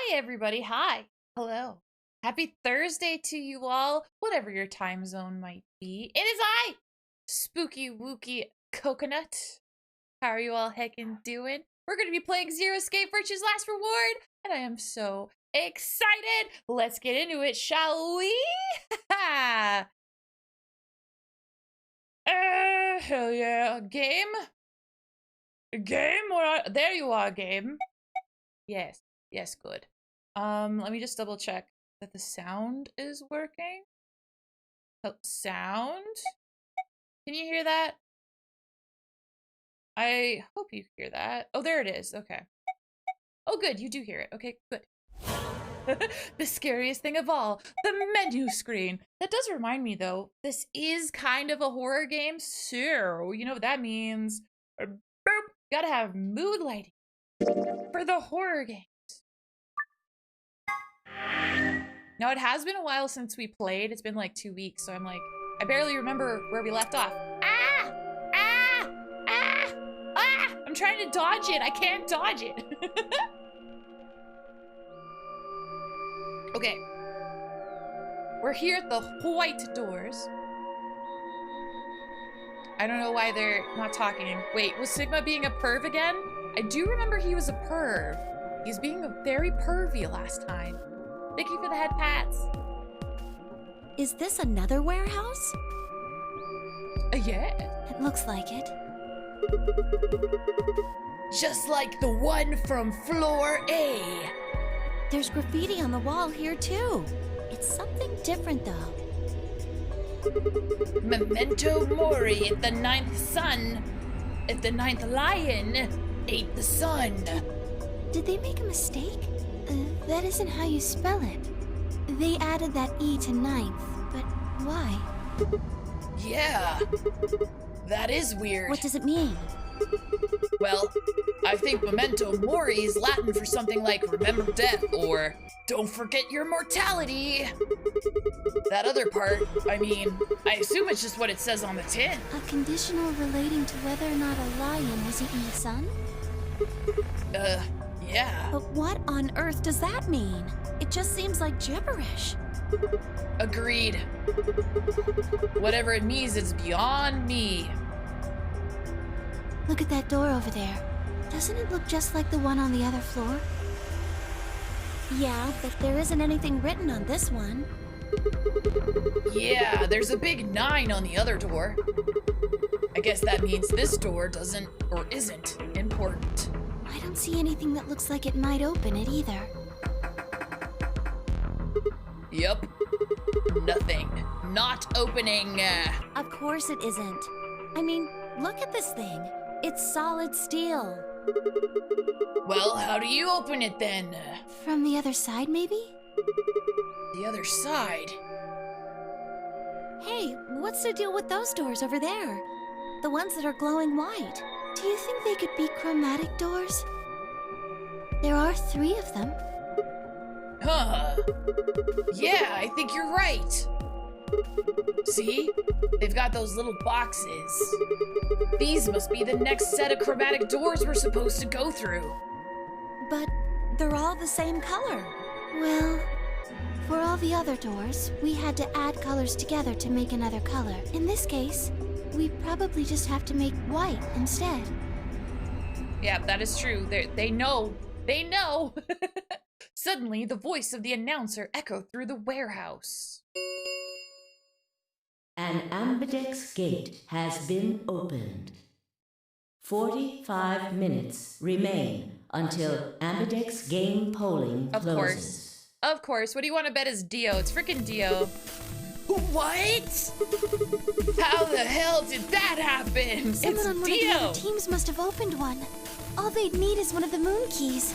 Hi, everybody. Hi. Hello. Happy Thursday to you all, whatever your time zone might be. It is I, Spooky Wookie Coconut. How are you all heckin' doing? We're going to be playing Zero Escape Virtue's Last Reward, and I am so excited. Let's get into it, shall we? Hell yeah. Game? Game? There you are, game. Yes. Yes, good. Let me just double check that the sound is working. Oh, sound? Can you hear that? I hope you hear that. Oh, there it is. Okay. Oh, good. You do hear it. Okay, good. The scariest thing of all, the menu screen. That does remind me, though, this is kind of a horror game, so you know what that means. Boop. Gotta have mood lighting for the horror game. Now, it has been a while since we played. It's been like 2 weeks, so I'm like, I barely remember where we left off. Ah! Ah! Ah! Ah! I'm trying to dodge it. I can't dodge it. Okay. We're here at the white doors. I don't know why they're not talking. Wait, was Sigma being a perv again? I do remember he was a perv. He's being very pervy last time. Thank you for the head pats. Is this another warehouse? Yeah. It looks like it. Just like the one from floor A. There's graffiti on the wall here too. It's something different though. Memento mori if the ninth sun, if the ninth lion ate the sun. Did they make a mistake? That isn't how you spell it. They added that E to ninth, but why? Yeah, that is weird. What does it mean? Well, I think memento mori is Latin for something like remember death or don't forget your mortality. That other part, I mean, I assume it's just what it says on the tin. A conditional relating to whether or not a lion was eating the sun? Yeah. But what on earth does that mean? It just seems like gibberish. Agreed. Whatever it means, it's beyond me. Look at that door over there. Doesn't it look just like the one on the other floor? Yeah, but there isn't anything written on this one. Yeah, there's a big 9 on the other door. I guess that means this door doesn't or isn't important. I don't see anything that looks like it might open it either. Yep. Nothing. Not opening. Of course it isn't. I mean, look at this thing. It's solid steel. Well, how do you open it then? From the other side, maybe? The other side? Hey, what's the deal with those doors over there? The ones that are glowing white. Do you think they could be chromatic doors? There are 3 of them. Huh. Yeah, I think you're right. See? They've got those little boxes. These must be the next set of chromatic doors we're supposed to go through. But they're all the same color. Well, for all the other doors, we had to add colors together to make another color. In this case, we probably just have to make white instead. Yeah, that is true. They know. They know. Suddenly, the voice of the announcer echoed through the warehouse. An ambidex gate has been opened. 45 minutes remain until ambidex game polling closes. Of course. What do you want to bet is Dio? It's freaking Dio. What? How the hell did that happen? Someone on one of the Dio. other teams must have opened one. All they'd need is one of the moon keys.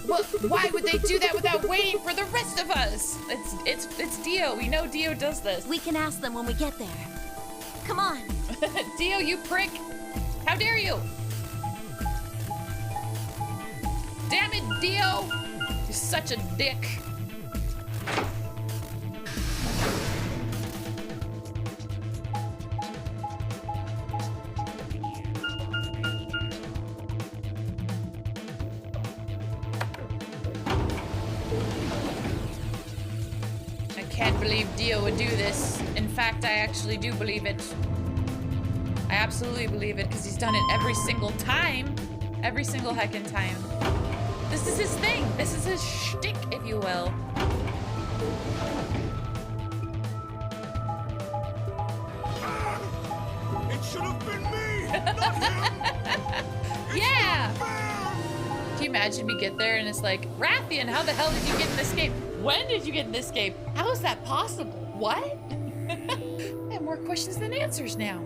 Well, why would they do that without waiting for the rest of us? It's Dio. We know Dio does this. We can ask them when we get there. Come on. Dio, you prick. How dare you? Damn it, Dio. You're such a dick. can't believe Dio would do this. In fact, I actually do believe it. I absolutely believe it because he's done it every single time. Every single heckin' time. This is his thing. This is his shtick, if you will. It should have been me, not him. Yeah. Can you imagine we get there and it's like, Rathian, how the hell did you get in this game? When did you get in this game? How is that possible? What? I have more questions than answers now.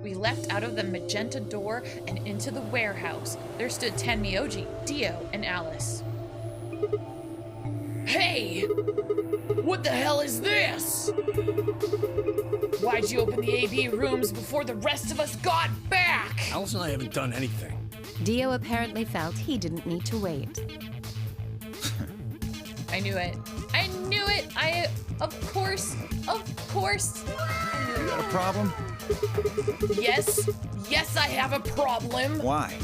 We left out of the magenta door and into the warehouse. There stood Tenmyoji, Dio, and Alice. Hey! What the hell is this? Why'd you open the AB rooms before the rest of us got back? Alice and I haven't done anything. Dio apparently felt he didn't need to wait. I knew it. I knew it. Of course. You got a problem? Yes. Yes, I have a problem. Why?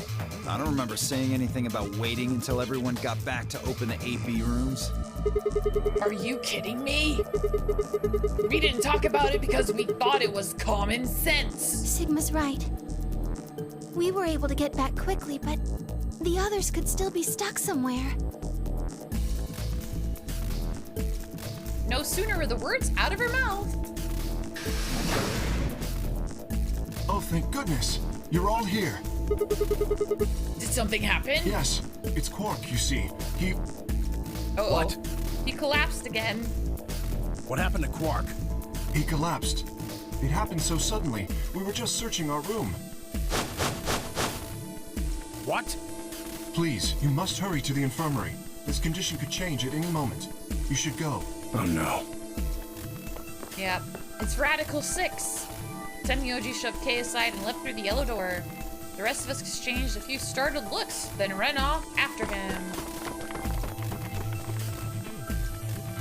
I don't remember saying anything about waiting until everyone got back to open the AB rooms. Are you kidding me? We didn't talk about it because we thought it was common sense. Sigma's right. We were able to get back quickly, but the others could still be stuck somewhere. No sooner were the words out of her mouth. Oh, thank goodness. You're all here. Did something happen? Yes, it's Quark, you see. He... Uh-oh. What? He collapsed again. What happened to Quark? He collapsed. It happened so suddenly. We were just searching our room. What? Please, you must hurry to the infirmary. His condition could change at any moment. You should go. Oh no. Yep. It's Radical 6. Tenmyoji shoved Kay aside and left through the yellow door. The rest of us exchanged a few startled looks, then ran off after him.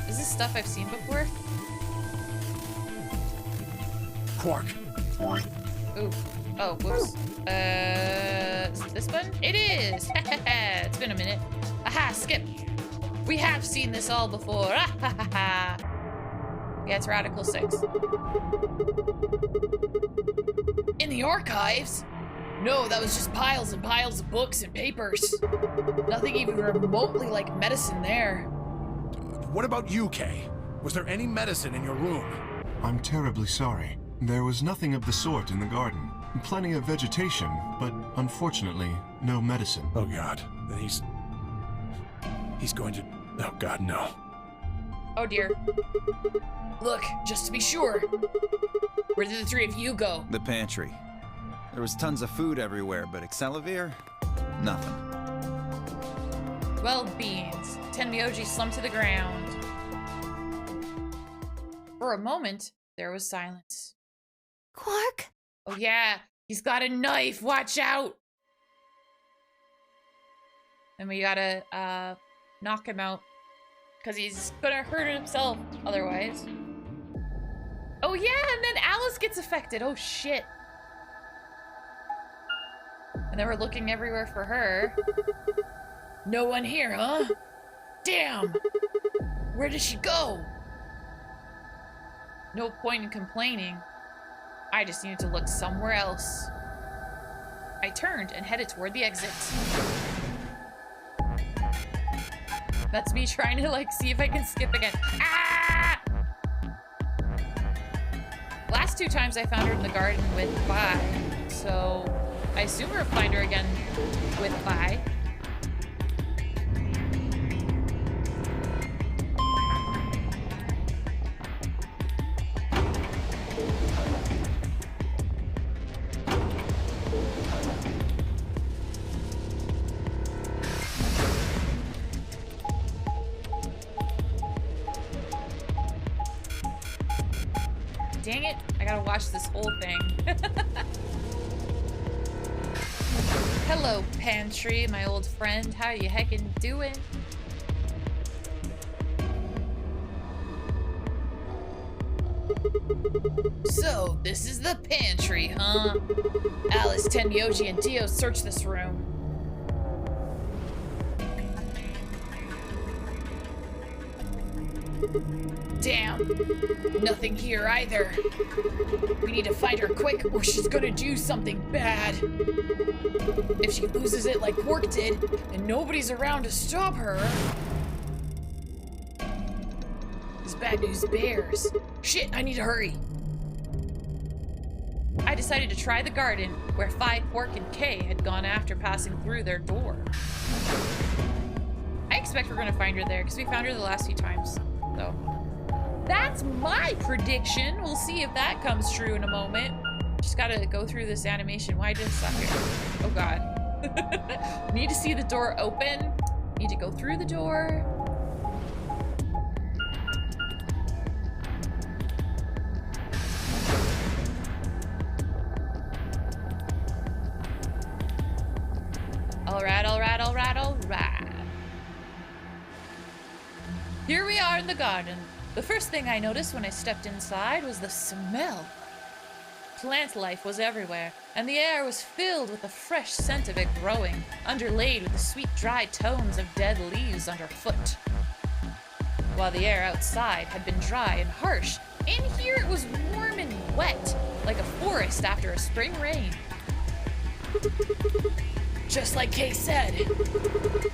Is this stuff I've seen before? Quark. Ooh. Oh, whoops. Is it this one? It is! It's been a minute. Aha, skip! We have seen this all before. Yeah, it's Radical 6. In the archives? No, that was just piles and piles of books and papers. Nothing even remotely like medicine there. What about you, Kay? Was there any medicine in your room? I'm terribly sorry. There was nothing of the sort in the garden. Plenty of vegetation, but unfortunately, no medicine. Oh God, then he's going to... Oh God, no. Oh dear. Look, just to be sure. Where did the three of you go? The pantry. There was tons of food everywhere, but Excelivir? Nothing. Well, beans. Tenmyoji slumped to the ground. For a moment, there was silence. Quark? Oh yeah, he's got a knife, watch out! And we gotta, knock him out. Because he's gonna hurt himself otherwise. Oh yeah, and then Alice gets affected, oh shit. And then we're looking everywhere for her. No one here, huh? Damn! Where did she go? No point in complaining. I just needed to look somewhere else. I turned and headed toward the exit. That's me trying to, like, see if I can skip again. Ah! Last two times I found her in the garden with Vi, so I assume we'll find her again with Vi. Dang it, I gotta watch this whole thing. Hello, Pantry, my old friend. How you heckin' doing? So, this is the pantry, huh? Alice, Tenmyoji, and Dio search this room. Damn. Nothing here either. We need to find her quick or she's gonna do something bad. If she loses it like Quark did, and nobody's around to stop her... This bad news bears. Shit, I need to hurry. I decided to try the garden, where Phi, Quark, and Kay had gone after passing through their door. I expect we're gonna find her there, because we found her the last few times, so... That's my prediction. We'll see if that comes true in a moment. Just gotta go through this animation. Why did it stop here? Oh god. Need to see the door open. Need to go through the door. Alright, alright, alright, alright. Here we are in the garden. The first thing I noticed when I stepped inside was the smell. Plant life was everywhere, and the air was filled with the fresh scent of it growing, underlaid with the sweet dry tones of dead leaves underfoot. While the air outside had been dry and harsh, in here it was warm and wet, like a forest after a spring rain. Just like Kay said,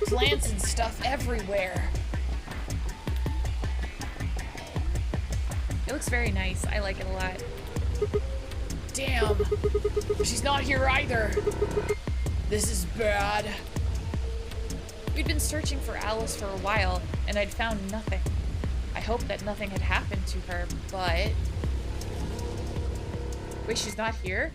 plants and stuff everywhere. It looks very nice. I like it a lot. Damn. She's not here either. This is bad. We'd been searching for Alice for a while, and I'd found nothing. I hoped that nothing had happened to her, but... Wait, she's not here?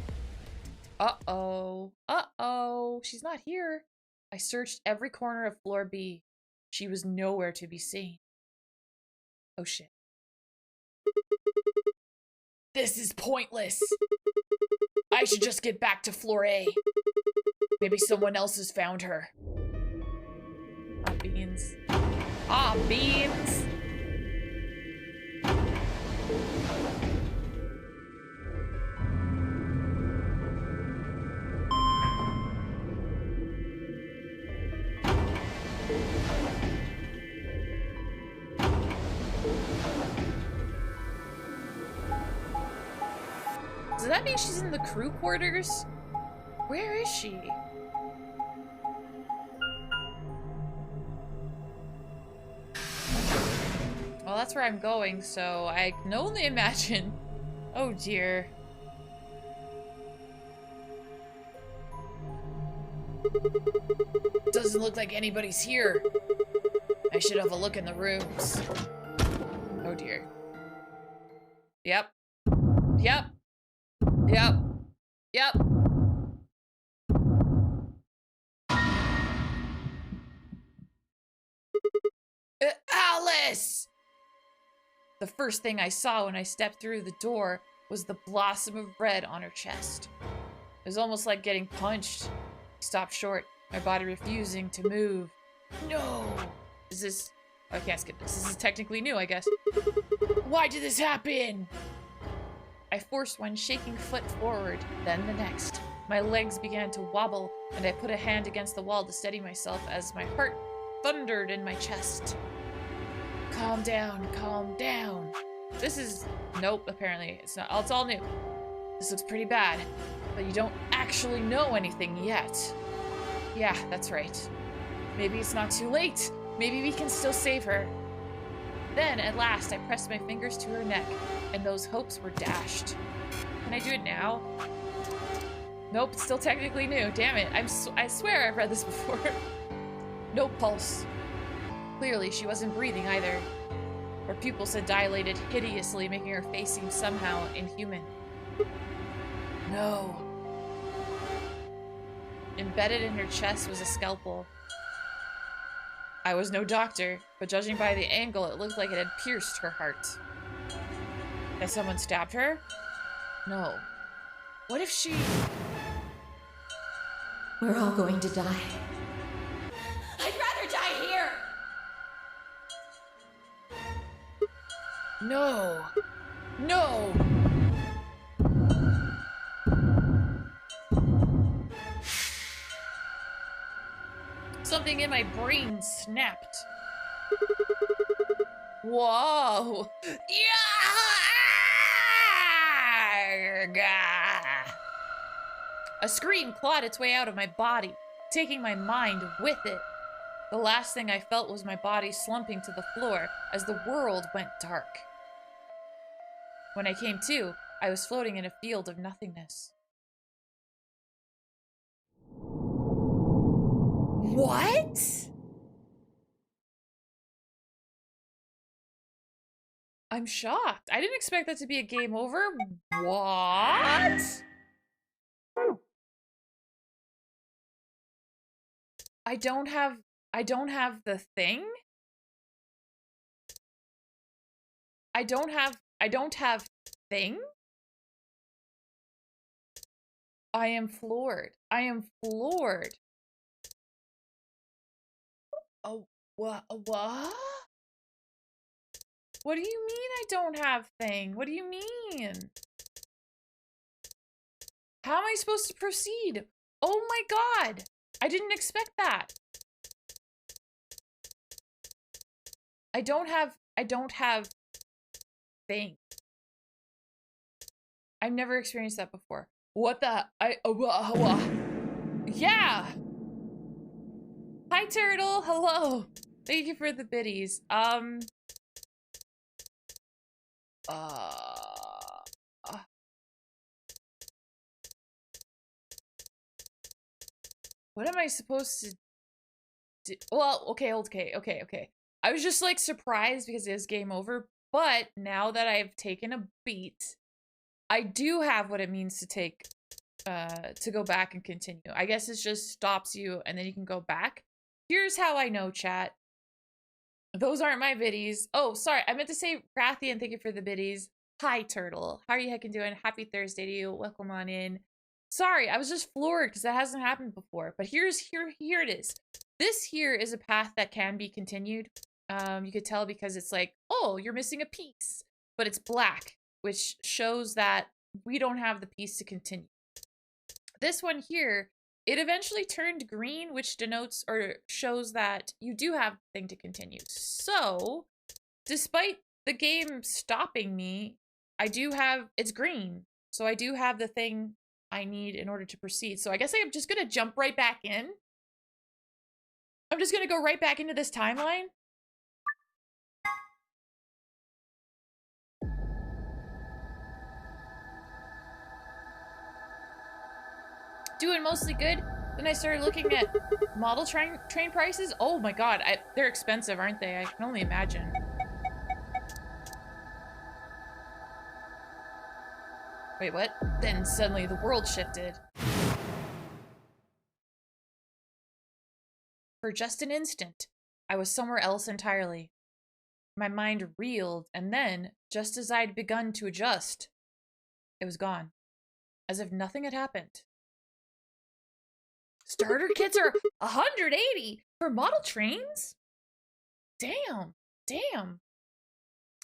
Uh-oh. Uh-oh. She's not here. I searched every corner of floor B. She was nowhere to be seen. Oh shit. This is pointless. I should just get back to floor A. Maybe someone else has found her. Ah, beans. Ah, beans! Does that mean she's in the crew quarters? Where is she? Well, that's where I'm going, so I can only imagine. Oh dear. Doesn't look like anybody's here. I should have a look in the rooms. Oh dear. Yep. Yep. Yep. Yep. Alice! The first thing I saw when I stepped through the door was the blossom of red on her chest. It was almost like getting punched. I stopped short, my body refusing to move. No! Is this... Oh, I can't skip this. This is technically new, I guess. Why did this happen? I forced one shaking foot forward, then the next. My legs began to wobble, and I put a hand against the wall to steady myself as my heart thundered in my chest. Calm down, calm down. This is... Nope, apparently. It's not. It's all new. This looks pretty bad, but you don't actually know anything yet. Yeah, that's right. Maybe it's not too late. Maybe we can still save her. Then, at last, I pressed my fingers to her neck, and those hopes were dashed. Can I do it now? Nope, it's still technically new. Damn it. I swear I've read this before. No pulse. Clearly, she wasn't breathing either. Her pupils had dilated hideously, making her face seem somehow inhuman. No. Embedded in her chest was a scalpel. I was no doctor, but judging by the angle, it looked like it had pierced her heart. Had someone stabbed her? No. What if she... We're all going to die. I'd rather die here! No. No. Something in my brain snapped. Whoa. Yeah! A scream clawed its way out of my body, taking my mind with it. The last thing I felt was my body slumping to the floor as the world went dark. When I came to, I was floating in a field of nothingness. What? I'm shocked. I didn't expect that to be a game over. What? I don't have the thing. I don't have thing. I am floored. I am floored. Oh, what? What do you mean I don't have thing? What do you mean? How am I supposed to proceed? Oh my god! I didn't expect that. I don't have thing. I've never experienced that before. What the? Yeah! Hi, Turtle. Hello. Thank you for the biddies. What am I supposed to do? Well, okay. I was just like surprised because it is game over, but now that I've taken a beat, I do have what it means to take, to go back and continue. I guess it just stops you and then you can go back. Here's how I know, chat. Those aren't my biddies. Oh, sorry. I meant to say Rathian, thank you for the biddies. Hi, Turtle. How are you heckin' doing? Happy Thursday to you. Welcome on in. Sorry, I was just floored because that hasn't happened before. But here it is. This here is a path that can be continued. You could tell because it's like, oh, you're missing a piece. But it's black, which shows that we don't have the piece to continue. This one here, it eventually turned green, which denotes or shows that you do have the thing to continue. So, despite the game stopping me, I do have, it's green. So I do have the thing I need in order to proceed. So I guess I'm just gonna jump right back in. I'm just gonna go right back into this timeline. Doing mostly good. Then I started looking at model train prices. Oh my god, they're expensive, aren't they? I can only imagine. Wait, what? Then suddenly the world shifted. For just an instant, I was somewhere else entirely. My mind reeled, and then, just as I'd begun to adjust, it was gone. As if nothing had happened. Starter kits are 180 for model trains? Damn.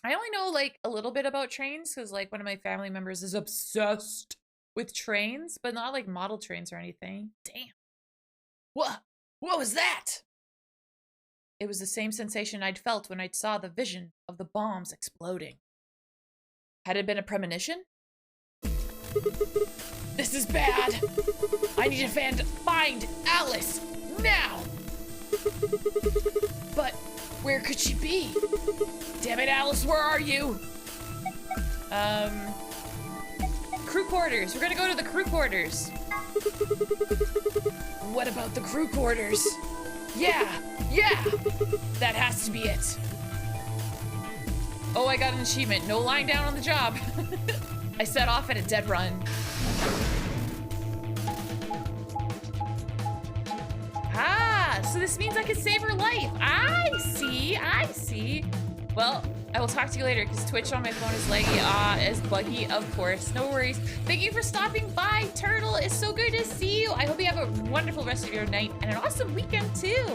I only know like a little bit about trains because like one of my family members is obsessed with trains, but not like model trains or anything. Damn. What was that? It was the same sensation I'd felt when I saw the vision of the bombs exploding. Had it been a premonition? This is bad. I need to find Alice now. But where could she be? Damn it, Alice, where are you? Crew quarters. We're gonna go to the crew quarters. What about the crew quarters? Yeah, that has to be it. Oh, I got an achievement. No lying down on the job. I set off at a dead run. Ah, so this means I can save her life. I see. Well, I will talk to you later because Twitch on my phone is laggy. Is buggy, of course. No worries. Thank you for stopping by, Turtle. It's so good to see you. I hope you have a wonderful rest of your night and an awesome weekend too.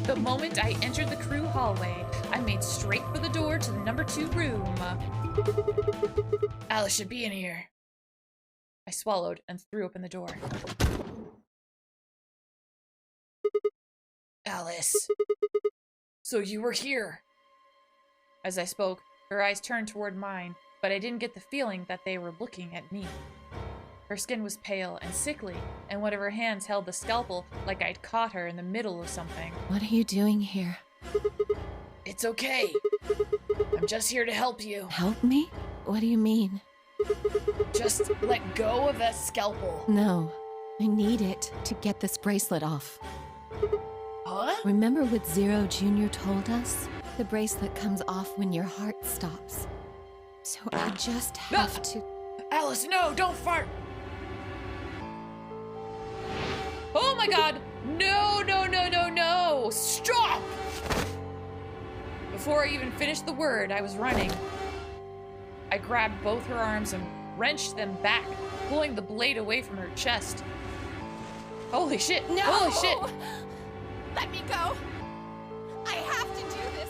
The moment I entered the crew hallway, I made straight for the door to the number 2 room. Alice should be in here. I swallowed and threw open the door. Alice. So you were here. As I spoke, her eyes turned toward mine, but I didn't get the feeling that they were looking at me. Her skin was pale and sickly, and one of her hands held the scalpel like I'd caught her in the middle of something. What are you doing here? It's okay. I'm just here to help you. Help me? What do you mean? Just let go of that scalpel. No. I need it to get this bracelet off. Huh? Remember what Zero Jr. told us? The bracelet comes off when your heart stops. So I just have to... Alice, no, don't fart! Oh my god! No, no, no, no, no! Stop! Before I even finished the word, I was running. I grabbed both her arms and wrenched them back, pulling the blade away from her chest. Holy shit! No! Holy shit! Let me go! I have to do this!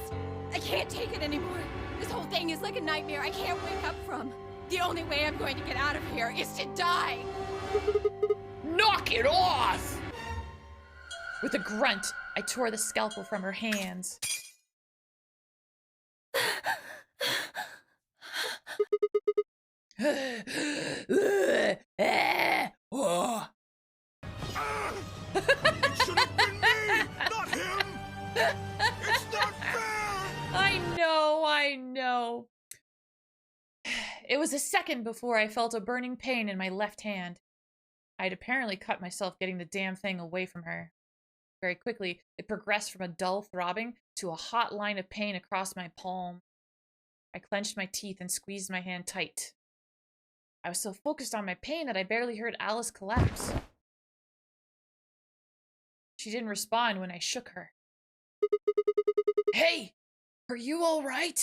I can't take it anymore. This whole thing is like a nightmare I can't wake up from. The only way I'm going to get out of here is to die! Knock it off! With a grunt, I tore the scalpel from her hands. Oh. It should have been me, not him! It's not fair! I know. It was a second before I felt a burning pain in my left hand. I'd apparently cut myself getting the damn thing away from her. Very quickly, it progressed from a dull throbbing to a hot line of pain across my palm. I clenched my teeth and squeezed my hand tight. I was so focused on my pain that I barely heard Alice collapse. She didn't respond when I shook her. Hey! Are you all right?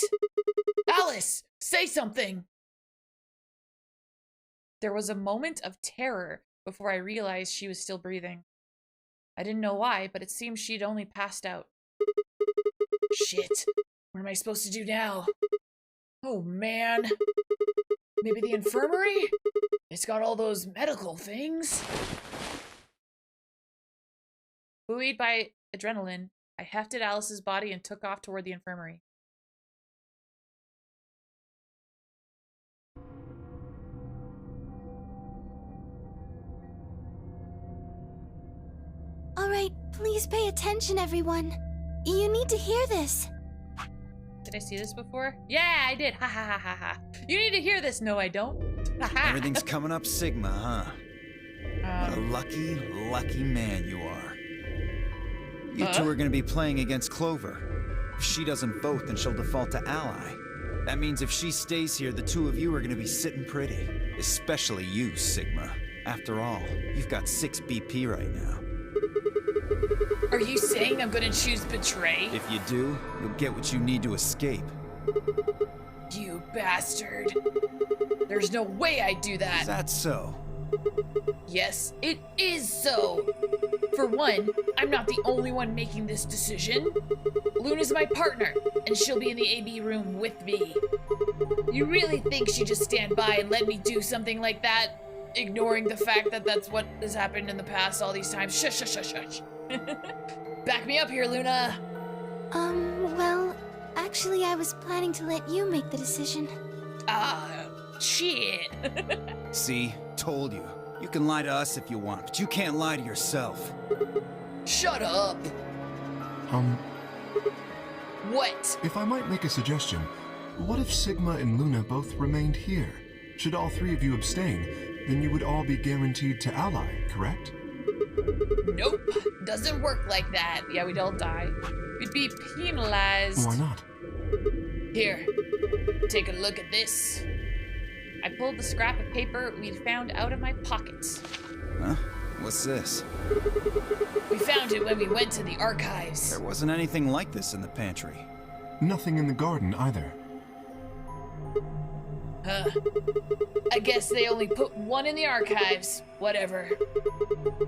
Alice! Say something! There was a moment of terror before I realized she was still breathing. I didn't know why, but it seemed she'd only passed out. Shit. What am I supposed to do now? Oh, man. Maybe the infirmary? It's got all those medical things. Buoyed by adrenaline, I hefted Alice's body and took off toward the infirmary. All right, please pay attention, everyone. You need to hear this. Did I see this before? Yeah, I did. Ha ha ha ha ha. You need to hear this. No, I don't. Ha ha. Everything's coming up Sigma, huh? What a lucky, lucky man you are. You two are going to be playing against Clover. If she doesn't vote, then she'll default to ally. That means if she stays here, the two of you are going to be sitting pretty. Especially you, Sigma. After all, you've got 6 BP right now. Are you saying I'm gonna choose betray? If you do, you'll get what you need to escape. You bastard. There's no way I'd do that. Is that so? Yes, it is so. For one, I'm not the only one making this decision. Luna's my partner, and she'll be in the AB room with me. You really think she'd just stand by and let me do something like that? Ignoring the fact that that's what has happened in the past all these times. Shush, shush, shush, shush. Back me up here, Luna. Well, actually I was planning to let you make the decision. Shit. See? Told you. You can lie to us if you want, but you can't lie to yourself. Shut up. What? If I might make a suggestion, what if Sigma and Luna both remained here? Should all 3 of you abstain, then you would all be guaranteed to ally, correct? Nope. Doesn't work like that. Yeah, we'd all die. We'd be penalized. Why not? Here. Take a look at this. I pulled the scrap of paper we'd found out of my pockets. Huh? What's this? We found it when we went to the archives. There wasn't anything like this in the pantry. Nothing in the garden either. Huh. I guess they only put one in the archives. Whatever.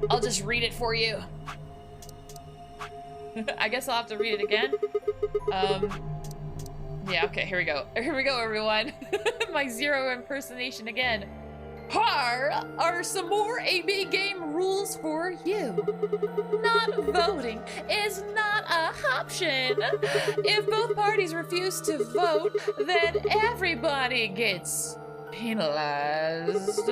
I'll just read it for you. I guess I'll have to read it again. Yeah, okay, here we go. Here we go, everyone. My Zero impersonation again. Here are some more AB game rules for you. Not voting is not an option. If both parties refuse to vote, then everybody gets penalized.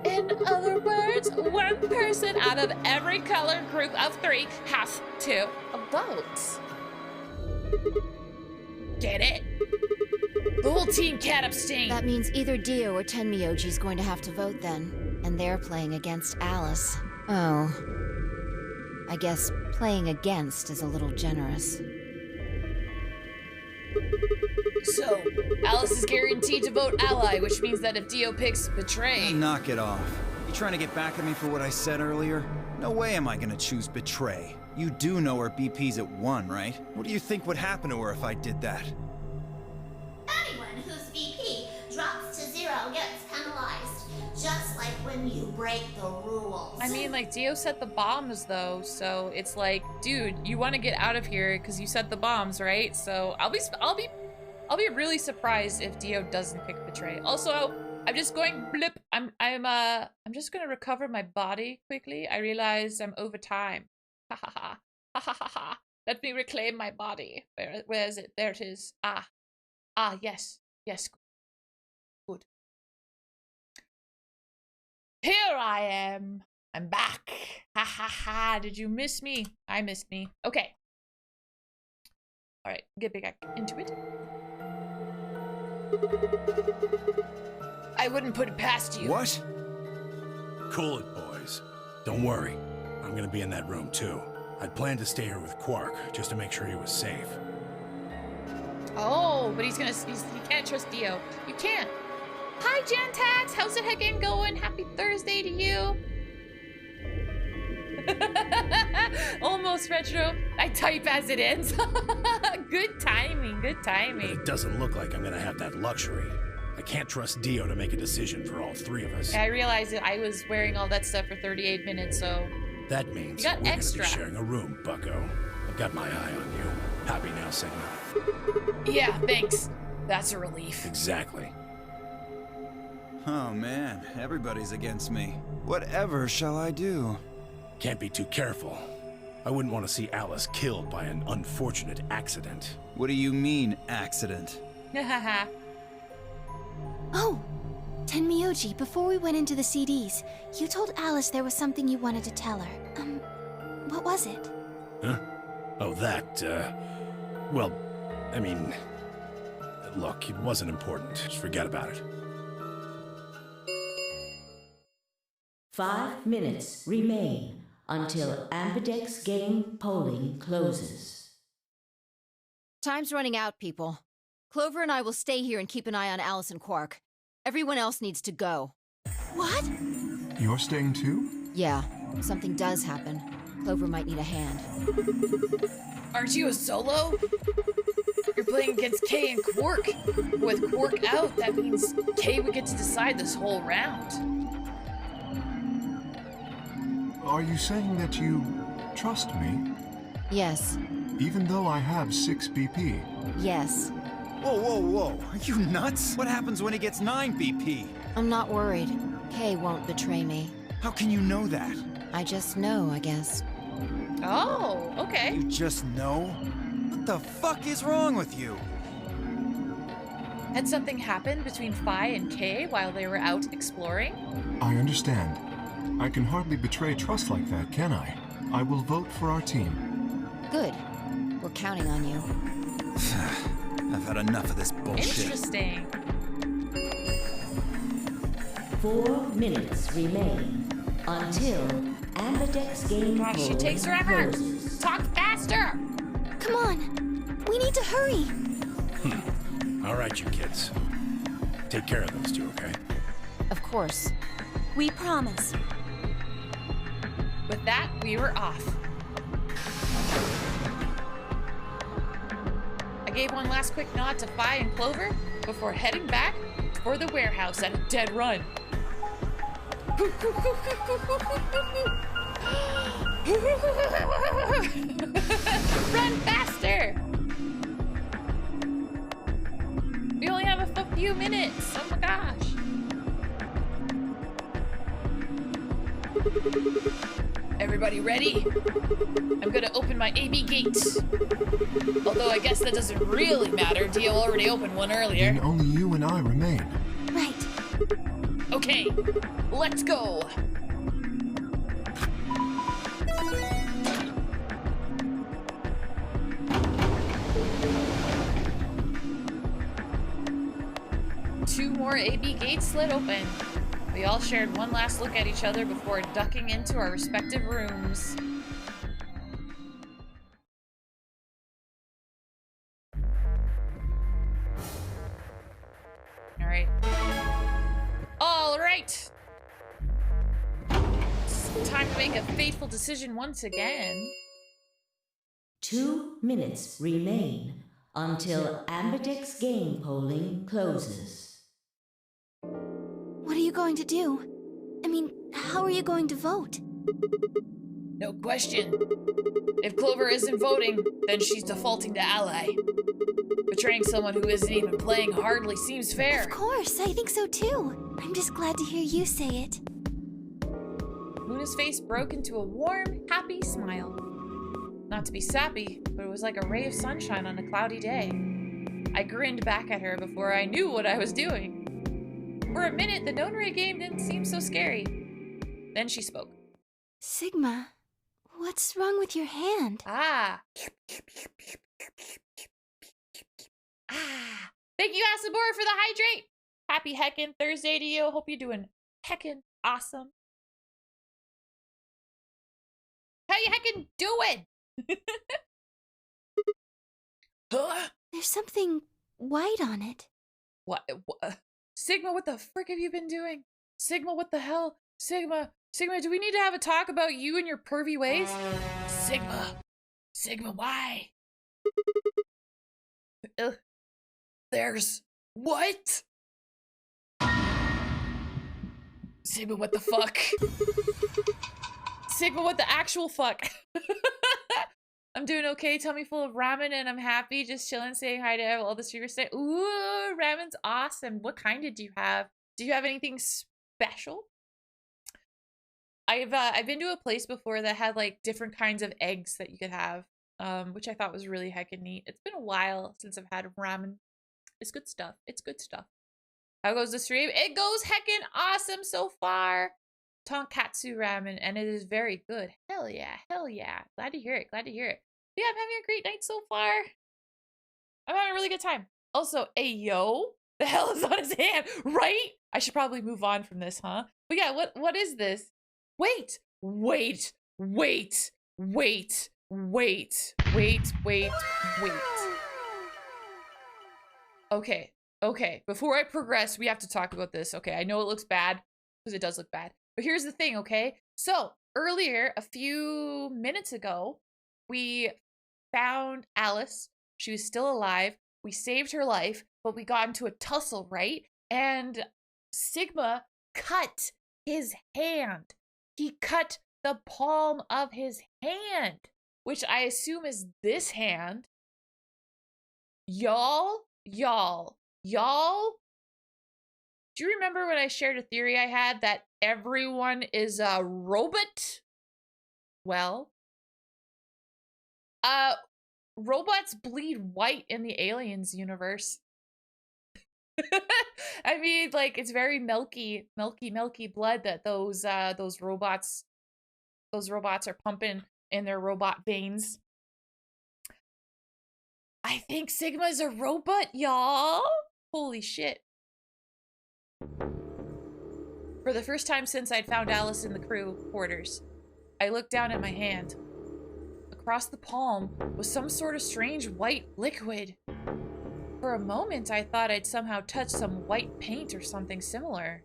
In other words, one person out of every color group of 3 has to vote. Get it? The whole team can't abstain. That means either Dio or Tenmyoji's going to have to vote then. And they're playing against Alice. Oh. I guess playing against is a little generous. So, Alice is guaranteed to vote ally, which means that if Dio picks betray... Knock it off. You trying to get back at me for what I said earlier? No way am I gonna choose betray. You do know her BP's at 1, right? What do you think would happen to her if I did that? Anyone whose BP drops to 0 gets penalized, just like when you break the rules. I mean, like, Dio set the bombs, though, so it's like, dude, you want to get out of here because you set the bombs, right? So I'll be really surprised if Dio doesn't pick betray. Also, I'm just going blip. I'm just gonna recover my body quickly. I realized I'm over time. Ha ha ha. Ha ha ha ha. Let me reclaim my body. Where is it? There it is. Ah, yes. Yes. Good. Here I am. I'm back. Ha ha ha. Did you miss me? I missed me. Okay. All right. Get back into it. I wouldn't put it past you. What? Cool it, boys. Don't worry. I'm gonna be in that room, too. I'd planned to stay here with Quark, just to make sure he was safe. Oh, but he can't trust Dio. You can't. Hi, Jantax. How's the heck game going? Happy Thursday to you. Almost retro. I type as it ends. Good timing, good But timing. it doesn't look like I'm gonna have that luxury. I can't trust Dio to make a decision for all 3 of us. I realized that I was wearing all that stuff for 38 minutes, so... That means You got we're extra. gonna be sharing a room, Bucko. I've got my eye on you. Happy now, Sigma? Yeah, thanks. That's a relief. Exactly. Oh man, everybody's against me. Whatever shall I do? Can't be too careful. I wouldn't want to see Alice killed by an unfortunate accident. What do you mean, accident? Hahaha. Oh! Tenmyoji, before we went into the CDs, you told Alice there was something you wanted to tell her. What was it? Huh? Oh, that, well, I mean, look, it wasn't important. Just forget about it. 5 minutes remain until Ambidex game polling closes. Time's running out, people. Clover and I will stay here and keep an eye on Alice and Quark. Everyone else needs to go. What? You're staying too? Yeah, if something does happen, Clover might need a hand. Aren't you a solo? You're playing against Kay and Quark. With Quark out, that means Kay would get to decide this whole round. Are you saying that you trust me? Yes, Even though I have 6 BP? yes. Whoa, whoa, whoa. Are you nuts? What happens when he gets 9 BP? I'm not worried. Kay won't betray me. How can you know that? I just know, I guess. Oh, okay. You just know? What the fuck is wrong with you? Had something happened between Phi and Kay while they were out exploring? I understand. I can hardly betray trust like that, can I? I will vote for our team. Good. We're counting on you. I've had enough of this bullshit. Interesting. 4 minutes remain until Ambidex game Gosh, she polling takes forever. closes. Talk faster. Come on! We need to hurry! All right, you kids. Take care of those 2, okay? Of course. We promise. With that, we were off. I gave one last quick nod to Phi and Clover before heading back for the warehouse at a dead run. Run faster! We only have a few minutes. Oh my gosh. Everybody ready? I'm gonna open my AB gates. Although I guess that doesn't really matter. Dio already opened one earlier. Then only you and I remain. Right. Okay, let's go. Two more AB gates slid open. We all shared one last look at each other before ducking into our respective rooms. All right. It's time to make a fateful decision once again. 2 minutes remain until Ambidex game polling closes. What are you going to do? I mean, how are you going to vote? No question. If Clover isn't voting, then she's defaulting to ally. Betraying someone who isn't even playing hardly seems fair. Of course, I think so too. I'm just glad to hear you say it. Luna's face broke into a warm, happy smile. Not to be sappy, but it was like a ray of sunshine on a cloudy day. I grinned back at her before I knew what I was doing. For a minute, the Nonary game didn't seem so scary. Then she spoke. Sigma, what's wrong with your hand? Ah. Thank you, Asabora, for the hydrate. Happy heckin' Thursday to you. Hope you're doing heckin' awesome. How you heckin' doing? Huh? There's something white on it. What? Sigma, what the frick have you been doing? Sigma, what the hell? Sigma, do we need to have a talk about you and your pervy ways? Sigma, why? There's... What? Sigma, what the fuck? Sigma, what the actual fuck? I'm doing okay, tummy full of ramen, and I'm happy, just chilling, saying hi to all the streamers. Say, ooh, ramen's awesome. What kind did you have? Do you have anything special? I've been to a place before that had like different kinds of eggs that you could have, which I thought was really heckin' neat. It's been a while since I've had ramen. It's good stuff. It's good stuff. How goes the stream? It goes heckin' awesome so far. Tonkatsu ramen, and it is very good. Hell yeah, hell yeah. Glad to hear it, glad to hear it. Yeah, I'm having a great night so far. I'm having a really good time. Also, ayo, the hell is on his hand, right? I should probably move on from this, huh? But yeah, what is this? Wait. Okay, before I progress, we have to talk about this. Okay, I know it looks bad, because it does look bad. But here's the thing, okay? So, earlier, a few minutes ago, we found Alice. She was still alive. We saved her life, but we got into a tussle, right? And Sigma cut his hand. He cut the palm of his hand, which I assume is this hand. Y'all, do you remember when I shared a theory I had that everyone is a robot? Well, robots bleed white in the Aliens universe. I mean, like, it's very milky blood that those robots are pumping in their robot veins. I think Sigma's a robot, y'all. Holy shit. For the first time since I'd found Alice in the crew quarters, I looked down at my hand. Across the palm was some sort of strange white liquid. For a moment, I thought I'd somehow touched some white paint or something similar.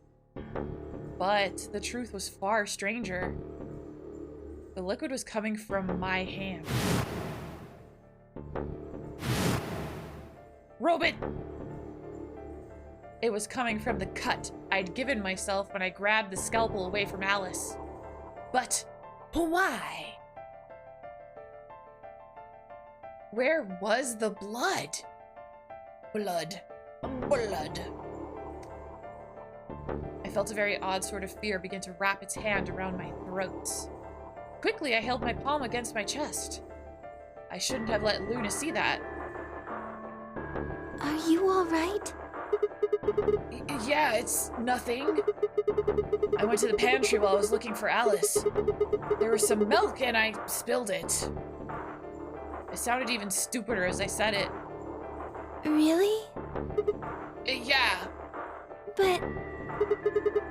But the truth was far stranger. The liquid was coming from my hand. Robot! It was coming from the cut I'd given myself when I grabbed the scalpel away from Alice. But why? Where was the blood? Blood. I felt a very odd sort of fear begin to wrap its hand around my throat. Quickly, I held my palm against my chest. I shouldn't have let Luna see that. Are you all right? Yeah, it's nothing. I went to the pantry while I was looking for Alice. There was some milk and I spilled it. I sounded even stupider as I said it. Really? Yeah. But...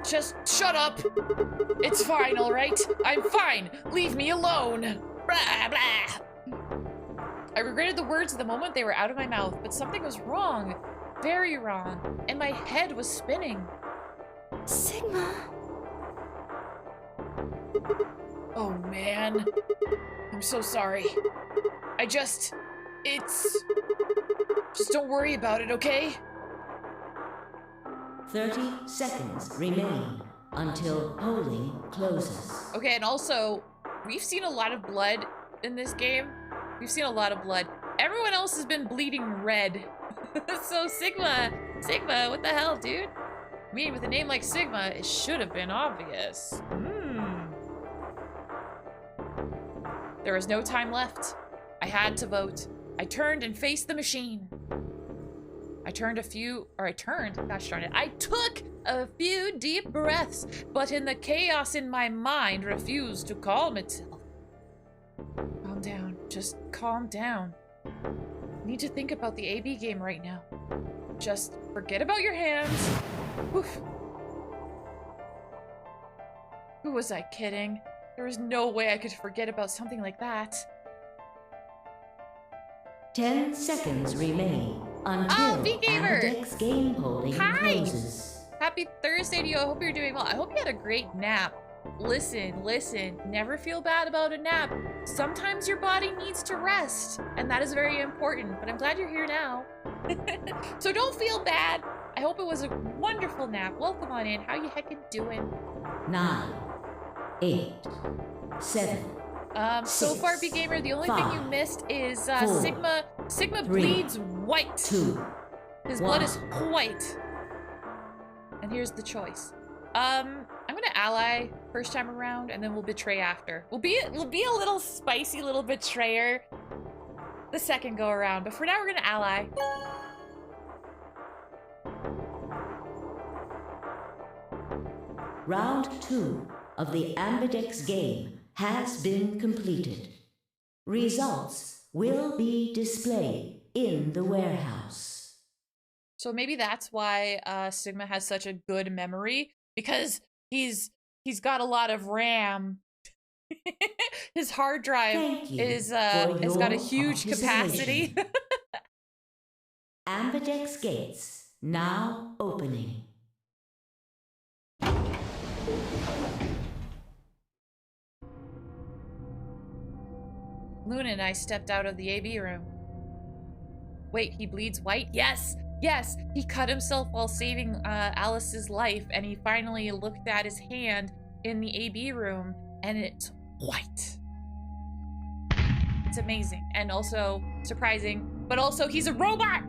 Just shut up. It's fine, all right? I'm fine. Leave me alone. Blah, blah. I regretted the words the moment they were out of my mouth, but something was wrong. Very wrong. And my head was spinning. Sigma... Oh, man. I'm so sorry. Just don't worry about it, okay? 30 seconds remain until polling closes. Okay, and also, we've seen a lot of blood in this game. We've seen a lot of blood. Everyone else has been bleeding red. So Sigma, what the hell, dude? I mean, with a name like Sigma, it should have been obvious. There was no time left. I had to vote. I turned and faced the machine. I took a few deep breaths, but in the chaos in my mind refused to calm itself. Calm down, just calm down. I need to think about the AB game right now. Just forget about your hands. Oof. Who was I kidding? There was no way I could forget about something like that. 10 seconds remain until Ambidex game polling closes. Happy Thursday to you. I hope you're doing well. I hope you had a great nap. Listen. Never feel bad about a nap. Sometimes your body needs to rest, and that is very important, but I'm glad you're here now. So don't feel bad. I hope it was a wonderful nap. Welcome on in. How you heckin' doing? 9, 8, 7. So far, B-Gamer, the only thing you missed is Sigma bleeds white. 2. His blood is white. And here's the choice. I'm gonna ally first time around, and then we'll betray after. We'll be a little spicy little betrayer the second go around, but for now we're gonna ally. Round 2 of the Ambidex game has been completed. Results will be displayed in the warehouse. So maybe that's why Sigma has such a good memory, because he's got a lot of RAM. His hard drive is has got a huge capacity. Ambidex gates now opening. Luna and I stepped out of the AB room. Wait, he bleeds white? Yes! Yes! He cut himself while saving Alice's life, and he finally looked at his hand in the AB room, and it's white. It's amazing, and also surprising, but also he's a robot!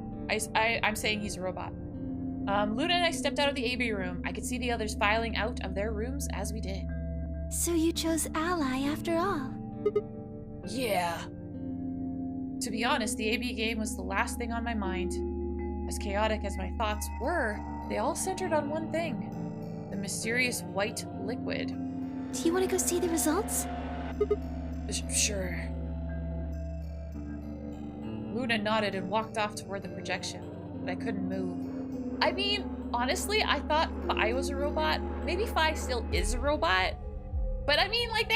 I'm saying he's a robot. Luna and I stepped out of the AB room. I could see the others filing out of their rooms as we did. So you chose Ally after all? Yeah. To be honest, the AB game was the last thing on my mind. As chaotic as my thoughts were, they all centered on one thing. The mysterious white liquid. Do you want to go see the results? Sure. Luna nodded and walked off toward the projection, but I couldn't move. I mean, honestly, I thought Fi was a robot. Maybe Fi still is a robot. But I mean, like,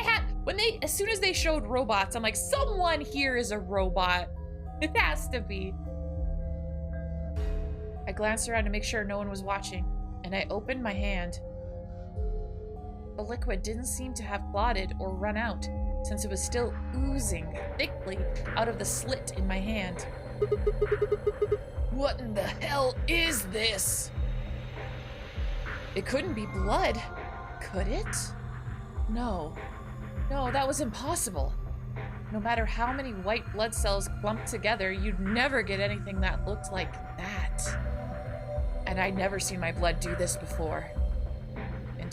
as soon as they showed robots, I'm like, someone here is a robot. It has to be. I glanced around to make sure no one was watching, and I opened my hand. The liquid didn't seem to have clotted or run out, since it was still oozing thickly out of the slit in my hand. What in the hell is this? It couldn't be blood, could it? No, that was impossible. No matter how many white blood cells clumped together, you'd never get anything that looked like that. And I'd never seen my blood do this before.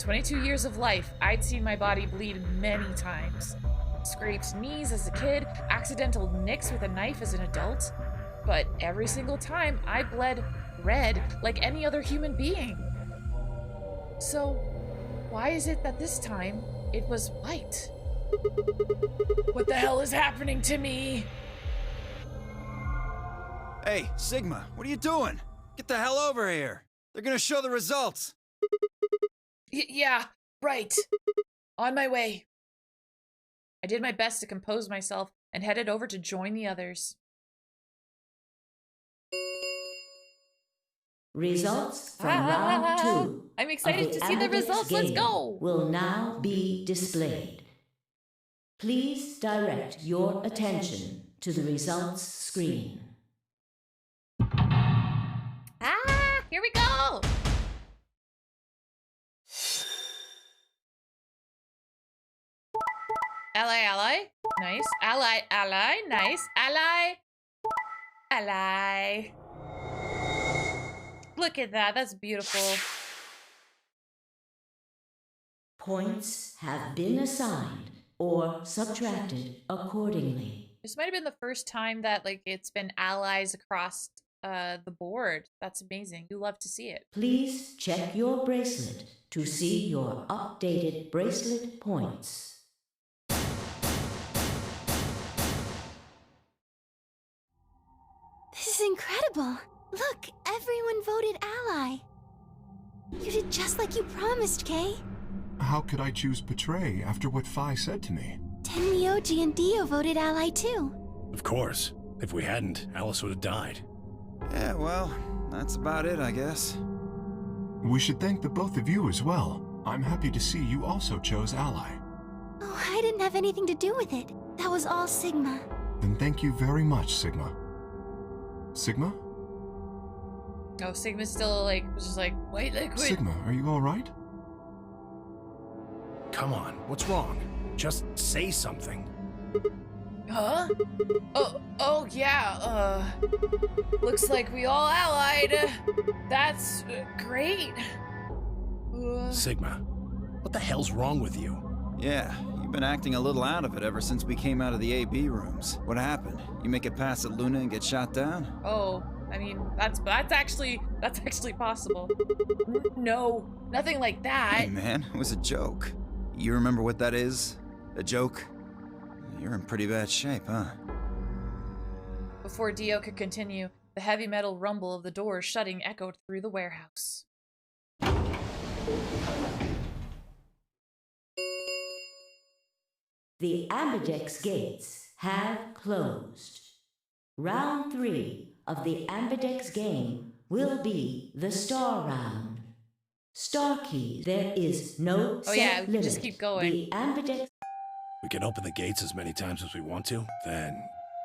22 years of life, I'd seen my body bleed many times. Scraped knees as a kid, accidental nicks with a knife as an adult. But every single time, I bled red like any other human being. So, why is it that this time, it was white? What the hell is happening to me? Hey, Sigma, what are you doing? Get the hell over here. They're gonna show the results. Yeah, right. On my way. I did my best to compose myself and headed over to join the others. Results from round 2. I'm excited of to see the Ambidex results. Let's game go. Will now be displayed. Please direct your attention to the results screen. Here we go. Ally. Nice. Ally. Nice. Ally. Look at that. That's beautiful. Points have been assigned or subtracted accordingly. This might have been the first time that it's been allies across the board. That's amazing. You love to see it. Please check your bracelet to see your updated bracelet points. This is incredible. Look, everyone voted ally. You did just like you promised, Kay. How could I choose Betray after what Phi said to me? Tenmyoji and Dio voted ally too. Of course. If we hadn't, Alice would have died. Yeah, well, that's about it, I guess. We should thank the both of you as well. I'm happy to see you also chose Ally. Oh, I didn't have anything to do with it. That was all Sigma. Then thank you very much, Sigma. Sigma? Oh, Sigma's still just white liquid. Sigma, are you alright? Come on, what's wrong? Just say something. Huh? Oh yeah, looks like we all allied. That's great. Sigma, what the hell's wrong with you? Yeah, you've been acting a little out of it ever since we came out of the AB rooms. What happened? You make it past at Luna and get shot down? Oh, I mean, that's actually possible. No, nothing like that. Hey man, it was a joke. You remember what that is? A joke? You're in pretty bad shape, huh? Before Dio could continue, the heavy metal rumble of the doors shutting echoed through the warehouse. The Ambidex gates have closed. Round 3 of the Ambidex game will be the Star Round. Star keys, there is no set Oh yeah, we can limit. just keep going. The Ambidex... We can open the gates as many times as we want to, then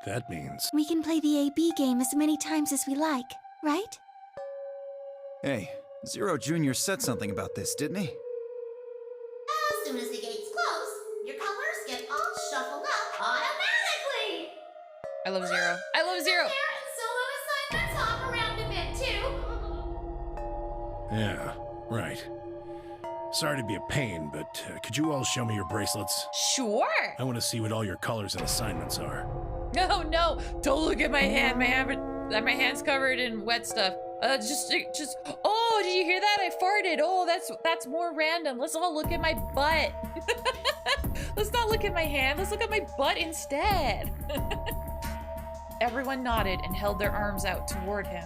that means... We can play the AB game as many times as we like, right? Hey, Zero Jr. said something about this, didn't he? As soon as the gates close, your colors get all shuffled up automatically. I love Zero. I love Zero. There and solo assignments hop around a bit too. Yeah, right. Sorry to be a pain, but could you all show me your bracelets? Sure. I want to see what all your colors and assignments are. No, don't look at my hand. My hand's covered in wet stuff. Just. Oh, did you hear that? I farted. Oh, that's more random. Let's all look at my butt. Let's not look at my hand. Let's look at my butt instead. Everyone nodded and held their arms out toward him.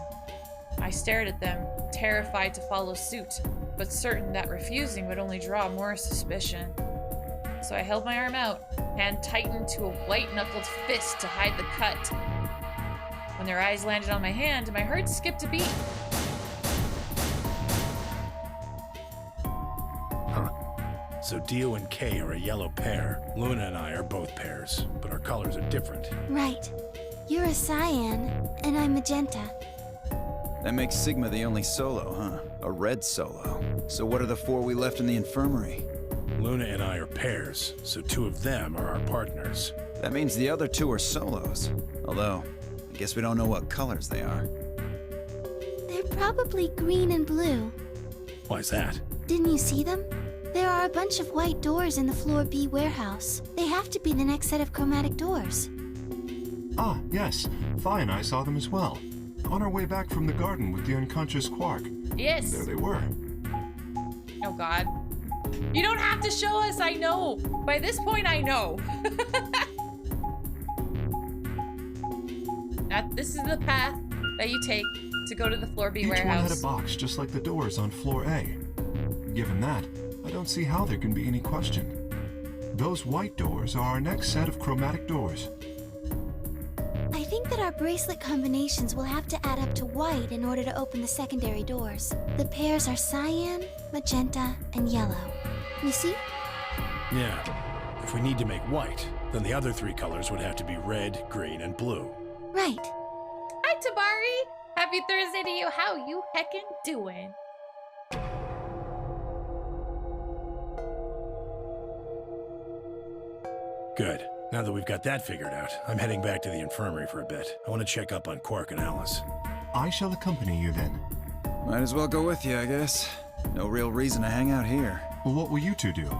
I stared at them, terrified to follow suit, but certain that refusing would only draw more suspicion. So I held my arm out, hand tightened to a white-knuckled fist to hide the cut. When their eyes landed on my hand, my heart skipped a beat. Huh. So Dio and Kay are a yellow pair. Luna and I are both pairs, but our colors are different. Right. You're a cyan, and I'm magenta. That makes Sigma the only solo, huh? A red solo. So what are the 4 we left in the infirmary? Luna and I are pairs, so 2 of them are our partners. That means the other 2 are solos. Although, I guess we don't know what colors they are. They're probably green and blue. Why's that? Didn't you see them? There are a bunch of white doors in the floor B warehouse. They have to be the next set of chromatic doors. Ah, yes. Fi and I saw them as well. On our way back from the garden with the unconscious Quark. Yes. There they were. Oh god. You don't have to show us, I know. By this point, I know. This is the path that you take to go to the floor B Each one had warehouse. a box just like the doors on floor A. Given that, I don't see how there can be any question. Those white doors are our next set of chromatic doors. I think that our bracelet combinations will have to add up to white in order to open the secondary doors. The pairs are cyan, magenta, and yellow. You see? Yeah. If we need to make white, then the other 3 colors would have to be red, green, and blue. Right. Hi, Tabari. Happy Thursday to you. How you heckin' doing? Good. Now that we've got that figured out, I'm heading back to the infirmary for a bit. I want to check up on Quark and Alice. I shall accompany you then. Might as well go with you, I guess. No real reason to hang out here. Well, what will you two do?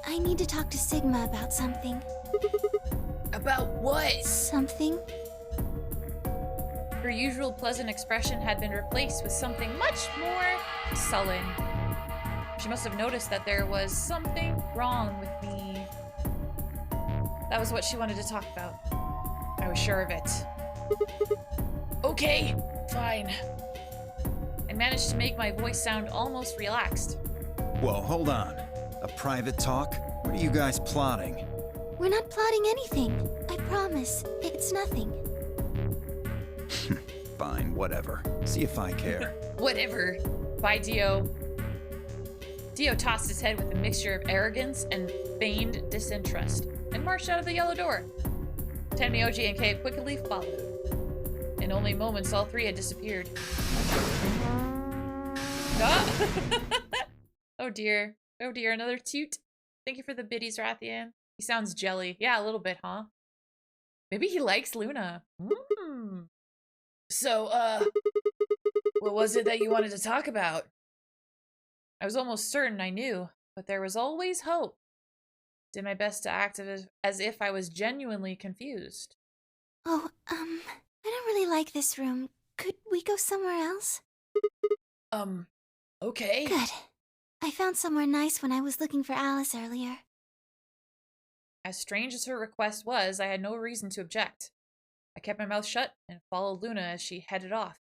I need to talk to Sigma about something. About what? Something? Her usual pleasant expression had been replaced with something much more sullen. She must have noticed that there was something wrong with me. That was what she wanted to talk about. I was sure of it. Okay, fine. I managed to make my voice sound almost relaxed. Whoa, hold on. A private talk? What are you guys plotting? We're not plotting anything. I promise. It's nothing. Fine, whatever. See if I care. Whatever. Bye, Dio. Dio tossed his head with a mixture of arrogance and feigned disinterest and marched out of the yellow door. Tenmyoji and Cave quickly followed. In only moments, all 3 had disappeared. Ah! Oh dear. Oh dear, another toot. Thank you for the biddies, Rathian. He sounds jelly. Yeah, a little bit, huh? Maybe he likes Luna. So, what was it that you wanted to talk about? I was almost certain I knew, but there was always hope. Did my best to act as if I was genuinely confused. Oh, I don't really like this room. Could we go somewhere else? Okay. Good. I found somewhere nice when I was looking for Alice earlier. As strange as her request was, I had no reason to object. I kept my mouth shut and followed Luna as she headed off.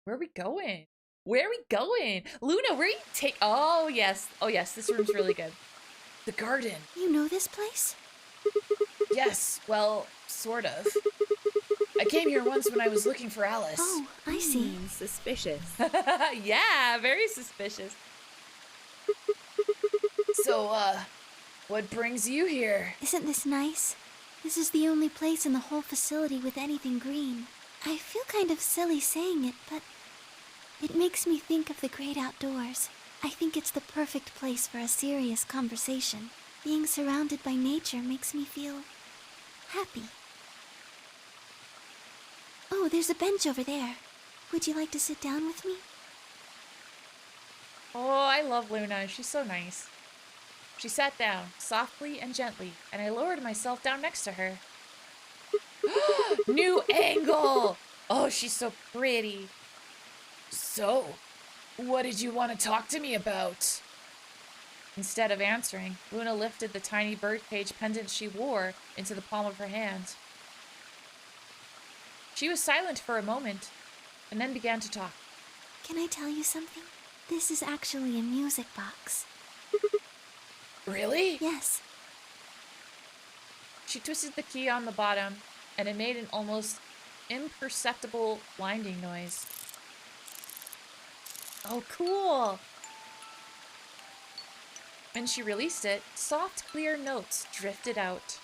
Where are we going? Where are we going? Luna, where are you Oh, yes. Oh, yes, this room's really good. The garden. You know this place? Yes, well, sort of. I came here once when I was looking for Alice. Oh, I see. Suspicious. Yeah, very suspicious. So, what brings you here? Isn't this nice? This is the only place in the whole facility with anything green. I feel kind of silly saying it, but it makes me think of the great outdoors. I think it's the perfect place for a serious conversation. Being surrounded by nature makes me feel happy. Oh, there's a bench over there. Would you like to sit down with me? Oh, I love Luna. She's so nice. She sat down, softly and gently, and I lowered myself down next to her. New angle! Oh, she's so pretty. So, what did you want to talk to me about? Instead of answering, Luna lifted the tiny birdcage pendant she wore into the palm of her hand. She was silent for a moment, and then began to talk. Can I tell you something? This is actually a music box. Really? Yes. She twisted the key on the bottom, and it made an almost imperceptible winding noise. Oh, cool! When she released it, soft, clear notes drifted out.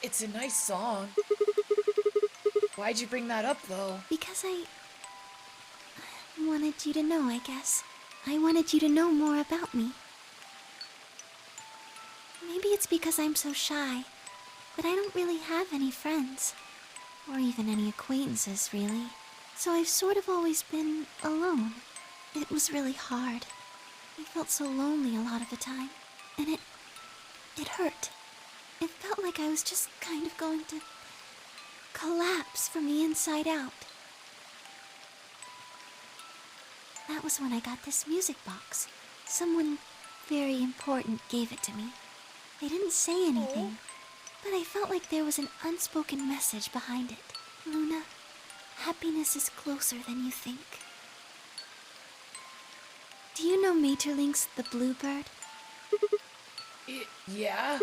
It's a nice song. Why'd you bring that up, though? Because I wanted you to know, I guess. I wanted you to know more about me. Maybe it's because I'm so shy, but I don't really have any friends. Or even any acquaintances, really. So I've sort of always been alone. It was really hard. I felt so lonely a lot of the time. And it hurt. It felt like I was just kind of going to collapse from the inside out. That was when I got this music box. Someone very important gave it to me. They didn't say anything, but I felt like there was an unspoken message behind it. Luna, happiness is closer than you think. Do you know Maeterlinck's The Bluebird? Yeah?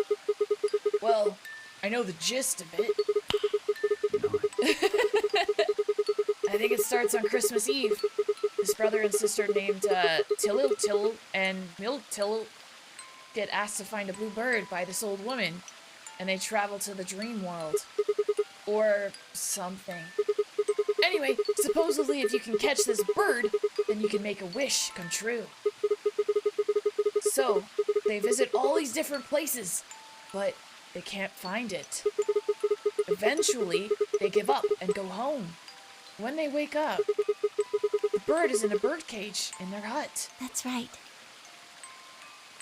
Well, I know the gist of it. I think it starts on Christmas Eve. This brother and sister named Till and Till get asked to find a blue bird by this old woman, and they travel to the dream world. Or something. Anyway, supposedly if you can catch this bird, then you can make a wish come true. So, they visit all these different places, but they can't find it. Eventually, they give up and go home. When they wake up, the bird is in a birdcage in their hut. That's right.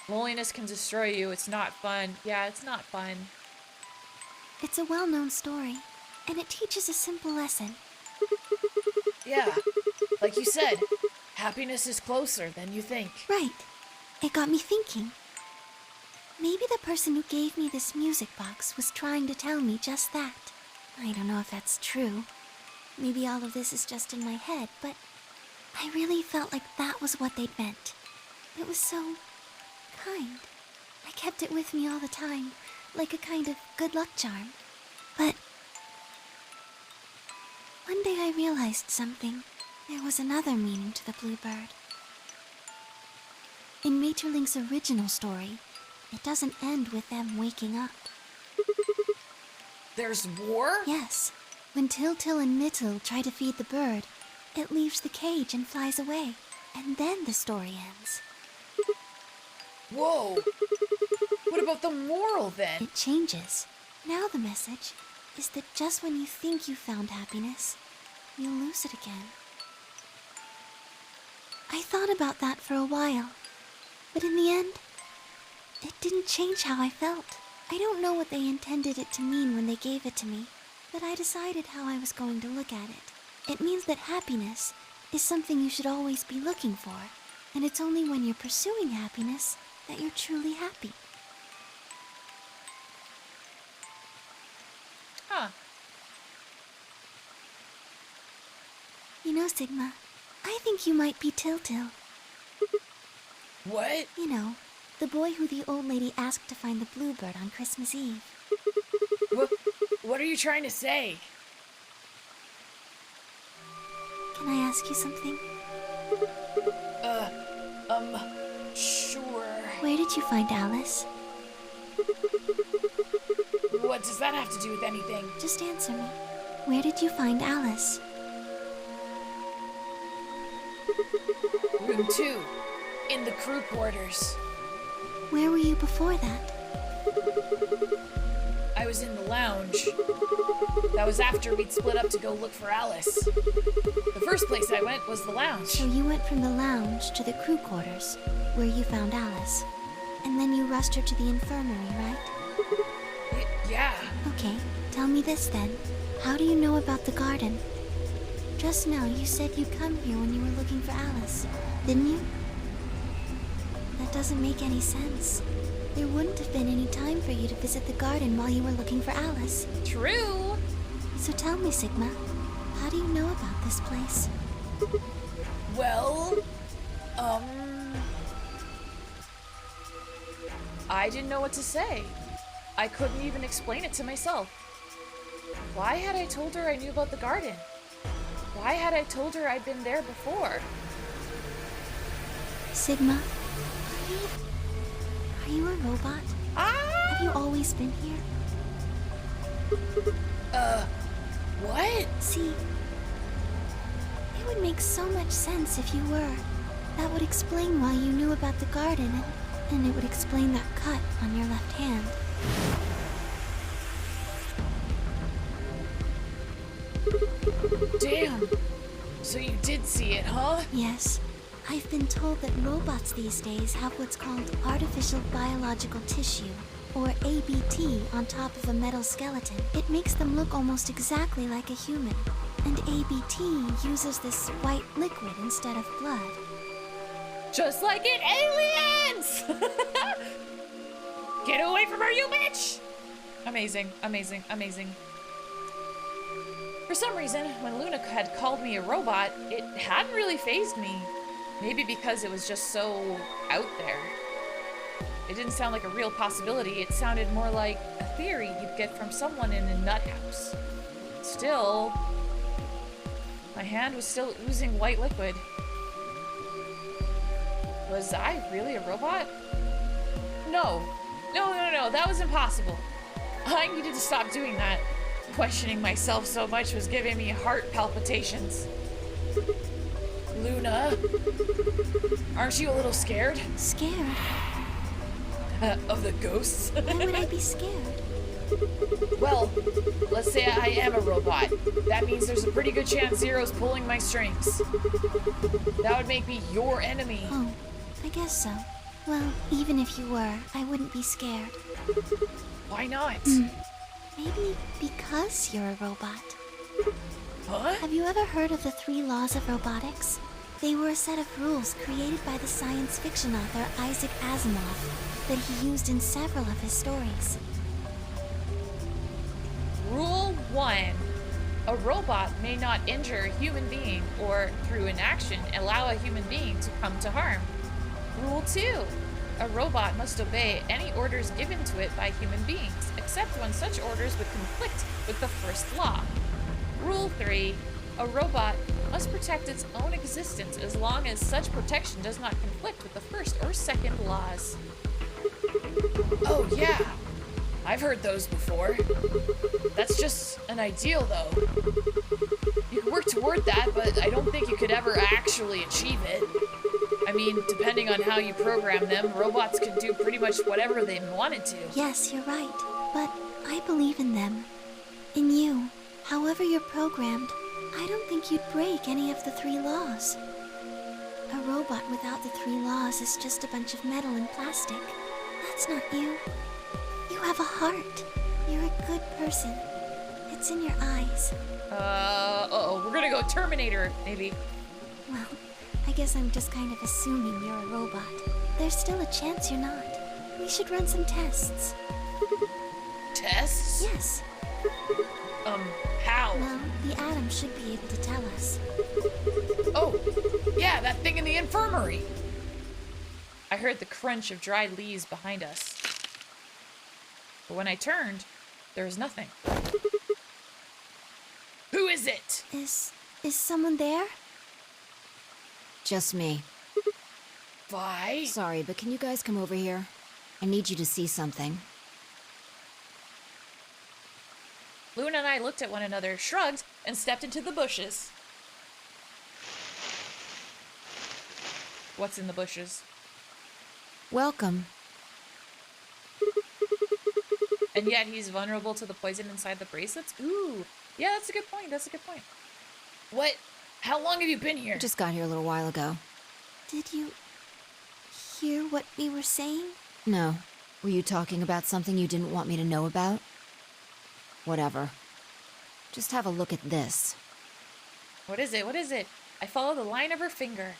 Loneliness can destroy you. It's not fun. Yeah, it's not fun. It's a well-known story, and it teaches a simple lesson. Yeah, like you said, happiness is closer than you think. Right. It got me thinking. Maybe the person who gave me this music box was trying to tell me just that. I don't know if that's true. Maybe all of this is just in my head, but I really felt like that was what they'd meant. It was so kind. I kept it with me all the time, like a kind of good luck charm. But one day I realized something. There was another meaning to the bluebird. In Maeterlinck's original story, it doesn't end with them waking up. There's war? Yes. When Till and Nittil try to feed the bird, it leaves the cage and flies away. And then the story ends. Whoa! What about the moral then? It changes. Now the message is that just when you think you found happiness, you'll lose it again. I thought about that for a while, but in the end, it didn't change how I felt. I don't know what they intended it to mean when they gave it to me, but I decided how I was going to look at it. It means that happiness is something you should always be looking for, and it's only when you're pursuing happiness that you're truly happy. Huh. You know, Sigma, I think you might be Till. What? You know, the boy who the old lady asked to find the bluebird on Christmas Eve. What are you trying to say? Can I ask you something? Sure. Where did you find Alice? What does that have to do with anything? Just answer me. Where did you find Alice? Room 2. In the crew quarters. Where were you before that? I was in the lounge. That was after we'd split up to go look for Alice. The first place I went was the lounge. So you went from the lounge to the crew quarters, where you found Alice. And then you rushed her to the infirmary, right? Yeah. Okay, tell me this then. How do you know about the garden? Just now you said you'd come here when you were looking for Alice, didn't you? That doesn't make any sense. There wouldn't have been any time for you to visit the garden while you were looking for Alice. True. So tell me, Sigma, how do you know about this place? Well, I didn't know what to say. I couldn't even explain it to myself. Why had I told her I knew about the garden? Why had I told her I'd been there before? Sigma, are you a robot? Have you always been here? What? See, it would make so much sense if you were. That would explain why you knew about the garden, and it would explain that cut on your left hand. Damn. So you did see it, huh? Yes. I've been told that robots these days have what's called artificial biological tissue, or ABT, on top of a metal skeleton. It makes them look almost exactly like a human. And ABT uses this white liquid instead of blood. Just like in Aliens! Get away from her, you bitch! Amazing, amazing, amazing. For some reason, when Luna had called me a robot, it hadn't really fazed me. Maybe because it was just so out there. It didn't sound like a real possibility. It sounded more like a theory you'd get from someone in a nut house. Still, my hand was still oozing white liquid. Was I really a robot? No. No, that was impossible. I needed to stop doing that. Questioning myself so much was giving me heart palpitations. Luna, aren't you a little scared? Scared? Of the ghosts? Why would I be scared? Well, let's say I am a robot. That means there's a pretty good chance Zero's pulling my strings. That would make me your enemy. Oh, I guess so. Well, even if you were, I wouldn't be scared. Why not? Maybe because you're a robot. Huh? Have you ever heard of the 3 laws of robotics? They were a set of rules created by the science fiction author Isaac Asimov that he used in several of his stories. Rule 1. A robot may not injure a human being or, through inaction, allow a human being to come to harm. Rule 2. A robot must obey any orders given to it by human beings, except when such orders would conflict with the first law. Rule 3. A robot must protect its own existence as long as such protection does not conflict with the first or second laws. Oh yeah, I've heard those before. That's just an ideal though. You can work toward that, but I don't think you could ever actually achieve it. I mean, depending on how you program them, robots could do pretty much whatever they wanted to. Yes, you're right. But I believe in them. In you. However you're programmed, I don't think you'd break any of the 3 laws. A robot without the 3 laws is just a bunch of metal and plastic. That's not you. You have a heart. You're a good person. It's in your eyes. Uh-oh, we're gonna go Terminator, maybe. Well, I guess I'm just kind of assuming you're a robot. There's still a chance you're not. We should run some tests. Tests? Yes. How? Well, the Atom should be able to tell us. Oh, yeah, that thing in the infirmary. I heard the crunch of dried leaves behind us. But when I turned, there was nothing. Who is it? Is someone there? Just me. Vi? Sorry, but can you guys come over here? I need you to see something. Luna and I looked at one another, shrugged, and stepped into the bushes. What's in the bushes? Welcome. And yet he's vulnerable to the poison inside the bracelets? Ooh, yeah, that's a good point. That's a good point. What? How long have you been here? I just got here a little while ago. Did you hear what we were saying? No. Were you talking about something you didn't want me to know about? Whatever. Just have a look at this. What is it? What is it? I follow the line of her finger.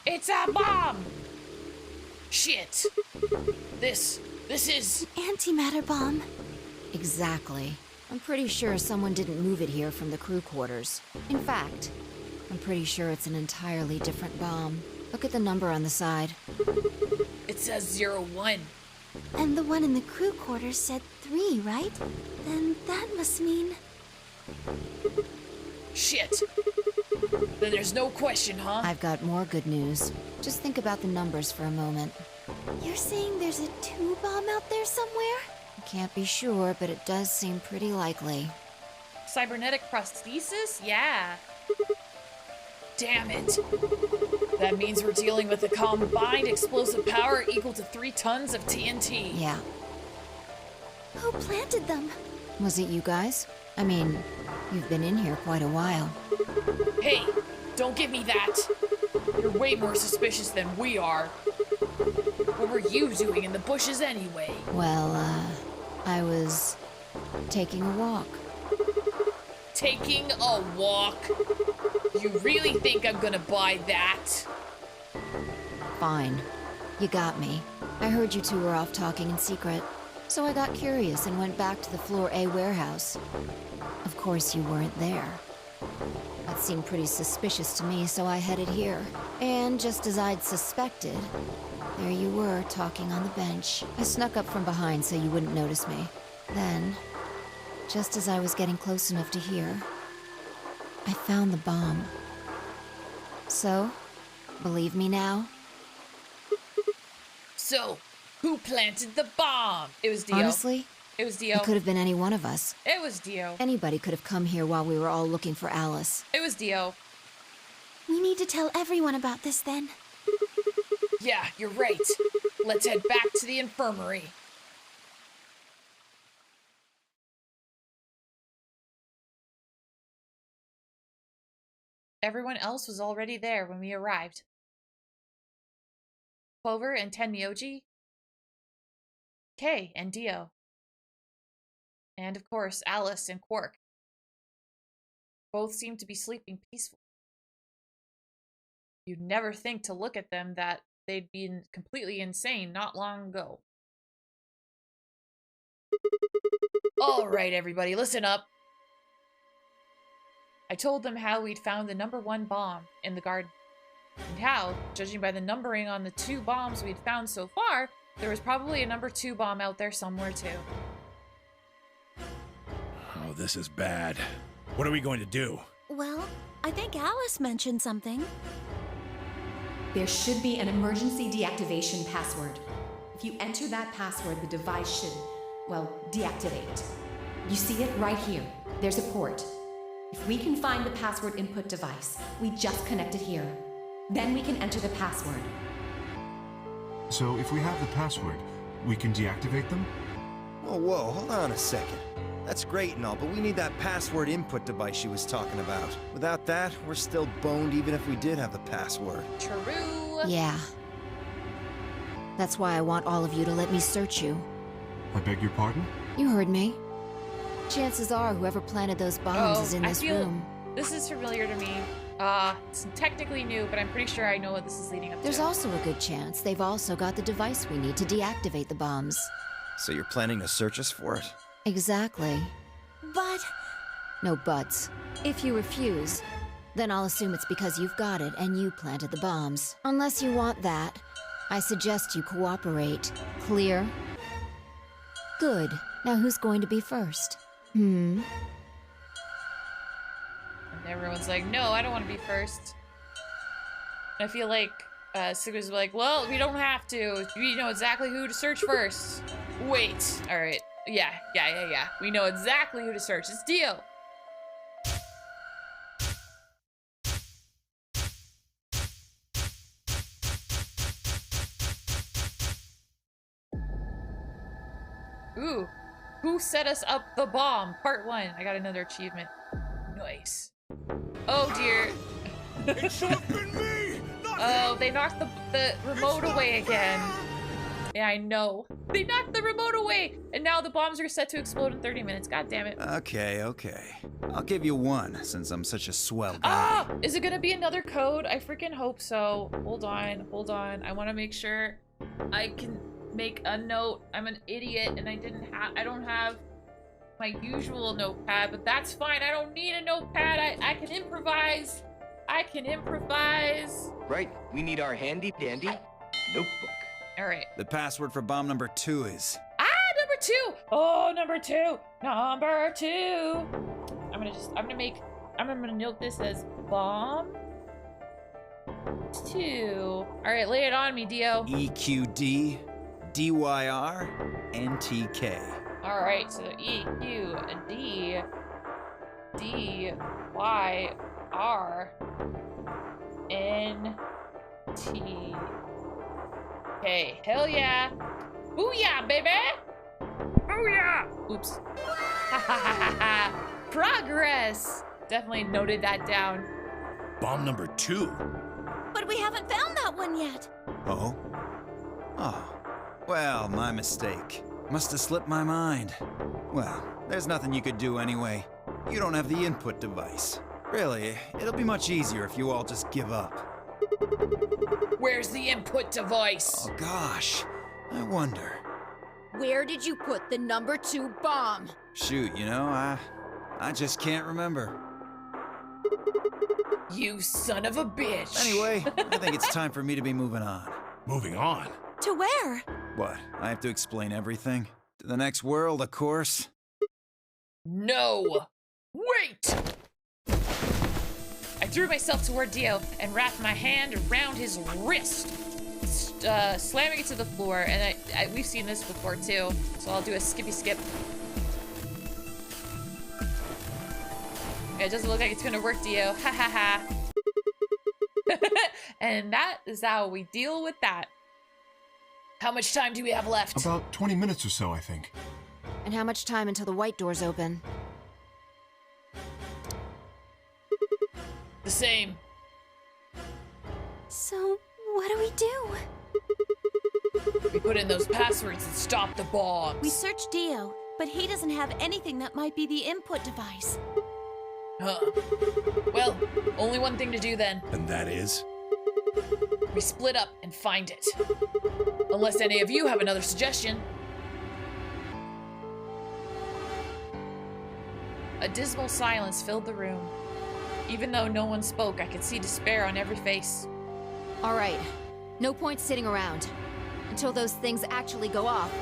It's a bomb! Shit. This is... Antimatter bomb. Exactly. I'm pretty sure someone didn't move it here from the crew quarters. In fact, I'm pretty sure it's an entirely different bomb. Look at the number on the side. It says 01. And the one in the crew quarters said 3, right? Then that must mean... Shit. Then there's no question, huh? I've got more good news. Just think about the numbers for a moment. You're saying there's a 2 bomb out there somewhere? I can't be sure, but it does seem pretty likely. Cybernetic prosthesis? Yeah. Damn it. That means we're dealing with a combined explosive power equal to 3 tons of TNT. Yeah. Who planted them? Was it you guys? I mean, you've been in here quite a while. Hey, don't give me that. You're way more suspicious than we are. What were you doing in the bushes anyway? Well, I was taking a walk. Taking a walk? You really think I'm gonna buy that? Fine. You got me. I heard you two were off talking in secret. So I got curious and went back to the Floor A warehouse. Of course, you weren't there. That seemed pretty suspicious to me, so I headed here. And just as I'd suspected, there you were, talking on the bench. I snuck up from behind so you wouldn't notice me. Then, just as I was getting close enough to hear, I found the bomb. So, believe me now? So, who planted the bomb? It was Dio. Honestly, It was Dio. it could have been any one of us. It was Dio. Anybody could have come here while we were all looking for Alice. It was Dio. We need to tell everyone about this then. Yeah, you're right. Let's head back to the infirmary. Everyone else was already there when we arrived. Clover and Tenmyoji, Kay and Dio, and of course Alice and Quark. Both seemed to be sleeping peacefully. You'd never think to look at them that they'd been completely insane not long ago. All right, everybody, listen up. I told them how we'd found the #1 bomb in the garden, and how, judging by the numbering on the 2 bombs we'd found so far, there was probably a #2 bomb out there somewhere too. Oh, this is bad. What are we going to do? Well, I think Alice mentioned something. There should be an emergency deactivation password. If you enter that password, the device should, well, deactivate. You see it right here. There's a port. If we can find the password input device, we just connect it here. Then we can enter the password. So if we have the password, we can deactivate them? Whoa, hold on a second. That's great and all, but we need that password input device she was talking about. Without that, we're still boned even if we did have the password. True. Yeah. That's why I want all of you to let me search you. I beg your pardon? You heard me. Chances are whoever planted those bombs is in this room. This is familiar to me. It's technically new, but I'm pretty sure I know what this is leading up There's to. also a good chance they've also got the device we need to deactivate the bombs. So you're planning to search us for it? Exactly. But... No buts. If you refuse, then I'll assume it's because you've got it and you planted the bombs. Unless you want that, I suggest you cooperate. Clear? Good. Now who's going to be first? And everyone's like, no, I don't want to be first. I feel like Sigma's like, well, we don't have to. We know exactly who to search first. Wait. All right. Yeah. We know exactly who to search. It's Dio. Ooh. Who set us up the bomb? Part 1. I got another achievement. Nice. Oh dear. It should have been me! Oh, they knocked the remote away again. Yeah, I know. They knocked the remote away! And now the bombs are set to explode in 30 minutes. God damn it. Okay. I'll give you 1, since I'm such a swell guy. Ah! Is it gonna be another code? I freaking hope so. Hold on. I wanna make sure I can make a note. I'm an idiot and I don't have my usual notepad, but that's fine. I don't need a notepad. I can improvise. Right, we need our handy dandy notebook. All right. The password for bomb number 2 is... #2. Oh, number two. I'm gonna note this as bomb 2. All right, lay it on me, Dio. EQD DYR NTK. All right, so EQD DYR NTK. Hell yeah. Booyah, baby. Booyah. Oops. Ha ha ha ha ha. Progress! Definitely noted that down. Bomb number 2. But we haven't found that one yet. Oh? Oh. Well, my mistake. Must have slipped my mind. Well, there's nothing you could do anyway. You don't have the input device. Really, it'll be much easier if you all just give up. Where's the input device? Oh gosh, I wonder. Where did you put the number 2 bomb? Shoot, you know, I just can't remember. You son of a bitch. Anyway, I think it's time for me to be moving on. Moving on. To where? What, I have to explain everything? To the next world, of course. No! Wait! I threw myself toward Dio and wrapped my hand around his wrist, slamming it to the floor. And we've seen this before too, so I'll do a skippy skip. It doesn't look like it's gonna work, Dio. Ha ha ha. And that is how we deal with that. How much time do we have left? About 20 minutes or so, I think. And how much time until the white doors open? The same. So, what do we do? We put in those passwords and stop the bombs. We searched Dio, but he doesn't have anything that might be the input device. Huh. Well, only one thing to do then. And that is? We split up and find it. Unless any of you have another suggestion. A dismal silence filled the room. Even though no one spoke, I could see despair on every face. All right, no point sitting around. Until those things actually go off,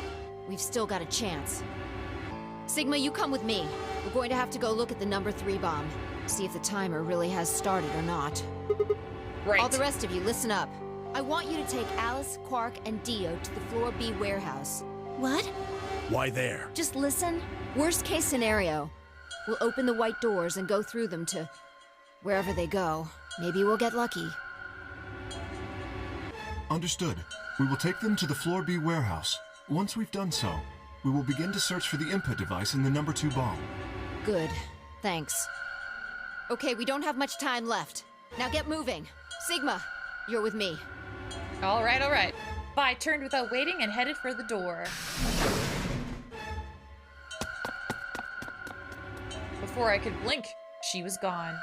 we've still got a chance. Sigma, you come with me. We're going to have to go look at the number 3 bomb. See if the timer really has started or not. Right. All the rest of you, listen up. I want you to take Alice, Quark, and Dio to the Floor B warehouse. What? Why there? Just listen. Worst case scenario. We'll open the white doors and go through them to wherever they go. Maybe we'll get lucky. Understood. We will take them to the Floor B warehouse. Once we've done so, we will begin to search for the input device in the number 2 bomb. Good. Thanks. Okay, we don't have much time left. Now get moving. Sigma, you're with me. All right, all right. Vi turned without waiting and headed for the door. Before I could blink, she was gone.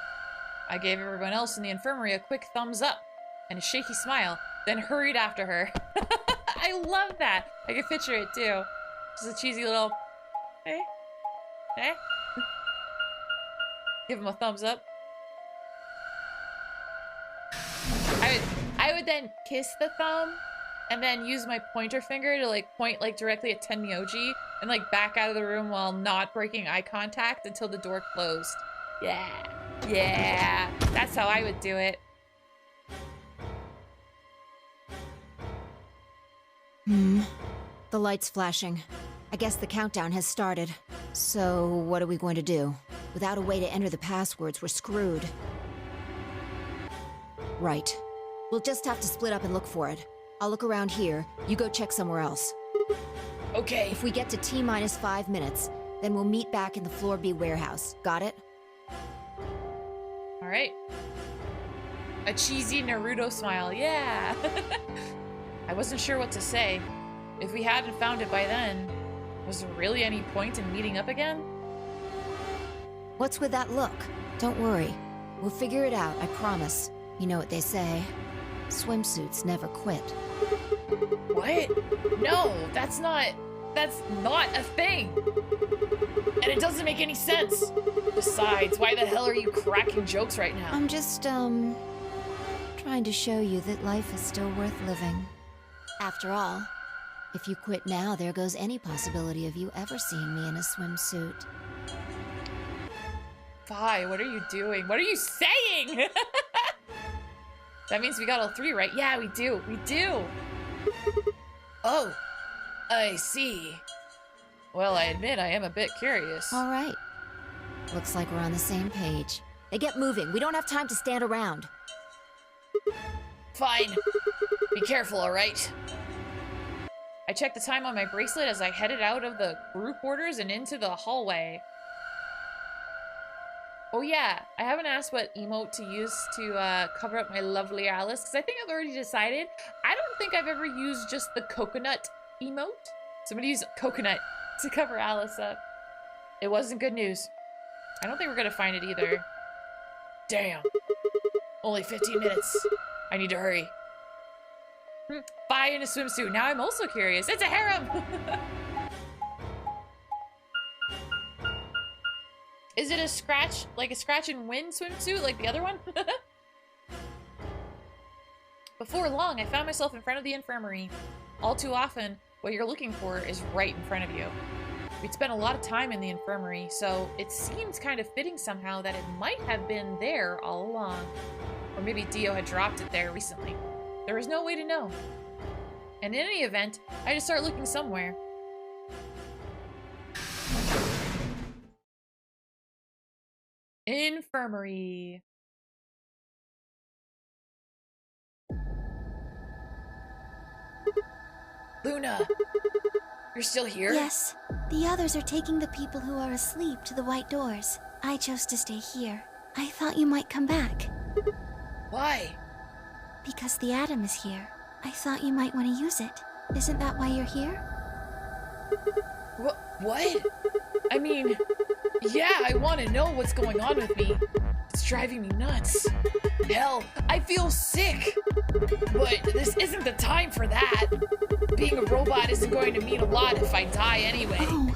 I gave everyone else in the infirmary a quick thumbs up and a shaky smile, then hurried after her. I love that. I can picture it too. Just a cheesy little, hey, hey. Give him a thumbs up. I would then kiss the thumb and then use my pointer finger to like point like directly at Tenmyoji and like back out of the room while not breaking eye contact until the door closed. Yeah. Yeah. That's how I would do it. The light's flashing. I guess the countdown has started. So, what are we going to do? Without a way to enter the passwords, we're screwed. Right. We'll just have to split up and look for it. I'll look around here. You go check somewhere else. Okay. If we get to T-minus 5 minutes, then we'll meet back in the Floor B warehouse. Got it? All right. A cheesy Naruto smile. Yeah. I wasn't sure what to say. If we hadn't found it by then, was there really any point in meeting up again? What's with that look? Don't worry. We'll figure it out, I promise. You know what they say. Swimsuits never quit. What? No, that's not a thing. And it doesn't make any sense. Besides, why the hell are you cracking jokes right now? I'm just, trying to show you that life is still worth living. After all, if you quit now, there goes any possibility of you ever seeing me in a swimsuit. Vi, what are you doing? What are you saying? That means we got all 3, right? Yeah, we do. We do. Oh, I see. Well, I admit I am a bit curious. All right. Looks like we're on the same page. Now get moving. We don't have time to stand around. Fine. Be careful, all right? I checked the time on my bracelet as I headed out of the crew quarters and into the hallway. Oh yeah, I haven't asked what emote to use to cover up my lovely Alice, because I think I've already decided. I don't think I've ever used just the coconut emote. So I'm gonna use coconut to cover Alice up. It wasn't good news. I don't think we're gonna find it either. Damn. Only 15 minutes. I need to hurry. Bye in a swimsuit. Now I'm also curious. It's a harem! Is it a scratch, like a scratch and win swimsuit like the other one? Before long, I found myself in front of the infirmary. All too often, what you're looking for is right in front of you. We'd spent a lot of time in the infirmary, so it seems kind of fitting somehow that it might have been there all along. Or maybe Dio had dropped it there recently. There was no way to know. And in any event, I had to start looking somewhere. Infirmary. Luna, you're still here? Yes. The others are taking the people who are asleep to the white doors. I chose to stay here. I thought you might come back. Why? Because the atom is here. I thought you might want to use it. Isn't that why you're here? What? I mean, yeah, I want to know what's going on with me. It's driving me nuts. Hell, I feel sick. But this isn't the time for that. Being a robot isn't going to mean a lot if I die anyway. Oh,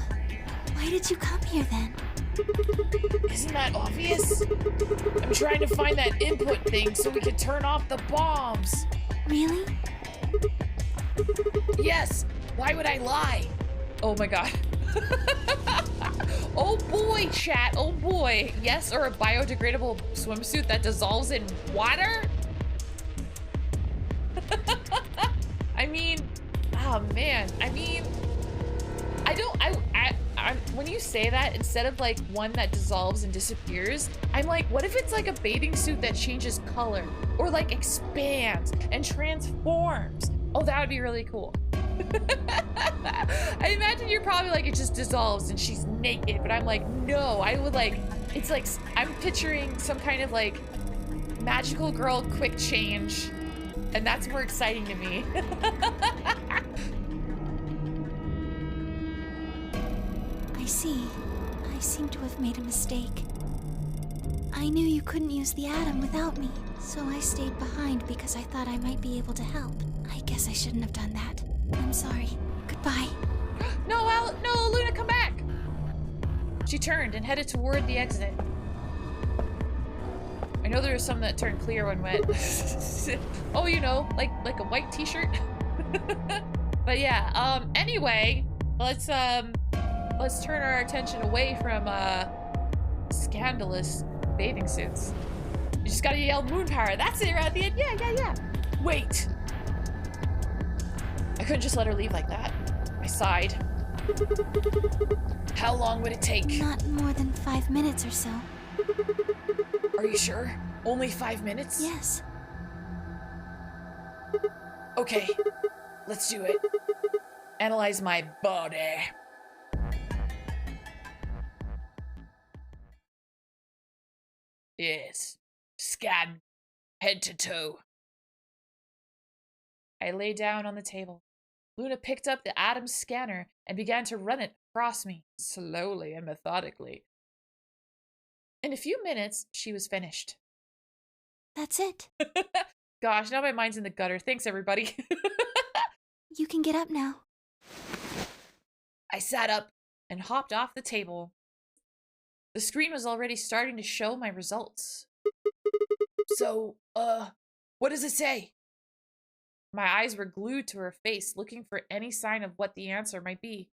why did you come here then? Isn't that obvious? I'm trying to find that input thing so we can turn off the bombs. Really? Yes, why would I lie? Oh my god. Oh boy, chat, oh boy. Yes, or a biodegradable swimsuit that dissolves in water? I mean, oh man, I mean, when you say that, instead of like one that dissolves and disappears, I'm like, what if it's like a bathing suit that changes color or like expands and transforms? Oh, that would be really cool. I imagine you're probably like, it just dissolves and she's naked, but I'm like, no, I would like, it's like, I'm picturing some kind of like magical girl quick change, and that's more exciting to me. I see. I seem to have made a mistake. I knew you couldn't use the atom without me, so I stayed behind because I thought I might be able to help. I guess I shouldn't have done that. I'm sorry. Goodbye. No, no, Luna, come back! She turned and headed toward the exit. I know there were some that turned clear when wet. Oh, you know, like a white t-shirt. But yeah, anyway, let's turn our attention away from scandalous bathing suits. You just gotta yell moon power. That's it right at the end. Yeah. Wait. I couldn't just let her leave like that. I sighed. How long would it take? Not more than 5 minutes or so. Are you sure? Only 5 minutes? Yes. Okay, let's do it. Analyze my body. Yes. Scan head to toe. I lay down on the table. Luna picked up the Atom scanner and began to run it across me, slowly and methodically. In a few minutes, she was finished. That's it. Gosh, now my mind's in the gutter. Thanks, everybody. You can get up now. I sat up and hopped off the table. The screen was already starting to show my results. So, what does it say? My eyes were glued to her face, looking for any sign of what the answer might be.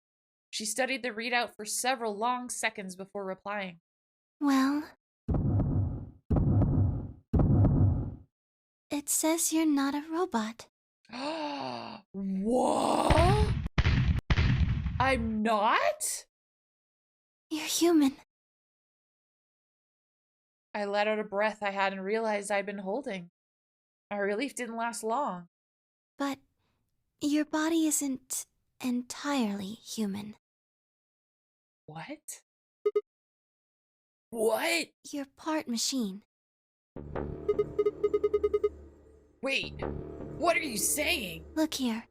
She studied the readout for several long seconds before replying. Well, it says you're not a robot. What? I'm not? You're human. I let out a breath I hadn't realized I'd been holding. My relief didn't last long. But your body isn't entirely human. What? What? You're part machine. Wait, what are you saying? Look here.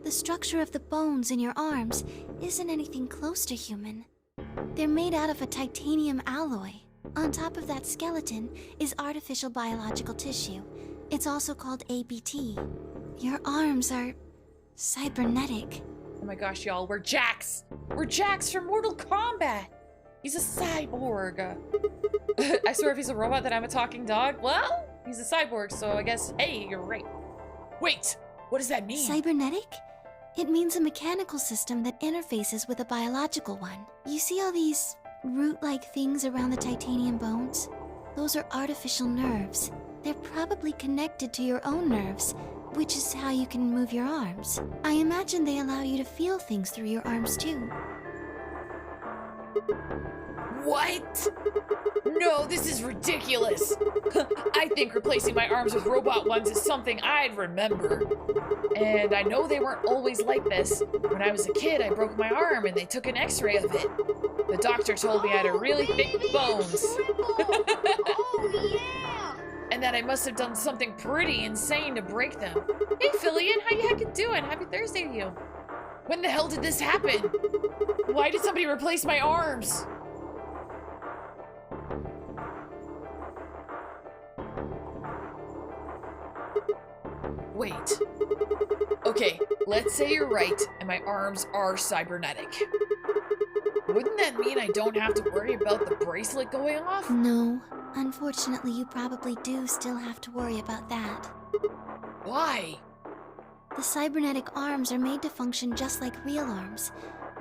The structure of the bones in your arms isn't anything close to human. They're made out of a titanium alloy. On top of that skeleton is artificial biological tissue. It's also called ABT. Your arms are cybernetic. Oh my gosh, y'all, we're Jax! We're Jax from Mortal Kombat! He's a cyborg. I swear if he's a robot then I'm a talking dog. Well, he's a cyborg, so I guess, hey, you're right. Wait, what does that mean? Cybernetic? It means a mechanical system that interfaces with a biological one. You see all these root-like things around the titanium bones? Those are artificial nerves. They're probably connected to your own nerves, which is how you can move your arms. I imagine they allow you to feel things through your arms too. What? No, this is ridiculous. I think replacing my arms with robot ones is something I'd remember. And I know they weren't always like this. When I was a kid, I broke my arm and they took an x-ray of it. The doctor told me I had a really thick bones. And that I must have done something pretty insane to break them. Hey, Fillion, how you heckin' doing? Happy Thursday to you. When the hell did this happen? Why did somebody replace my arms? Wait. Okay, let's say you're right and my arms are cybernetic. Wouldn't that mean I don't have to worry about the bracelet going off? No. Unfortunately, you probably do still have to worry about that. Why? The cybernetic arms are made to function just like real arms,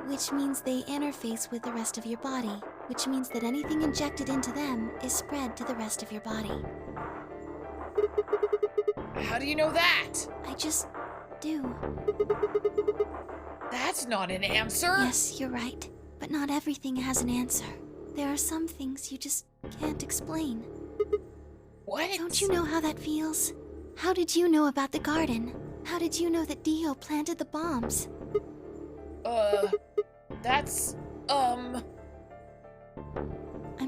which means they interface with the rest of your body, which means that anything injected into them is spread to the rest of your body. How do you know that? I just do. That's not an answer. Yes, you're right. But not everything has an answer. There are some things you just can't explain. What? Don't you know how that feels? How did you know about the garden? How did you know that Dio planted the bombs? That's, I'm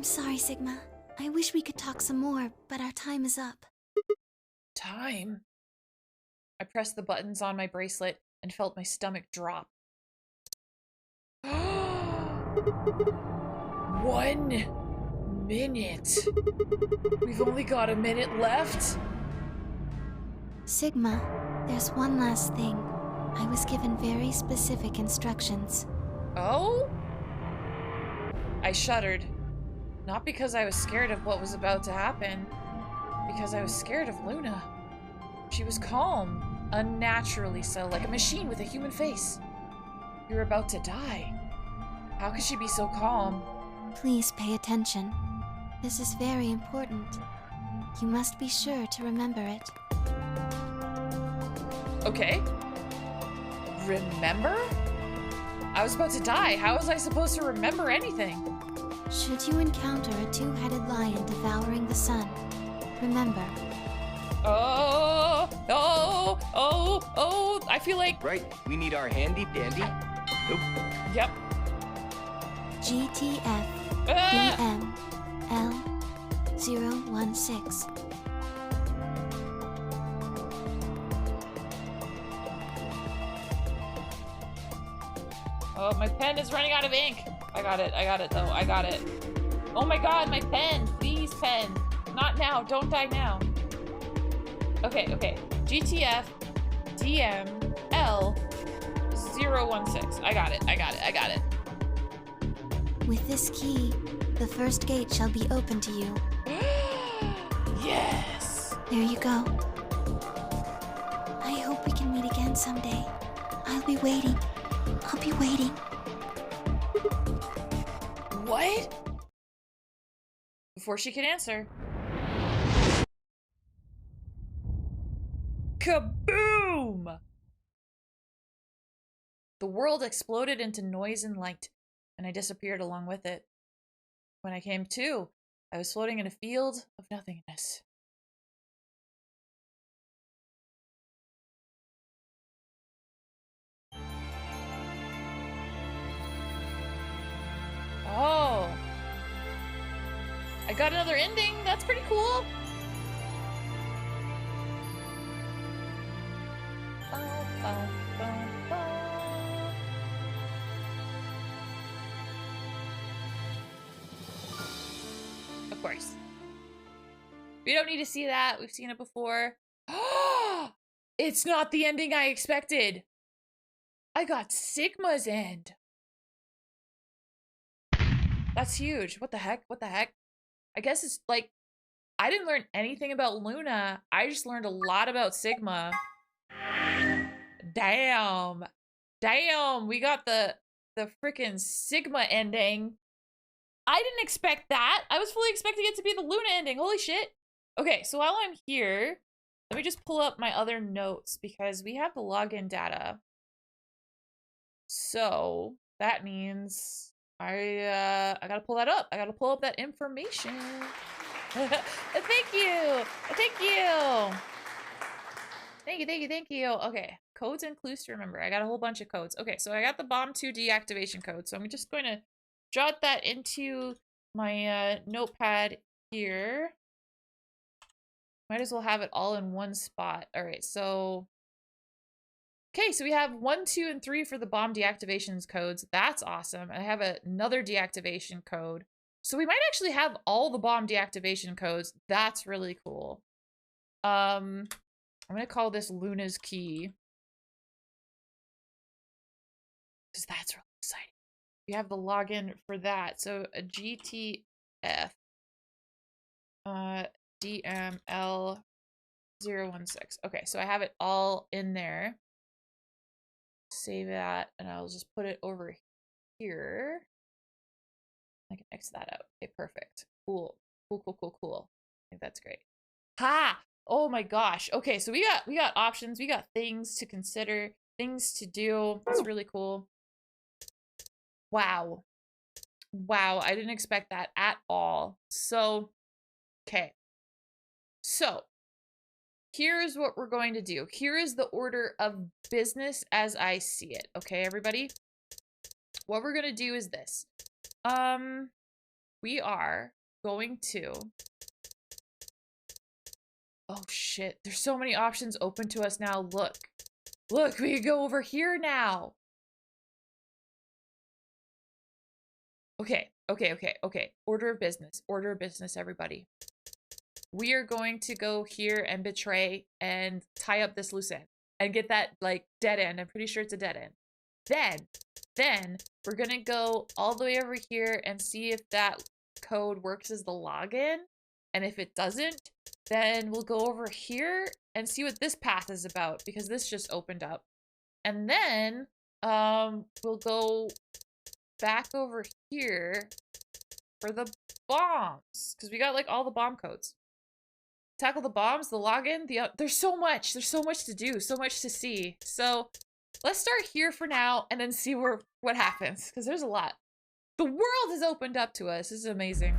sorry, Sigma. I wish we could talk some more, but our time is up. Time? I pressed the buttons on my bracelet and felt my stomach drop. 1 minute. We've only got a minute left. Sigma, there's one last thing. I was given very specific instructions. Oh? I shuddered. Not because I was scared of what was about to happen, because I was scared of Luna. She was calm, unnaturally so, like a machine with a human face. You're about to die. How could she be so calm? Please pay attention. This is very important. You must be sure to remember it. Okay. Remember? I was about to die. How was I supposed to remember anything? Should you encounter a two-headed lion devouring the sun, remember. Oh, I feel like... Right, we need our handy dandy. Nope. Yep. GTF BML016. Oh, my pen is running out of ink. I got it though, I got it. Oh my god, my pen, please pen. Not now, don't die now. Okay. GTF DML016. I got it. With this key, the first gate shall be open to you. Yes! There you go. I hope we can meet again someday. I'll be waiting. What? Before she could answer. Kaboom! The world exploded into noise and light, and I disappeared along with it. When I came to, I was floating in a field of nothingness. Oh. got another ending. That's pretty cool. Of course. We don't need to see that. We've seen it before. It's not the ending I expected. I got Sigma's end. That's huge. What the heck? What the heck? I guess it's like, I didn't learn anything about Luna. I just learned a lot about Sigma. Damn. Damn, we got the freaking Sigma ending. I didn't expect that. I was fully expecting it to be the Luna ending. Holy shit. Okay, so while I'm here, let me just pull up my other notes because we have the login data. So that means I gotta pull that up. I gotta pull up that information. Thank you. Thank you. Thank you, thank you, thank you. Okay, codes and clues to remember. I got a whole bunch of codes. Okay, so I got the Bomb 2 deactivation code. So I'm just going to jot that into my notepad here. Might as well have it all in one spot. All right, so... Okay, so we have 1, 2, and 3 for the bomb deactivations codes. That's awesome. I have another deactivation code. So we might actually have all the bomb deactivation codes. That's really cool. I'm gonna call this Luna's key. Because that's really exciting. We have the login for that. So a GTF DML 016. Okay, so I have it all in there. Save that, and I'll just put it over here. I can X that out. Okay, perfect. Cool. Cool, cool, cool, cool. I think that's great. Ha! Oh my gosh. Okay, so we got options, we got things to consider, things to do. That's really cool. Wow. Wow, I didn't expect that at all. So, okay. So, here's what we're going to do. Here is the order of business as I see it. Okay, everybody? What we're gonna do is this. We are going to... Oh shit, there's so many options open to us now. Look. Look, we can go over here now. Okay. Order of business, everybody. We are going to go here and betray and tie up this loose end and get that, like, dead end. I'm pretty sure it's a dead end. Then we're gonna go all the way over here and see if that code works as the login. And if it doesn't, then we'll go over here and see what this path is about, because this just opened up. And then we'll go back over here for the bombs, because we got like all the bomb codes. Tackle the bombs, the login, there's so much to do, so much to see. So let's start here for now and then see what happens, because there's a lot. The world has opened up to us. This is amazing.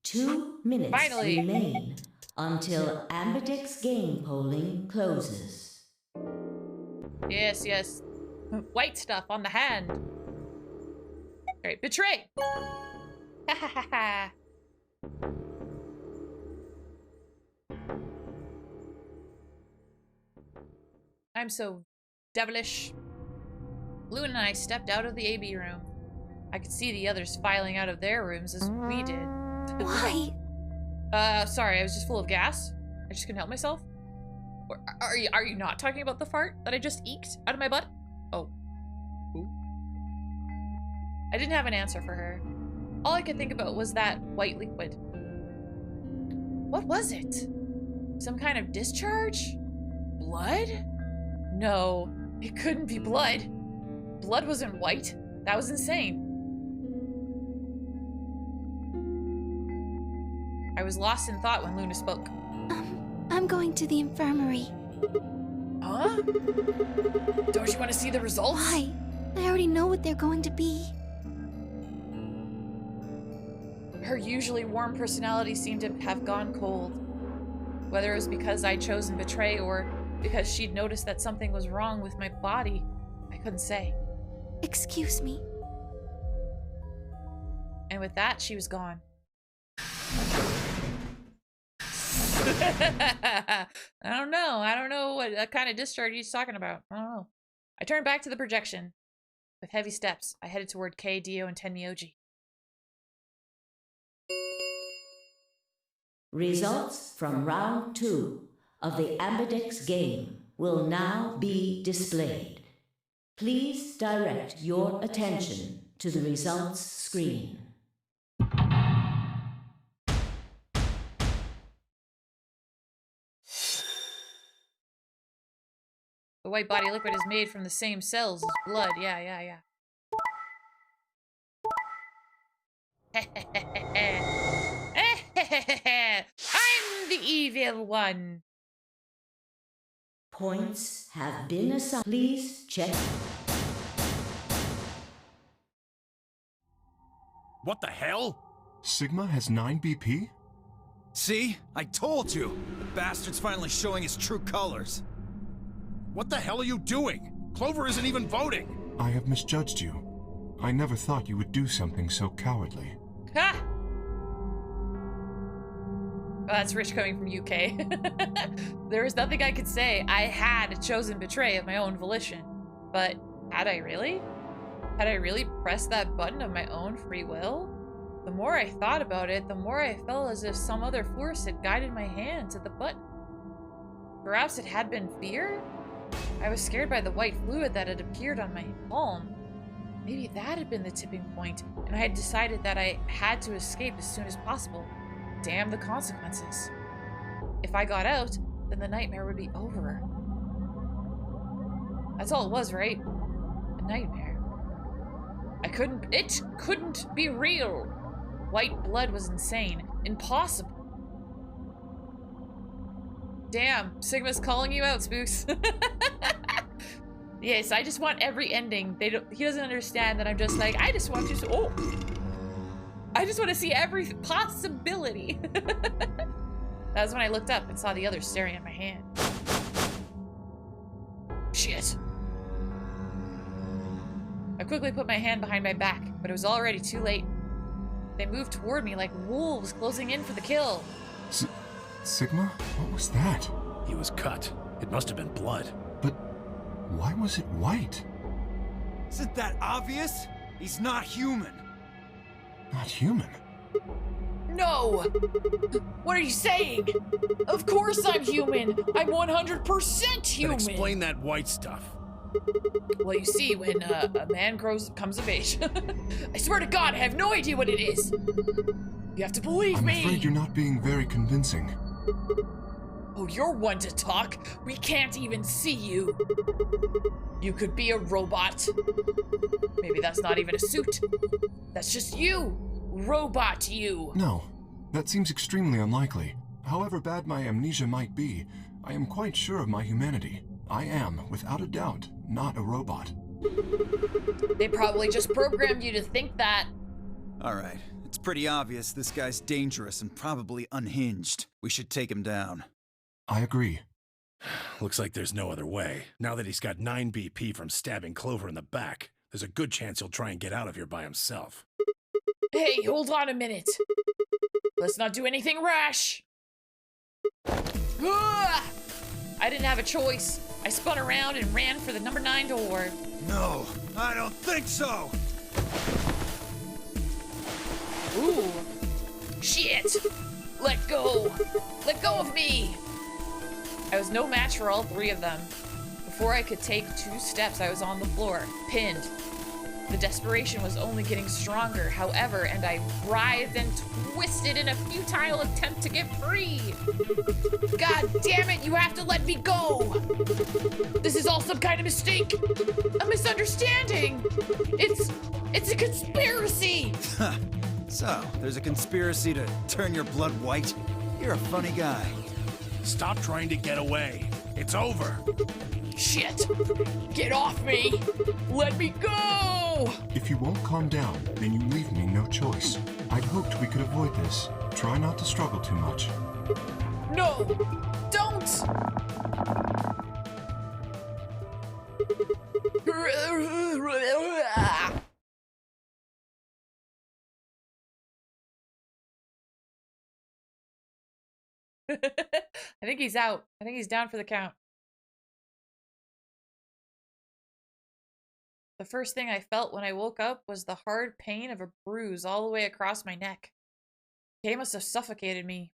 Two minutes Finally. remain until Ambidex game polling closes. Yes, yes. White stuff on the hand. Alright, betray! Ha ha ha ha. I'm so devilish. Luna and I stepped out of the AB room. I could see the others filing out of their rooms as we did. Why? Sorry, I was just full of gas. I just couldn't help myself. Or, are you not talking about the fart that I just eked out of my butt? Oh. Ooh. I didn't have an answer for her. All I could think about was that white liquid. What was it? Some kind of discharge? Blood? No, it couldn't be blood. Blood wasn't white. That was insane. I was lost in thought when Luna spoke. I'm going to the infirmary. Huh? Don't you want to see the results? Why? I already know what they're going to be. Her usually warm personality seemed to have gone cold. Whether it was because I'd chosen betray or because she'd noticed that something was wrong with my body. I couldn't say. Excuse me. And with that, she was gone. I don't know what kind of discharge he's talking about. I don't know. I turned back to the projection. With heavy steps, I headed toward Kei, Dio, and Tenmyoji. Results from round 2 of the Ambidex game will now be displayed. Please direct your attention to the results screen. The white body liquid is made from the same cells as blood. Yeah. I'm the evil one. Points have been assigned. Please check. What the hell? Sigma has 9 BP? See? I told you! The bastard's finally showing his true colors. What the hell are you doing? Clover isn't even voting. I have misjudged you. I never thought you would do something so cowardly. Ha! Well, that's rich coming from UK. There was nothing I could say. I had chosen betray of my own volition. But had I really? Had I really pressed that button of my own free will? The more I thought about it, the more I felt as if some other force had guided my hand to the button. Perhaps it had been fear? I was scared by the white fluid that had appeared on my palm. Maybe that had been the tipping point, and I had decided that I had to escape as soon as possible. Damn the consequences. If I got out, then the nightmare would be over. That's all it was, right? A nightmare. It couldn't be real. White blood was insane. Impossible. Damn, Sigma's calling you out, Spooks. Yes, I just want every ending. He doesn't understand that I'm just like, I just want to, I just want to see every possibility. That was when I looked up and saw the others staring at my hand. Shit. I quickly put my hand behind my back, but it was already too late. They moved toward me like wolves closing in for the kill. Sigma? What was that? He was cut. It must have been blood. But why was it white? Isn't that obvious? He's not human. Not human? No! What are you saying? Of course I'm human! I'm 100% human! Then explain that white stuff. Well, you see, when a man comes of age, I swear to God, I have no idea what it is. You have to believe me. I'm afraid you're not being very convincing. Oh, you're one to talk. We can't even see you. You could be a robot. Maybe that's not even a suit. That's just you. Robot you. No, that seems extremely unlikely. However bad my amnesia might be, I am quite sure of my humanity. I am, without a doubt, not a robot. They probably just programmed you to think that. Alright, it's pretty obvious this guy's dangerous and probably unhinged. We should take him down. I agree. Looks like there's no other way. Now that he's got 9 BP from stabbing Clover in the back, there's a good chance he'll try and get out of here by himself. Hey, hold on a minute. Let's not do anything rash. I didn't have a choice. I spun around and ran for the number 9 door. No, I don't think so! Ooh. Shit! Let go! Let go of me! I was no match for all 3 of them. Before I could take 2 steps, I was on the floor, pinned. The desperation was only getting stronger, however, and I writhed and twisted in a futile attempt to get free. God damn it, you have to let me go! This is all some kind of mistake! A misunderstanding! It's a conspiracy! So, there's a conspiracy to turn your blood white? You're a funny guy. Stop trying to get away. It's over. Shit! Get off me! Let me go! If you won't calm down, then you leave me no choice. I'd hoped we could avoid this. Try not to struggle too much. No! Don't! I think he's out. I think he's down for the count. The first thing I felt when I woke up was the hard pain of a bruise all the way across my neck. Kay must have suffocated me.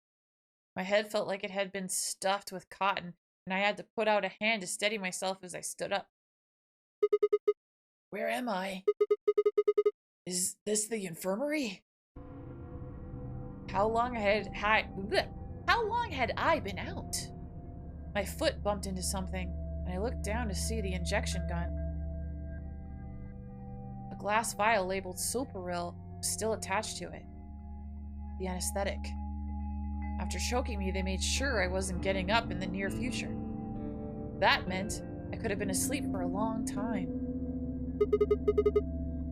My head felt like it had been stuffed with cotton, and I had to put out a hand to steady myself as I stood up. Where am I? Is this the infirmary? How long had I been out? My foot bumped into something, and I looked down to see the injection gun. A glass vial labeled Soparil was still attached to it. The anesthetic. After choking me, they made sure I wasn't getting up in the near future. That meant I could have been asleep for a long time.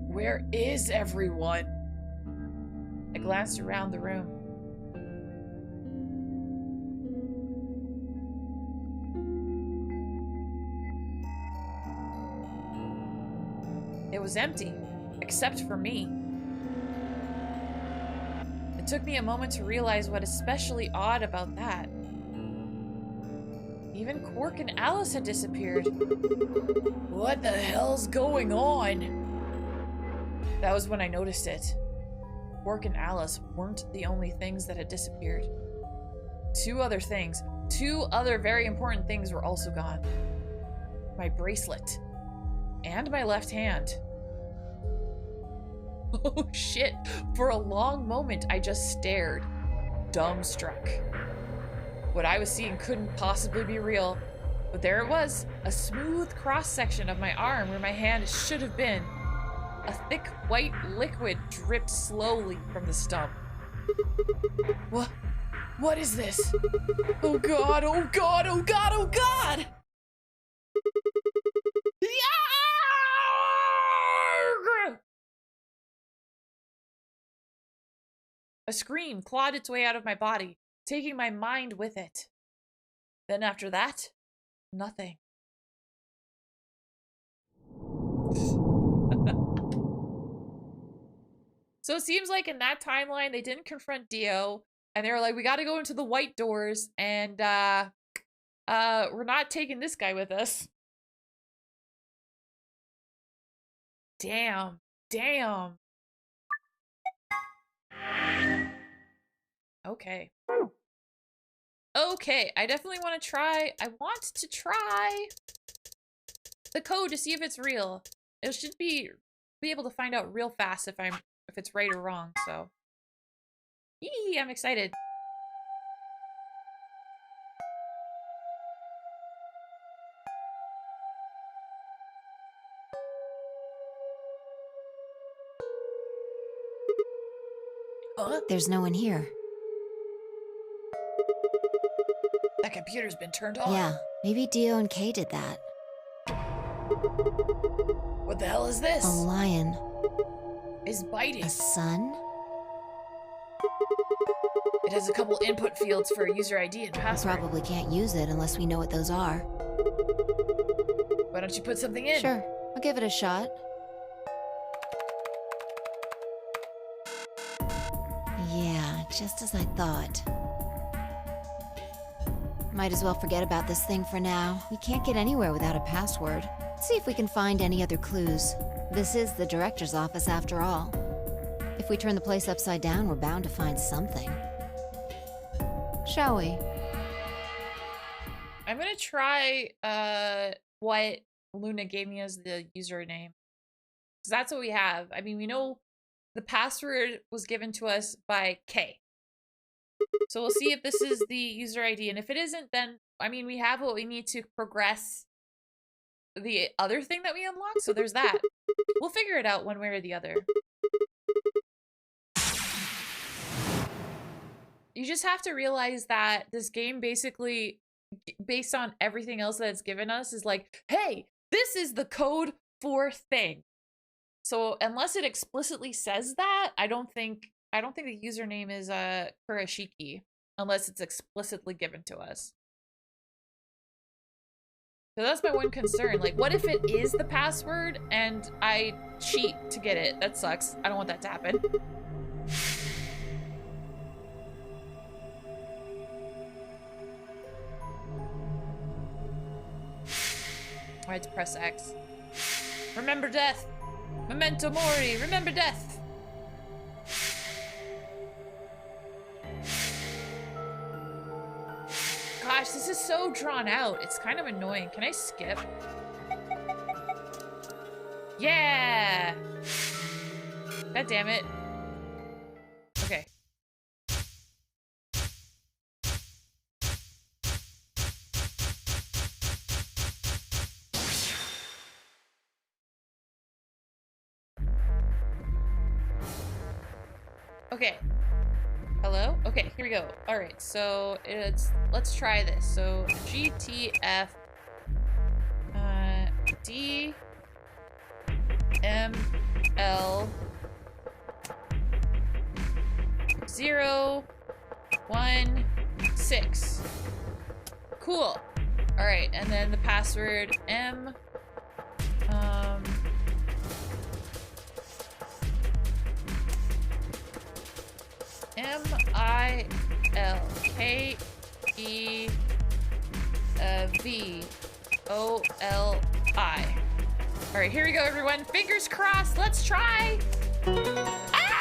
Where is everyone? I glanced around the room. It was empty, except for me. It took me a moment to realize what especially odd about that. Even Quark and Alice had disappeared. What the hell's going on? That was when I noticed it. Quark and Alice weren't the only things that had disappeared. Two other very important things were also gone. My bracelet. And my left hand. Oh shit. For a long moment, I just stared, dumbstruck. What I was seeing couldn't possibly be real, but there it was, a smooth cross-section of my arm where my hand should have been. A thick white liquid dripped slowly from the stump. What is this? Oh god, oh god, oh god, oh god! A scream clawed its way out of my body, taking my mind with it. Then after that, nothing. So it seems like in that timeline, they didn't confront Dio, and they were like, we gotta go into the white doors, and we're not taking this guy with us. Damn. Okay. Okay, I definitely want to try. I want to try the code to see if it's real. It should be able to find out real fast if it's right or wrong. So, yee, I'm excited. There's no one here. That computer's been turned on. Yeah, maybe Dio and Kay did that. What the hell is this? A lion. Is biting. A sun? It has a couple input fields for user ID and We password. probably can't use it unless we know what those are. Why don't you put something in? Sure, I'll give it a shot. Yeah, just as I thought. Might as well forget about this thing for now. We can't get anywhere without a password. Let's see if we can find any other clues. This is the director's office after all. If we turn the place upside down, we're bound to find something. Shall we? I'm gonna try what Luna gave me as the username. Because that's what we have. I mean, we know the password was given to us by Kay. So we'll see if this is the user ID. And if it isn't, then, I mean, we have what we need to progress the other thing that we unlocked. So there's that. We'll figure it out one way or the other. You just have to realize that this game basically, based on everything else that it's given us, is like, hey, this is the code for thing. So unless it explicitly says that, I don't think the username is Kurashiki, unless it's explicitly given to us. So that's my one concern. Like, what if it is the password and I cheat to get it? That sucks. I don't want that to happen. I had to press X. Remember death. Memento mori. Remember death. Gosh, this is so drawn out. It's kind of annoying. Can I skip? Yeah! God damn it. Okay. Okay. Hello? Okay, here we go. Alright, so let's try this. So GTF D M L 0 1 6. Cool. Alright, and then the password M MILKEVOLI. Alright, here we go, everyone. Fingers crossed. Let's try. Ah!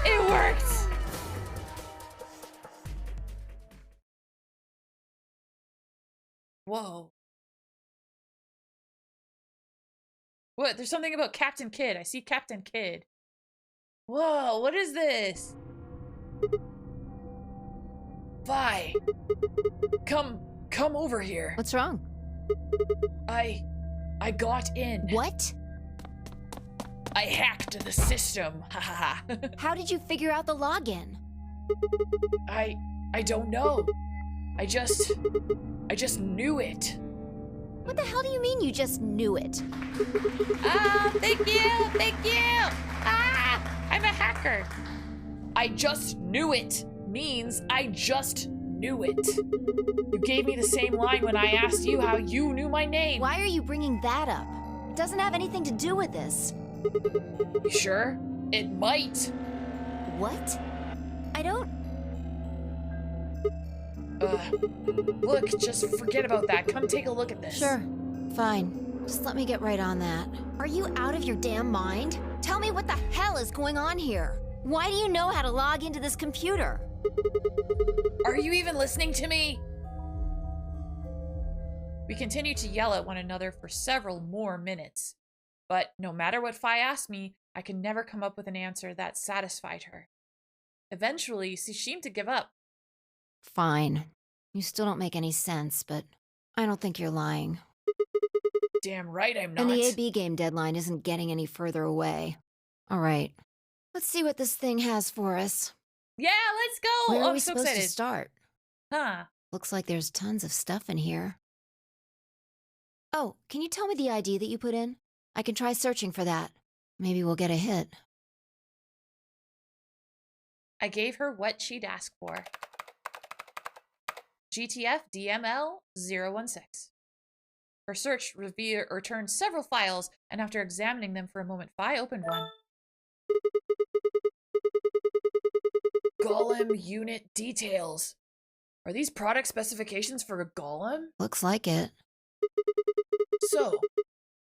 It worked. Whoa. What? There's something about Captain Kidd. I see Captain Kidd. Whoa, what is this? Vi. Come over here. What's wrong? I got in. What? I hacked the system. Ha ha ha. How did you figure out the login? I don't know. I just knew it. What the hell do you mean you just knew it? Ah, thank you. Ah, I'm a hacker. I just knew it means I just knew it. You gave me the same line when I asked you how you knew my name. Why are you bringing that up? It doesn't have anything to do with this. You sure? It might. What? I don't... Look, just forget about that. Come take a look at this. Sure. Fine. Just let me get right on that. Are you out of your damn mind? Tell me what the hell is going on here. Why do you know how to log into this computer? Are you even listening to me? We continued to yell at one another for several more minutes. But no matter what Fi asked me, I could never come up with an answer that satisfied her. Eventually, she seemed to give up. Fine. You still don't make any sense, but I don't think you're lying. Damn right I'm not. And the AB game deadline isn't getting any further away. All right. Let's see what this thing has for us. Yeah, let's go! Where are I'm we so supposed excited. to start? Huh. Looks like there's tons of stuff in here. Oh, can you tell me the ID that you put in? I can try searching for that. Maybe we'll get a hit. I gave her what she'd asked for. GTF DML 016. Her search returned several files, and after examining them for a moment, Fi opened one. Golem unit details. Are these product specifications for a golem? Looks like it. So,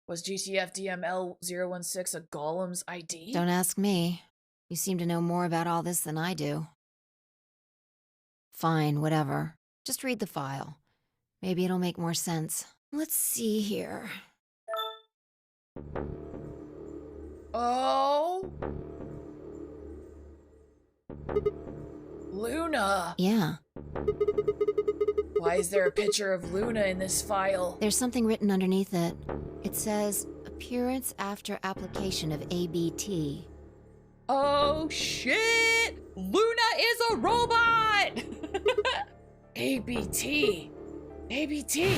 was GTF DML 016 a golem's ID? Don't ask me. You seem to know more about all this than I do. Fine, whatever. Just read the file. Maybe it'll make more sense. Let's see here. Oh. Luna. Yeah. Why is there a picture of Luna in this file? There's something written underneath it. It says, appearance after application of ABT. Oh shit! Luna is a robot! ABT. ABT.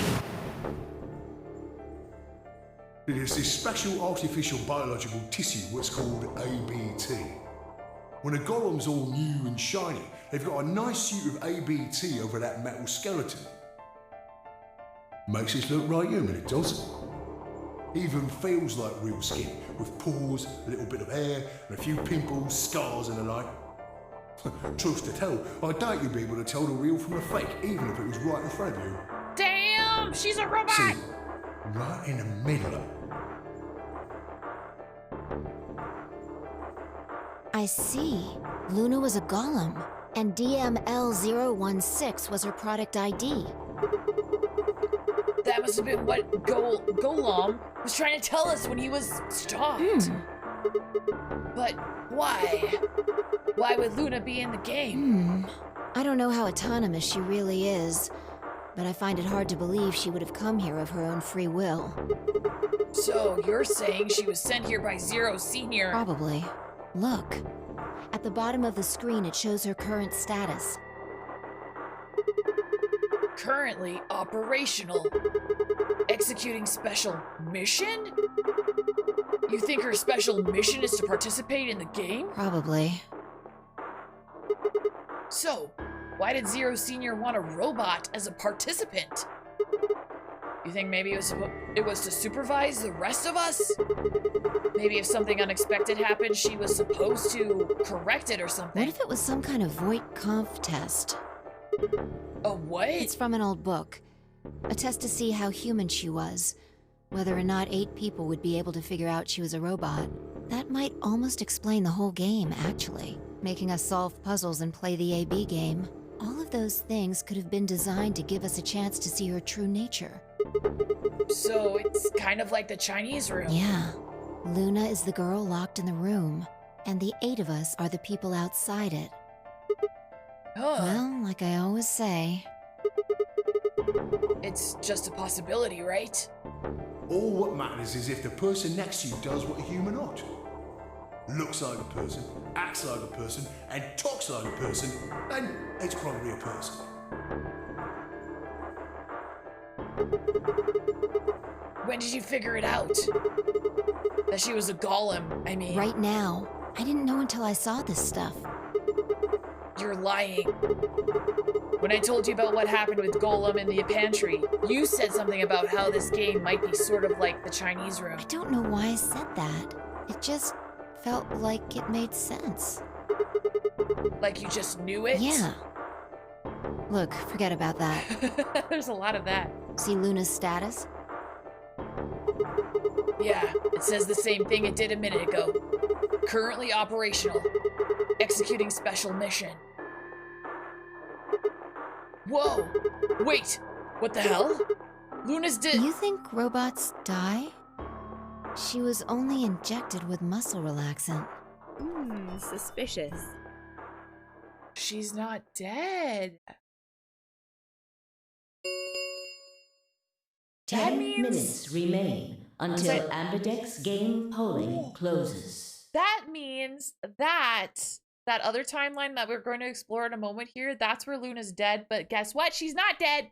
There's this special artificial biological tissue what's called ABT. When a golem's all new and shiny, they've got a nice suit of ABT over that metal skeleton. Makes it look right human, it does. Even feels like real skin, with pores, a little bit of hair, and a few pimples, scars and the like. Truth to tell, I doubt you'd be able to tell the real from the fake, even if it was right in front of you. Damn! She's a robot! See, Right in the middle of... I see. Luna was a golem, and DML016 was her product ID. That must have been what Golem was trying to tell us when he was stopped. But why? Why would Luna be in the game? I don't know how autonomous she really is, but I find it hard to believe she would have come here of her own free will. So you're saying she was sent here by Zero Senior? Probably. Look. At the bottom of the screen, it shows her current status. Currently operational. Executing special mission? You think her special mission is to participate in the game? Probably. So, why did Zero Senior want a robot as a participant? You think maybe it was to supervise the rest of us? Maybe if something unexpected happened, she was supposed to correct it or something. What if it was some kind of Voight-Kampff test? A what? It's from an old book. A test to see how human she was. Whether or not 8 people would be able to figure out she was a robot. That might almost explain the whole game, actually. Making us solve puzzles and play the AB game. All of those things could have been designed to give us a chance to see her true nature. So it's kind of like the Chinese room. Yeah. Luna is the girl locked in the room, and the 8 of us are the people outside it. Huh. Well, like I always say... It's just a possibility, right? All what matters is if the person next to you does what a human ought. Looks like a person, acts like a person, and talks like a person, then it's probably a person. When did you figure it out? That she was a golem, I mean. Right now. I didn't know until I saw this stuff. You're lying. When I told you about what happened with Golem in the pantry, you said something about how this game might be sort of like the Chinese room. I don't know why I said that. It just felt like it made sense. Like you just knew it? Yeah. Look, forget about that. There's a lot of that. See Luna's status? Yeah, it says the same thing it did a minute ago. Currently operational. Executing special mission. Whoa! Wait! What the hell? Luna's You think robots die? She was only injected with muscle relaxant. Suspicious. She's not dead. 10 minutes remain until Ambidex game polling closes. That means that other timeline that we're going to explore in a moment here, that's where Luna's dead. But guess what? She's not dead.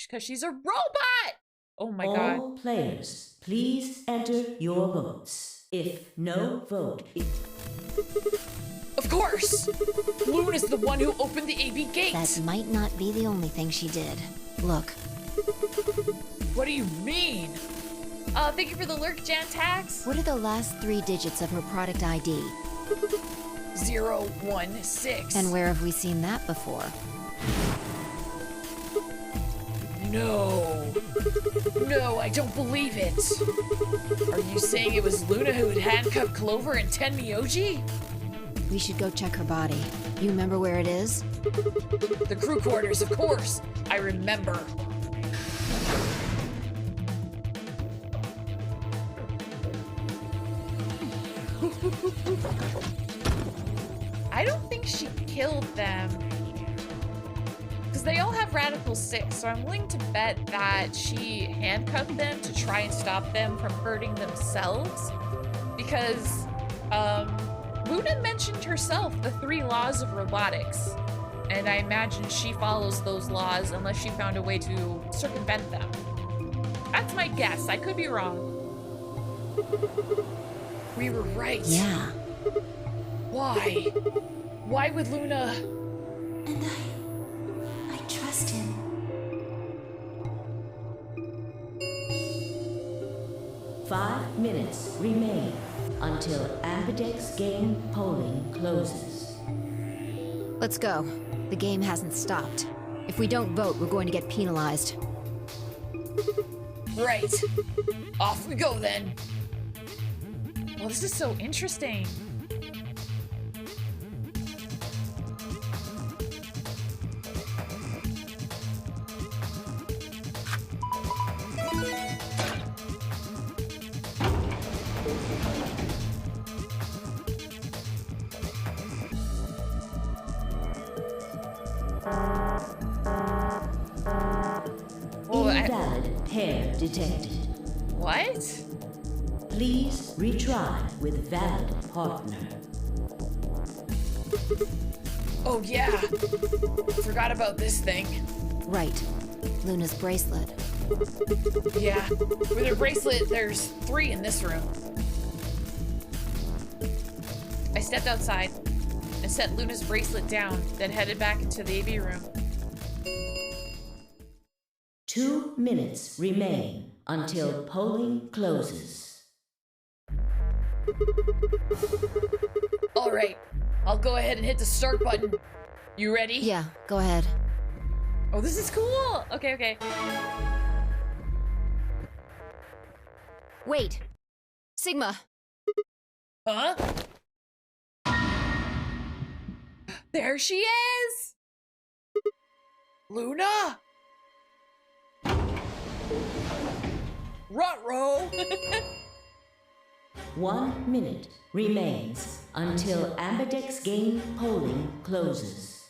Because she's a robot. Oh my god. All players, please enter your votes. If no vote is... Of course! Luna's the one who opened the AB gate. That might not be the only thing she did. Look. What do you mean? Thank you for the lurk, Jantax. What are the last 3 digits of her product ID? 016. And where have we seen that before? No. No, I don't believe it. Are you saying it was Luna who had handcuffed Clover and Tenmyoji? We should go check her body. You remember where it is? The crew quarters, of course. I remember. I don't think she killed them. Because they all have Radical 6, so I'm willing to bet that she handcuffed them to try and stop them from hurting themselves. Because, Luna mentioned herself the 3 laws of robotics. And I imagine she follows those laws unless she found a way to circumvent them. That's my guess. I could be wrong. We were right. Yeah. Why? Why would Luna... And I trust him. Five minutes remain until Ambidex game polling closes. Let's go. The game hasn't stopped. If we don't vote, we're going to get penalized. Right. Off we go then. Well, this is so interesting. Invalid pair detected. What? Please retry with valid partner. Oh yeah. Forgot about this thing. Right. Luna's bracelet. Yeah. With her bracelet, there's 3 in this room. I stepped outside and set Luna's bracelet down, then headed back into the AV room. 2 minutes remain until polling closes. All right, I'll go ahead and hit the start button. You ready? Yeah, go ahead. Oh, this is cool. Okay, okay. Wait. Sigma. Huh? There she is! Luna! Ruh-roh! 1 minute remains until Ambidex game polling closes.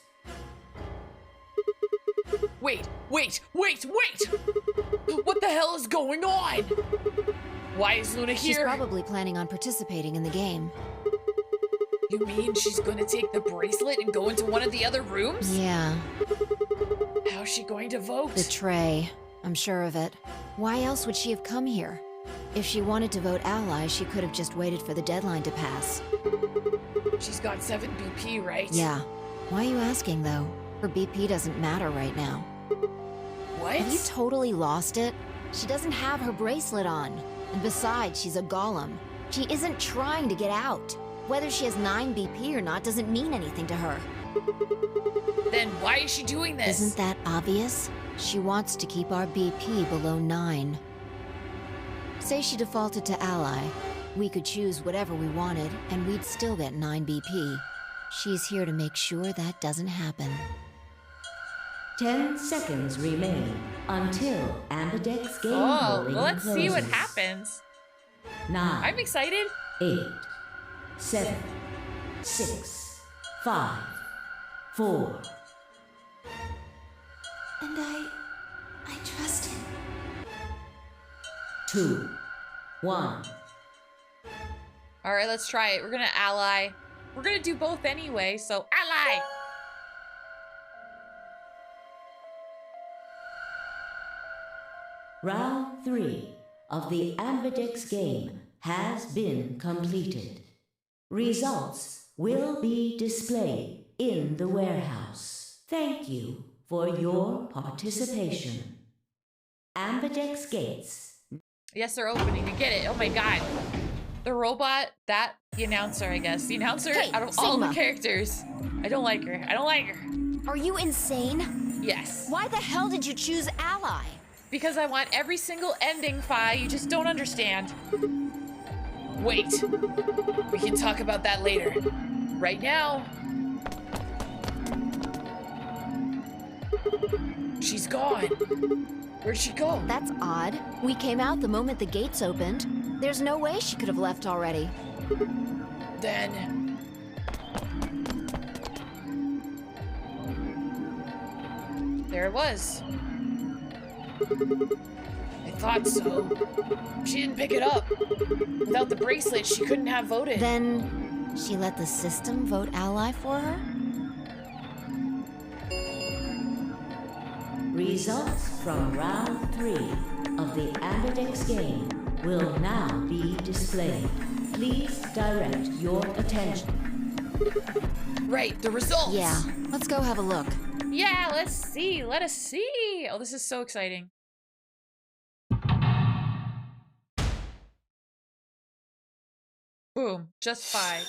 Wait! What the hell is going on? Why is Luna here? She's probably planning on participating in the game. You mean she's gonna take the bracelet and go into one of the other rooms? Yeah. How's she going to vote? The tray. I'm sure of it. Why else would she have come here? If she wanted to vote ally, she could have just waited for the deadline to pass. She's got 7 BP, right? Yeah. Why are you asking, though? Her BP doesn't matter right now. What? Have you totally lost it? She doesn't have her bracelet on. And besides, she's a golem. She isn't trying to get out. Whether she has 9 BP or not doesn't mean anything to her. Then why is she doing this? Isn't that obvious? She wants to keep our BP below 9. Say she defaulted to ally. We could choose whatever we wanted, and we'd still get 9 BP. She's here to make sure that doesn't happen. 10 seconds remain until Ambidex game Oh, polling well, let's see what closes. happens. 9. I'm excited. 8, 7, 6, 5, 4. And I trust him. 2, 1. All right, let's try it. We're gonna ally. We're gonna do both anyway, so ally! Round 3 of the Ambidex game has been completed. Results will be displayed in the warehouse. Thank you for your participation. Ambidex gates. Yes, they're opening. You get it. Oh my god. The robot, the announcer, I guess. The announcer Hey, out of all the Sigma. characters. I don't like her. I don't like her. Are you insane? Yes. Why the hell did you choose ally? Because I want every single ending, Fi. You just don't understand. Wait. We can talk about that later. Right now. She's gone. Where'd she go? That's odd. We came out the moment the gates opened. There's no way she could have left already. Then... there it was. I thought so. She didn't pick it up. Without the bracelet, she couldn't have voted. Then she let the system vote ally for her? Results from round 3 of the Ambidex game will now be displayed. Please direct your attention. Right, the results. Yeah, let's go have a look. Yeah, let's see. Let us see. Oh, this is so exciting. Boom, just 5.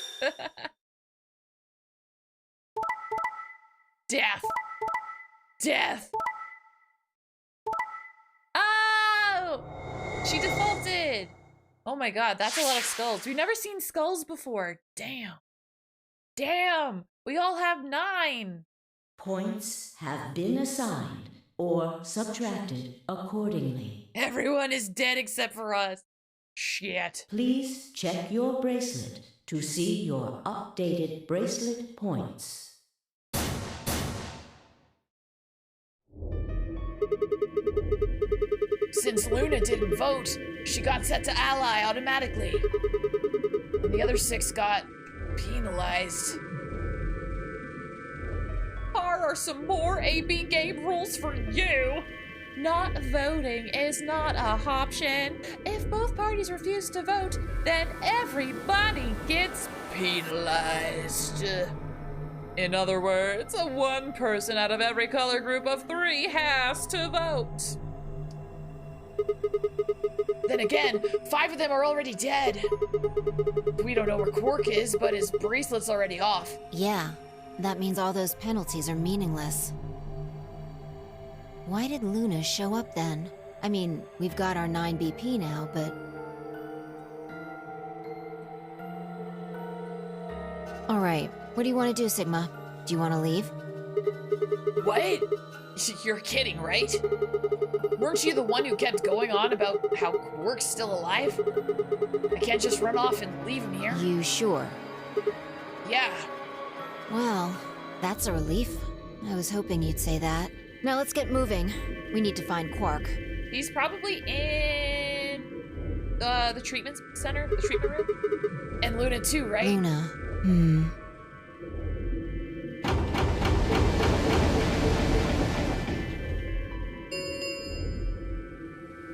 Death. Death. Oh! She defaulted! Oh my god, that's a lot of skulls. We've never seen skulls before. Damn. Damn! We all have 9! Points have been assigned or subtracted accordingly. Everyone is dead except for us. Shit. Please check your bracelet to see your updated bracelet points. Since Luna didn't vote, she got set to ally automatically. And the other 6 got penalized. Here are some more AB game rules for you. Not voting is not a option. If both parties refuse to vote, then everybody gets penalized. In other words, 1 person out of every color group of 3 has to vote. Then again, 5 of them are already dead. We don't know where Quark is, but his bracelet's already off. Yeah, that means all those penalties are meaningless. Why did Luna show up then? I mean, we've got our 9 BP now, but... Alright, what do you want to do, Sigma? Do you want to leave? What? You're kidding, right? Weren't you the one who kept going on about how Quark's still alive? I can't just run off and leave him here. You sure? Yeah. Well, that's a relief. I was hoping you'd say that. Now let's get moving. We need to find Quark. He's probably in the treatment center, the treatment room. And Luna too, right? Luna.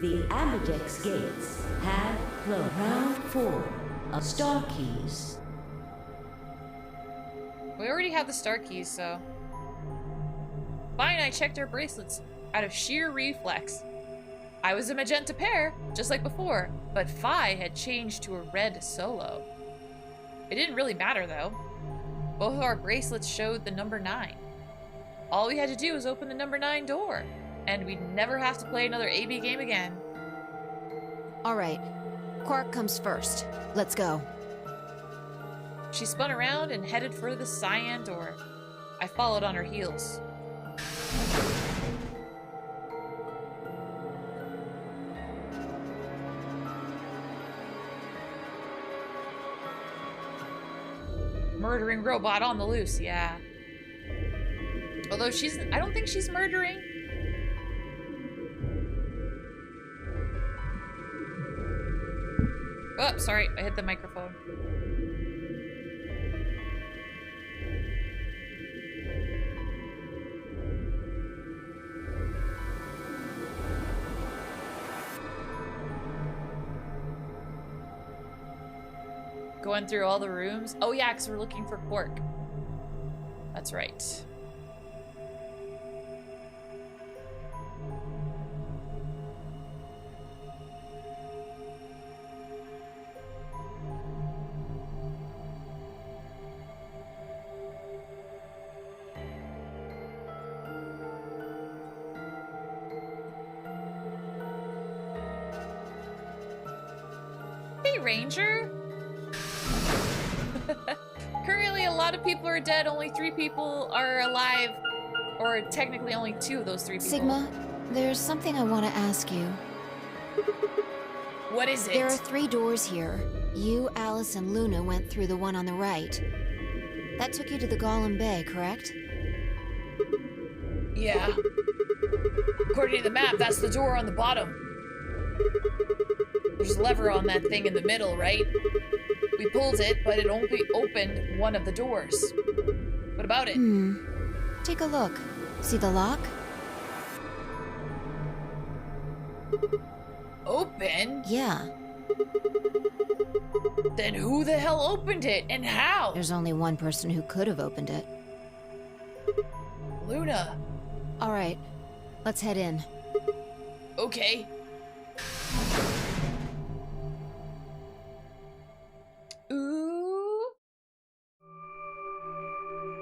The Ambidex gates have closed. Round 4 of Star Keys. We already have the star keys, so... Fine, I checked our bracelets out of sheer reflex. I was a magenta pair, just like before, but Phi had changed to a red solo. It didn't really matter, though. Both of our bracelets showed the number 9. All we had to do was open the number 9 door, and we'd never have to play another AB game again. Alright, Quark comes first. Let's go. She spun around and headed for the cyan door. I followed on her heels. Murdering robot on the loose, yeah. Although I don't think she's murdering. Oh, sorry, I hit the microphone. Going through all the rooms. Oh yeah, because we're looking for Quark. That's right. Hey, Ranger. Currently, a lot of people are dead. Only 3 people are alive. Or technically only 2 of those 3 people. Sigma, there's something I want to ask you. What is it? There are 3 doors here. You, Alice, and Luna went through the one on the right. That took you to the Golem Bay, correct? Yeah. According to the map, that's the door on the bottom. There's a lever on that thing in the middle, right? We pulled it, but it only opened one of the doors. What about it? Take a look. See the lock? Open? Yeah. Then who the hell opened it, and how? There's only one person who could have opened it. Luna. Alright, let's head in. Okay. Ooh.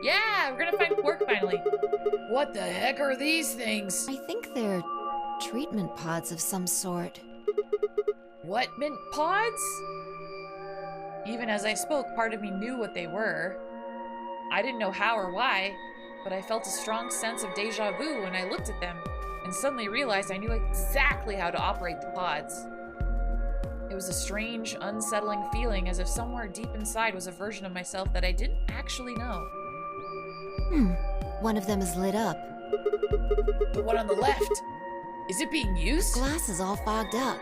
Yeah, we're gonna find Quark finally. What the heck are these things? I think they're treatment pods of some sort. What mint pods? Even as I spoke, part of me knew what they were. I didn't know how or why, but I felt a strong sense of deja vu when I looked at them, and suddenly realized I knew exactly how to operate the pods. It was a strange, unsettling feeling, as if somewhere deep inside was a version of myself that I didn't actually know. One of them is lit up. The one on the left, is it being used? Glass is all fogged up.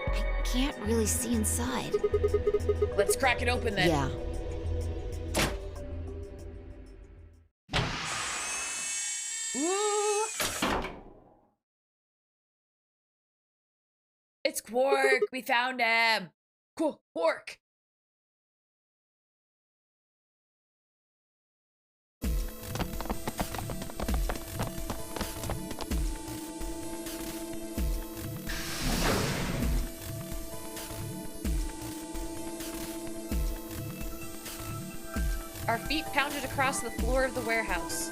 I can't really see inside. Let's crack it open then. Yeah. Ooh. It's Quark! We found him! Quark! Our feet pounded across the floor of the warehouse.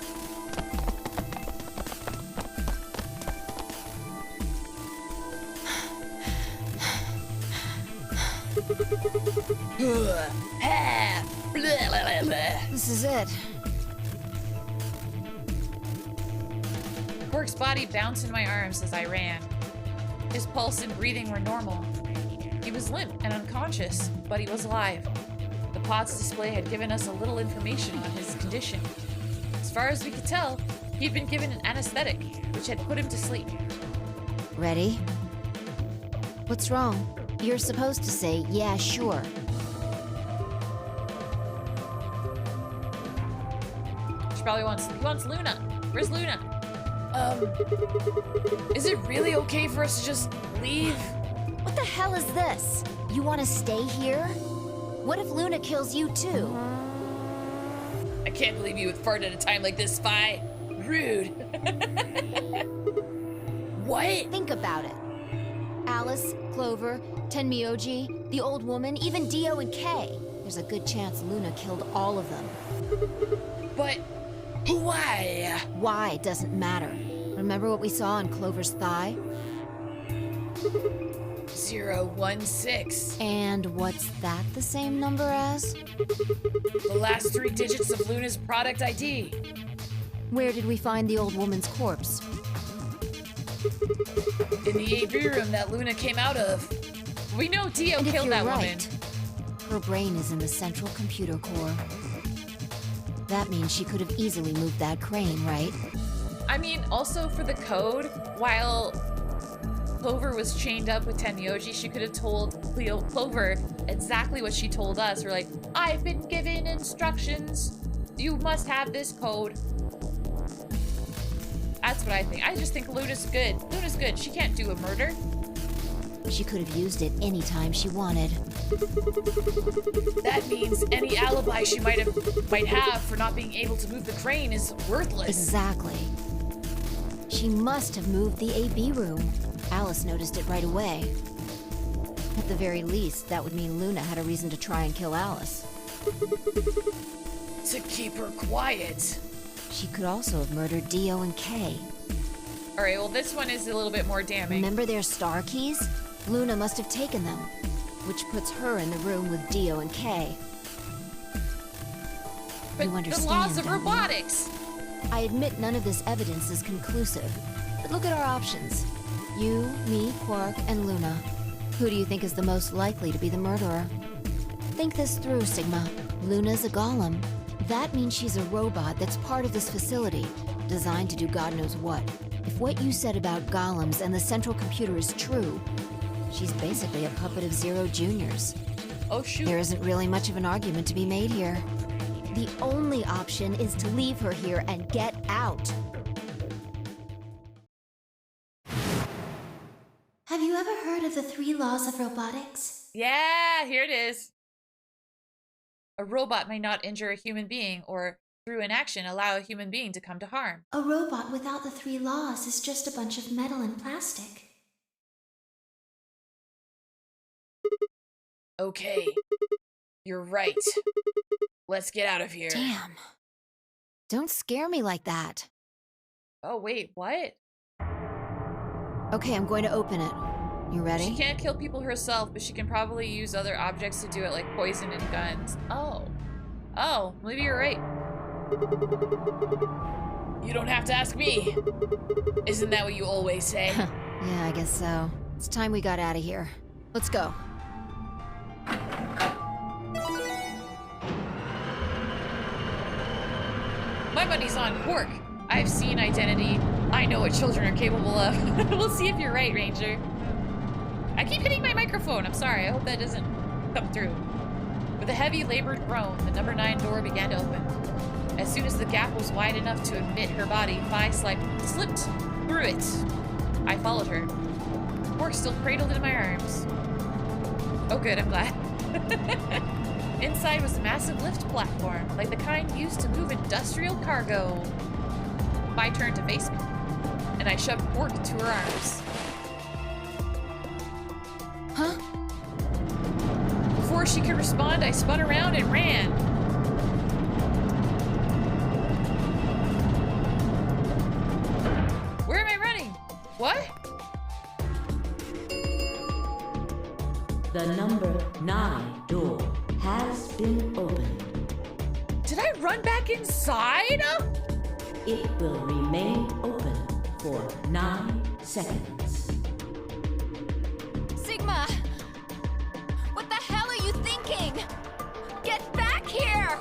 This is it. Quark's body bounced in my arms as I ran. His pulse and breathing were normal. He was limp and unconscious, but he was alive. The pod's display had given us a little information on his condition. As far as we could tell, he'd been given an anesthetic, which had put him to sleep. Ready? What's wrong? You're supposed to say, yeah, sure. He wants Luna. Where's Luna? Is it really okay for us to just leave? What the hell is this? You want to stay here? What if Luna kills you too? I can't believe you would fart at a time like this, Spy. Rude. What? Think about it. Alice, Clover, Tenmyoji, the old woman, even Dio and Kay. There's a good chance Luna killed all of them. But why? Why doesn't matter. Remember what we saw on Clover's thigh? 016. And what's that the same number as? The last 3 digits of Luna's product ID. Where did we find the old woman's corpse? In the AV room that Luna came out of. We know Dio And if killed you're that right, woman. Her brain is in the central computer core. That means she could have easily moved that crane, right? I mean, also for the code, while Clover was chained up with Tenmyoji, she could have told Clover exactly what she told us. We're like, I've been given instructions. You must have this code. That's what I think. I just think Luna's good. Luna's good. She can't do a murder. She could have used it anytime she wanted. That means any alibi she might have for not being able to move the crane is worthless. Exactly. She must have moved the AB room. Alice noticed it right away. At the very least, that would mean Luna had a reason to try and kill Alice. To keep her quiet. She could also have murdered Dio and Kay. Alright, well this one is a little bit more damning. Remember their star keys? Luna must have taken them, which puts her in the room with Dio and Kay. But You understand, the laws of don't you? robotics! I admit none of this evidence is conclusive, but look at our options. You, me, Quark, and Luna. Who do you think is the most likely to be the murderer? Think this through, Sigma. Luna's a golem. That means she's a robot that's part of this facility, designed to do God knows what. If what you said about golems and the central computer is true, she's basically a puppet of Zero Junior's. Oh shoot. There isn't really much of an argument to be made here. The only option is to leave her here and get out. Have you ever heard of the 3 laws of robotics? Yeah, here it is. A robot may not injure a human being or, through inaction, allow a human being to come to harm. A robot without the 3 laws is just a bunch of metal and plastic. Okay. You're right. Let's get out of here. Damn. Don't scare me like that. Oh, wait, what? Okay, I'm going to open it. You ready? She can't kill people herself, but she can probably use other objects to do it, like poison and guns. Oh. Oh, maybe you're right. You don't have to ask me. Isn't that what you always say? Yeah, I guess so. It's time we got out of here. Let's go. My money's on Quark. I've seen Identity. I know what children are capable of. We'll see if you're right, Ranger. I keep hitting my microphone. I'm sorry. I hope that doesn't come through. With a heavy, labored groan, the number 9 door began to open. As soon as the gap was wide enough to admit her body, Phi slipped through it. I followed her. Quark still cradled in my arms. Oh good, I'm glad. Inside was a massive lift platform, like the kind used to move industrial cargo. Phi turned to face me, and I shoved Quark into her arms. Huh? Before she could respond, I spun around and ran. Where am I running? What? The number 9 door has been opened. Did I run back inside? It will remain open for 9 seconds. Sigma! What the hell are you thinking? Get back here!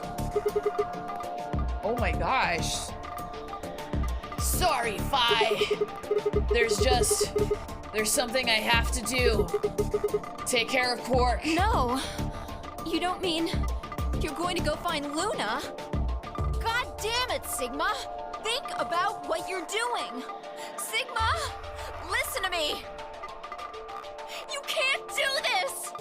Oh my gosh. Sorry, Phi. There's something I have to do. Take care of Quark. No! You don't mean you're going to go find Luna? God damn it, Sigma! Think about what you're doing! Sigma! Listen to me! You can't do this!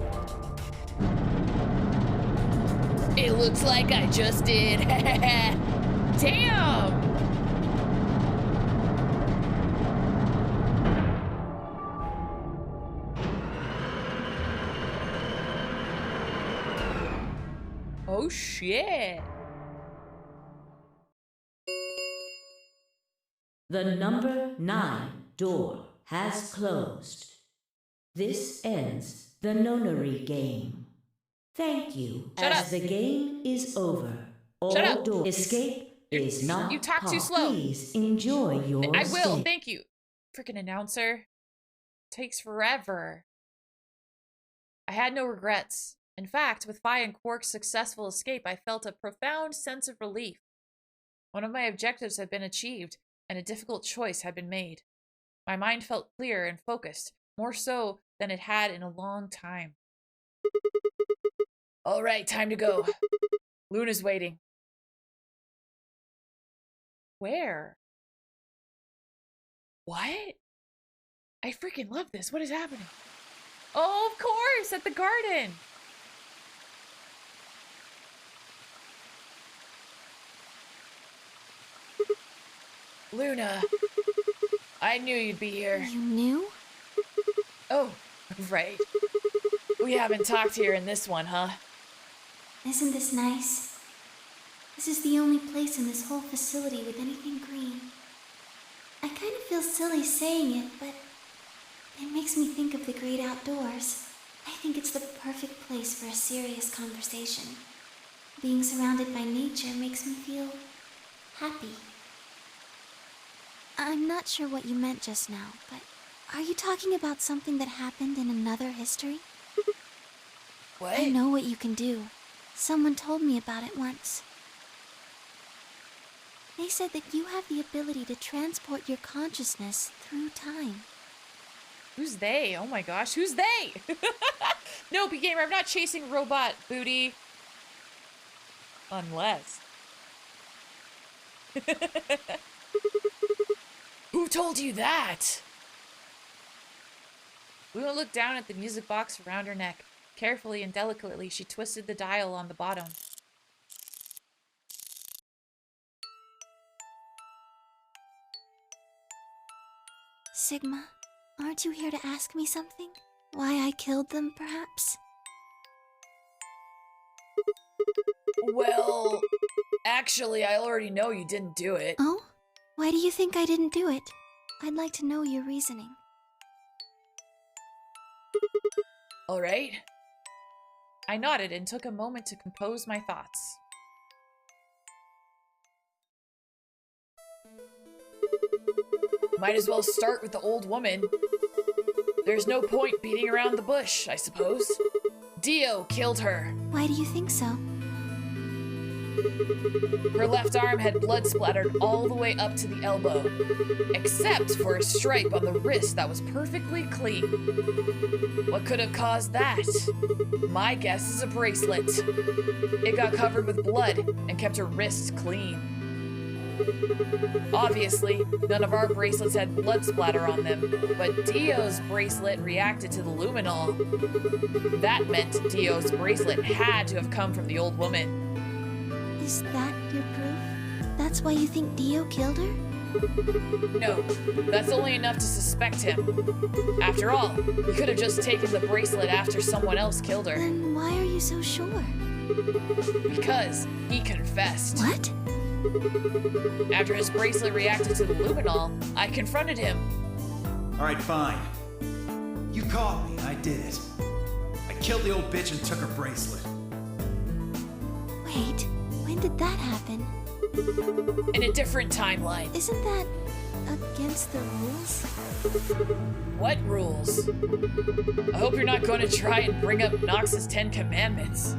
It looks like I just did. Damn! Oh shit. The number 9 door has closed. This ends the nonary game. Thank you. Shut As up. the game is over, all Shut up. door escape is not You talk too possible. slow. Please enjoy your I will, stay. thank you. Freaking announcer. Takes forever. I had no regrets. In fact, with Phi and Quark's successful escape, I felt a profound sense of relief. One of my objectives had been achieved, and a difficult choice had been made. My mind felt clear and focused, more so than it had in a long time. All right, time to go. Luna's waiting. Where? What? I freaking love this. What is happening? Oh, of course, at the garden. Luna, I knew you'd be here. You knew? Oh, right. We haven't talked here in this one, huh? Isn't this nice? This is the only place in this whole facility with anything green. I kind of feel silly saying it, but it makes me think of the great outdoors. I think it's the perfect place for a serious conversation. Being surrounded by nature makes me feel happy. I'm not sure what you meant just now, but are you talking about something that happened in another history? What? I know what you can do. Someone told me about it once. They said that you have the ability to transport your consciousness through time. Who's they? Oh my gosh, who's they? No, B-Gamer, I'm not chasing robot booty. Unless. Who told you that? Luna looked down at the music box around her neck. Carefully and delicately, she twisted the dial on the bottom. Sigma, aren't you here to ask me something? Why I killed them, perhaps? Well, actually, I already know you didn't do it. Oh? Why do you think I didn't do it? I'd like to know your reasoning. All right. I nodded and took a moment to compose my thoughts. Might as well start with the old woman. There's no point beating around the bush, I suppose. Dio killed her. Why do you think so? Her left arm had blood splattered all the way up to the elbow, except for a stripe on the wrist that was perfectly clean. What could have caused that? My guess is a bracelet. It got covered with blood and kept her wrists clean. Obviously, none of our bracelets had blood splatter on them, but Dio's bracelet reacted to the luminol. That meant Dio's bracelet had to have come from the old woman. Is that your proof? That's why you think Dio killed her? No, that's only enough to suspect him. After all, he could have just taken the bracelet after someone else killed her. Then why are you so sure? Because he confessed. What? After his bracelet reacted to the luminol, I confronted him. All right, fine. You caught me, and I did it. I killed the old bitch and took her bracelet. Wait, when did that happen? In a different timeline. Isn't that against the rules? What rules? I hope you're not going to try and bring up Nox's 10 Commandments.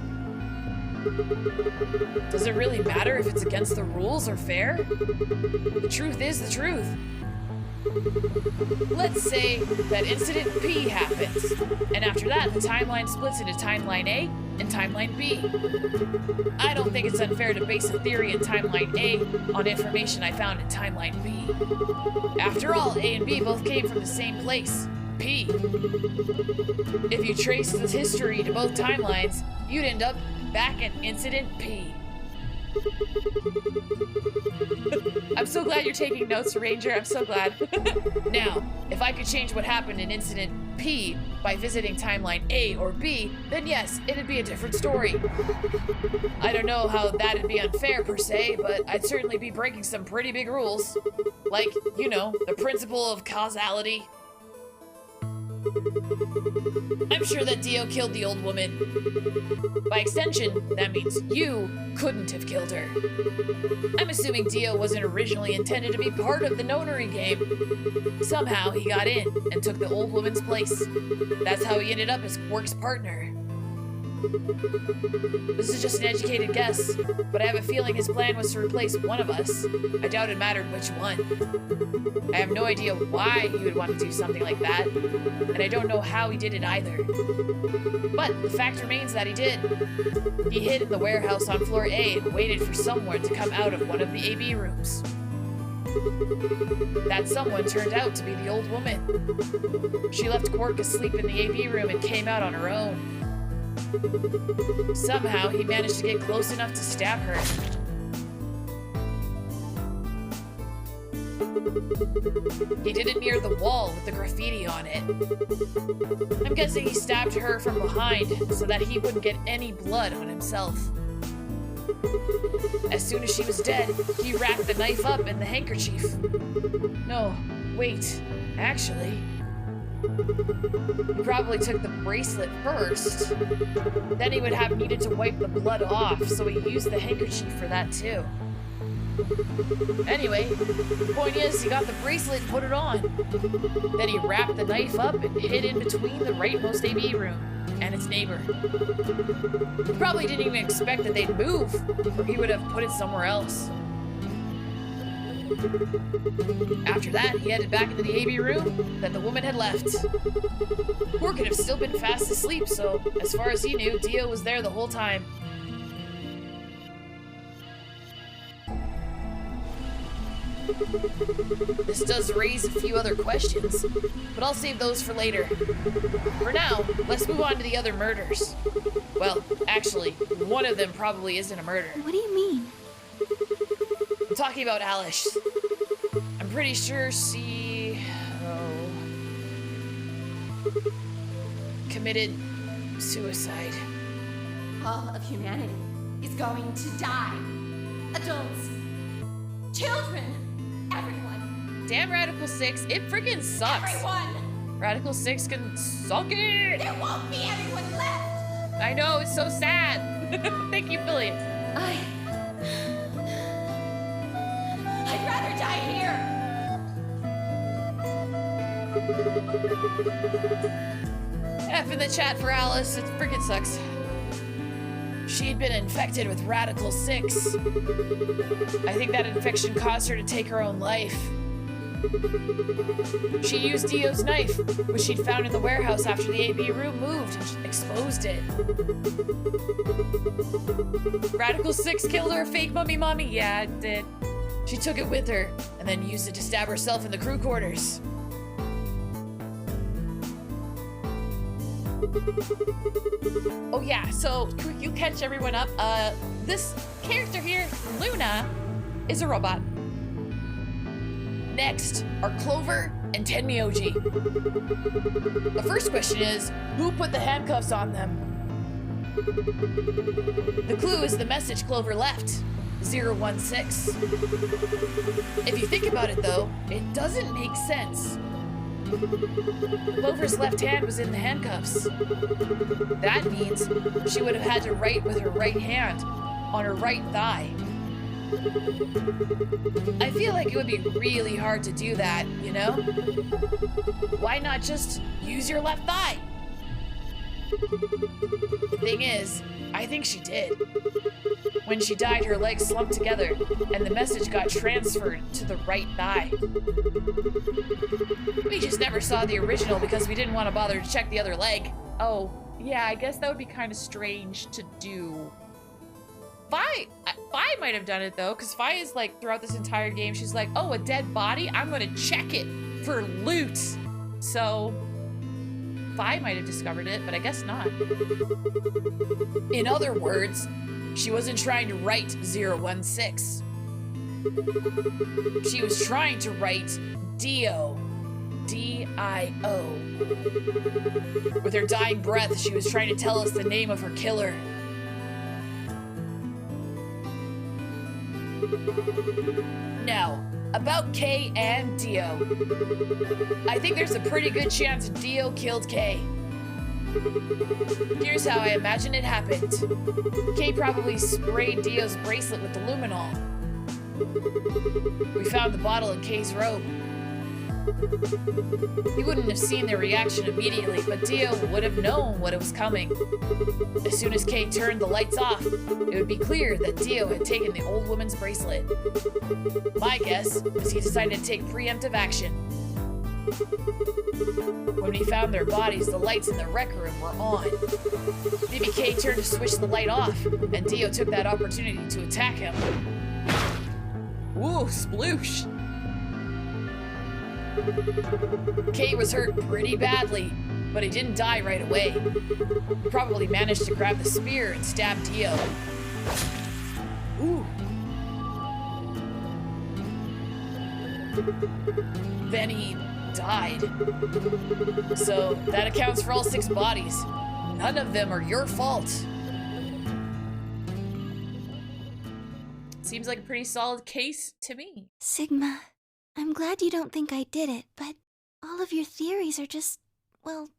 Does it really matter if it's against the rules or fair? The truth is the truth. Let's say that Incident P happens, and after that, the timeline splits into Timeline A and Timeline B. I don't think it's unfair to base a theory in Timeline A on information I found in Timeline B. After all, A and B both came from the same place, P. If you trace the history to both timelines, you'd end up back at Incident P. I'm so glad you're taking notes, Ranger. I'm so glad. Now, if I could change what happened in Incident P by visiting Timeline A or B, then yes, it'd be a different story. I don't know how that'd be unfair per se, but I'd certainly be breaking some pretty big rules. Like, you know, the principle of causality. I'm sure that Dio killed the old woman. By extension, that means you couldn't have killed her. I'm assuming Dio wasn't originally intended to be part of the nonary game. Somehow he got in and took the old woman's place. That's how he ended up as Quark's partner. This is just an educated guess, but I have a feeling his plan was to replace one of us. I doubt it mattered which one. I have no idea why he would want to do something like that, and I don't know how he did it either. But the fact remains that he did. He hid in the warehouse on floor A and waited for someone to come out of one of the AB rooms. That someone turned out to be the old woman. She left Quark asleep in the AB room and came out on her own. Somehow, he managed to get close enough to stab her. He did it near the wall with the graffiti on it. I'm guessing he stabbed her from behind so that he wouldn't get any blood on himself. As soon as she was dead, he wrapped the knife up in the handkerchief. No, wait, actually... He probably took the bracelet first. Then he would have needed to wipe the blood off, so he used the handkerchief for that too. Anyway, the point is, he got the bracelet and put it on. Then he wrapped the knife up and hid in between the rightmost AB room and its neighbor. He probably didn't even expect that they'd move, or he would have put it somewhere else. After that, he headed back into the AB room that the woman had left. Quark could have still been fast asleep, so as far as he knew, Dio was there the whole time. This does raise a few other questions, but I'll save those for later. For now, let's move on to the other murders. Well, actually, one of them probably isn't a murder. What do you mean? I'm talking about Alice. I'm pretty sure she... committed suicide. All of humanity is going to die. Adults, children, everyone. Damn Radical 6, it freaking sucks. Everyone! Radical 6 can suck it! There won't be anyone left! I know, it's so sad. Thank you, Billy. I'd rather die here! F in the chat for Alice, it freaking sucks. She'd been infected with Radical 6. I think that infection caused her to take her own life. She used Dio's knife, which she'd found in the warehouse after the AB room moved, and exposed it. Radical 6 killed her fake mummy mommy. Yeah, it did. She took it with her, and then used it to stab herself in the crew quarters. Oh yeah, so you catch everyone up. This character here, Luna, is a robot. Next are Clover and Tenmyoji. The first question is, who put the handcuffs on them? The clue is the message Clover left, 016. If you think about it though, it doesn't make sense. Clover's left hand was in the handcuffs. That means she would have had to write with her right hand on her right thigh. I feel like it would be really hard to do that, you know? Why not just use your left thigh? The thing is, I think she did. When she died, her legs slumped together, and the message got transferred to the right thigh. We just never saw the original because we didn't want to bother to check the other leg. Oh, yeah, I guess that would be kind of strange to do. Vi might have done it though, because Vi is like, throughout this entire game, she's like, oh, a dead body? I'm gonna check it for loot. So, Vi might have discovered it, but I guess not. In other words, she wasn't trying to write 016. She was trying to write Dio. D-I-O. With her dying breath, she was trying to tell us the name of her killer. Now, about Kay and Dio. I think there's a pretty good chance Dio killed Kay. Here's how I imagine it happened. Kay probably sprayed Dio's bracelet with the luminol. We found the bottle in Kay's robe. He wouldn't have seen their reaction immediately, but Dio would have known what was coming. As soon as Kay turned the lights off, it would be clear that Dio had taken the old woman's bracelet. My guess was he decided to take preemptive action. When we found their bodies, the lights in the rec room were on. Maybe Kay turned to switch the light off, and Dio took that opportunity to attack him. Ooh, sploosh! Kay was hurt pretty badly, but he didn't die right away. He probably managed to grab the spear and stab Dio. Ooh. Then he died. So that accounts for all 6 bodies. None of them are your fault. Seems like a pretty solid case to me. Sigma, I'm glad you don't think I did it, but all of your theories are just, well,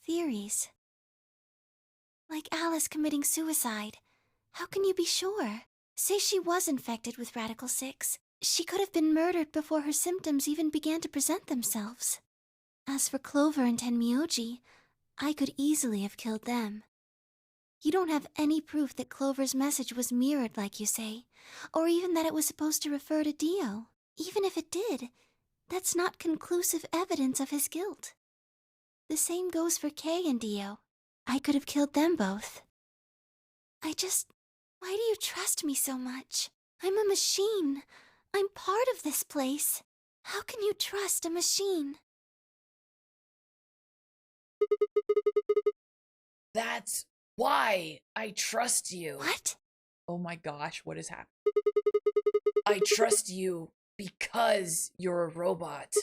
theories. Like Alice committing suicide. How can you be sure? Say she was infected with Radical 6. She could have been murdered before her symptoms even began to present themselves. As for Clover and Tenmyoji, I could easily have killed them. You don't have any proof that Clover's message was mirrored like you say, or even that it was supposed to refer to Dio. Even if it did, that's not conclusive evidence of his guilt. The same goes for Kay and Dio. I could have killed them both. Why do you trust me so much? I'm a machine. I'm part of this place. How can you trust a machine? That's why I trust you. What? Oh my gosh, what is happening? I trust you because you're a robot.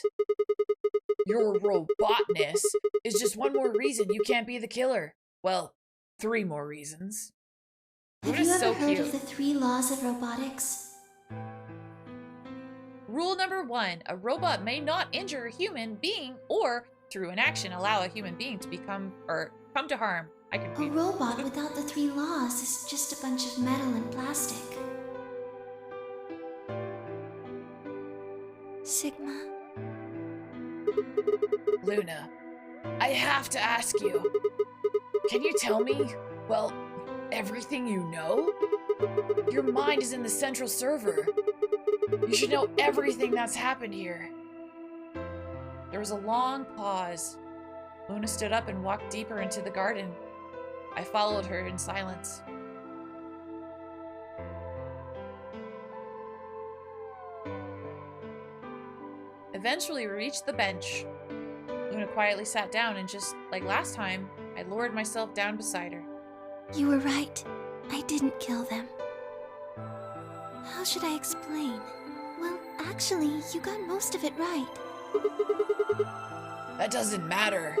Your robotness is just one more reason you can't be the killer. Well, 3 more reasons. Have you ever heard of the 3 laws of robotics? Rule number 1, a robot may not injure a human being or through inaction, allow a human being to become or come to harm. I can A read. robot without the 3 laws is just a bunch of metal and plastic. Sigma. Luna, I have to ask you. Can you tell me, well, everything you know? Your mind is in the central server. You should know everything that's happened here. There was a long pause. Luna stood up and walked deeper into the garden. I followed her in silence. Eventually, we reached the bench. Luna quietly sat down, and just like last time, I lowered myself down beside her. You were right. I didn't kill them. How should I explain? Well, actually, you got most of it right. That doesn't matter.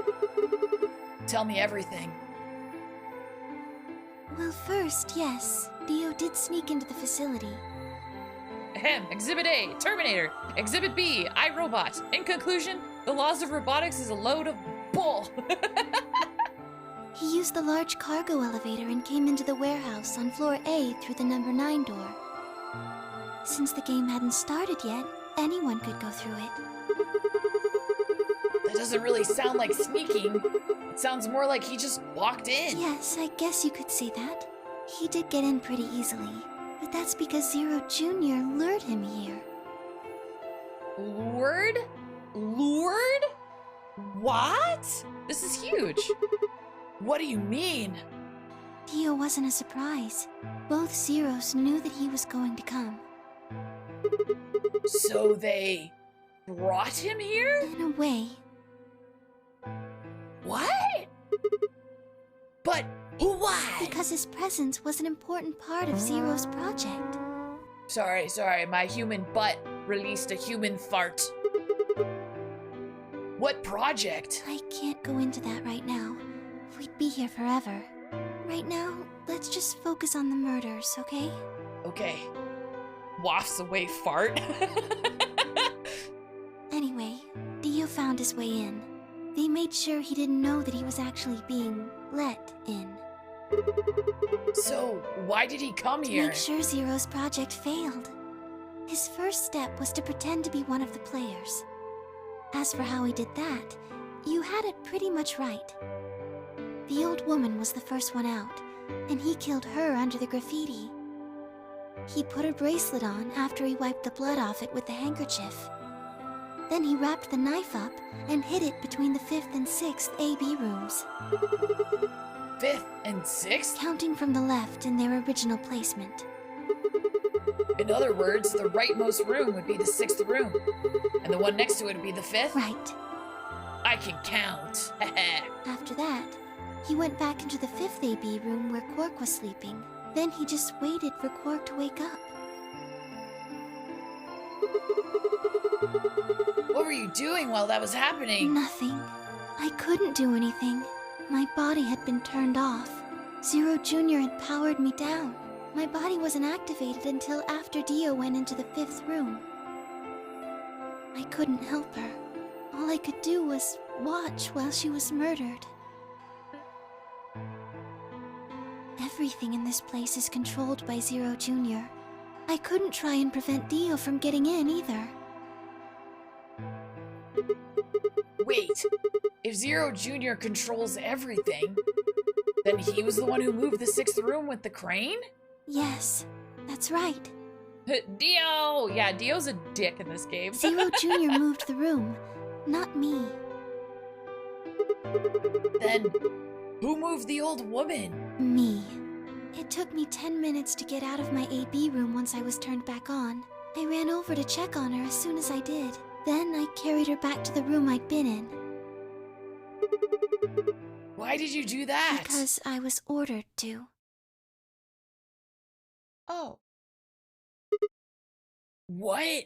Tell me everything. Well, first, yes, Dio did sneak into the facility. Ahem. Exhibit A, Terminator. Exhibit B, iRobot. In conclusion, the laws of robotics is a load of bull. He used the large cargo elevator and came into the warehouse on floor A through the number 9 door. Since the game hadn't started yet, anyone could go through it. That doesn't really sound like sneaking. It sounds more like he just walked in. Yes, I guess you could say that. He did get in pretty easily, but that's because Zero Jr. lured him here. Lured? Lured? What? This is huge. What do you mean? Dio wasn't a surprise. Both Zeros knew that he was going to come. So they brought him here? In a way. What? But why? Because his presence was an important part of Zero's project. Sorry, my human butt released a human fart. What project? I can't go into that right now. We'd be here forever. Right now, let's just focus on the murders, okay? Okay. Wafts away fart. Anyway, Dio found his way in. They made sure he didn't know that he was actually being let in. So, why did he come To here? make sure Zero's project failed. His first step was to pretend to be one of the players. As for how he did that, you had it pretty much right. The old woman was the first one out, and he killed her under the graffiti. He put her bracelet on after he wiped the blood off it with the handkerchief. Then he wrapped the knife up and hid it between the 5th and 6th AB rooms. 5th and 6th? Counting from the left in their original placement. In other words, the rightmost room would be the 6th room, and the one next to it would be the 5th? Right. I can count. After that, he went back into the 5th AB room where Quark was sleeping. Then he just waited for Quark to wake up. What were you doing while that was happening? Nothing. I couldn't do anything. My body had been turned off. Zero Jr. had powered me down. My body wasn't activated until after Dio went into the 5th room. I couldn't help her. All I could do was watch while she was murdered. Everything in this place is controlled by Zero Jr. I couldn't try and prevent Dio from getting in either. Wait, if Zero Jr. controls everything, then he was the one who moved the 6th room with the crane? Yes, that's right. Dio! Yeah, Dio's a dick in this game. Zero Jr. moved the room, not me. Then, who moved the old woman? Me. It took me 10 minutes to get out of my AB room once I was turned back on. I ran over to check on her as soon as I did. Then I carried her back to the room I'd been in. Why did you do that? Because I was ordered to. Oh. What?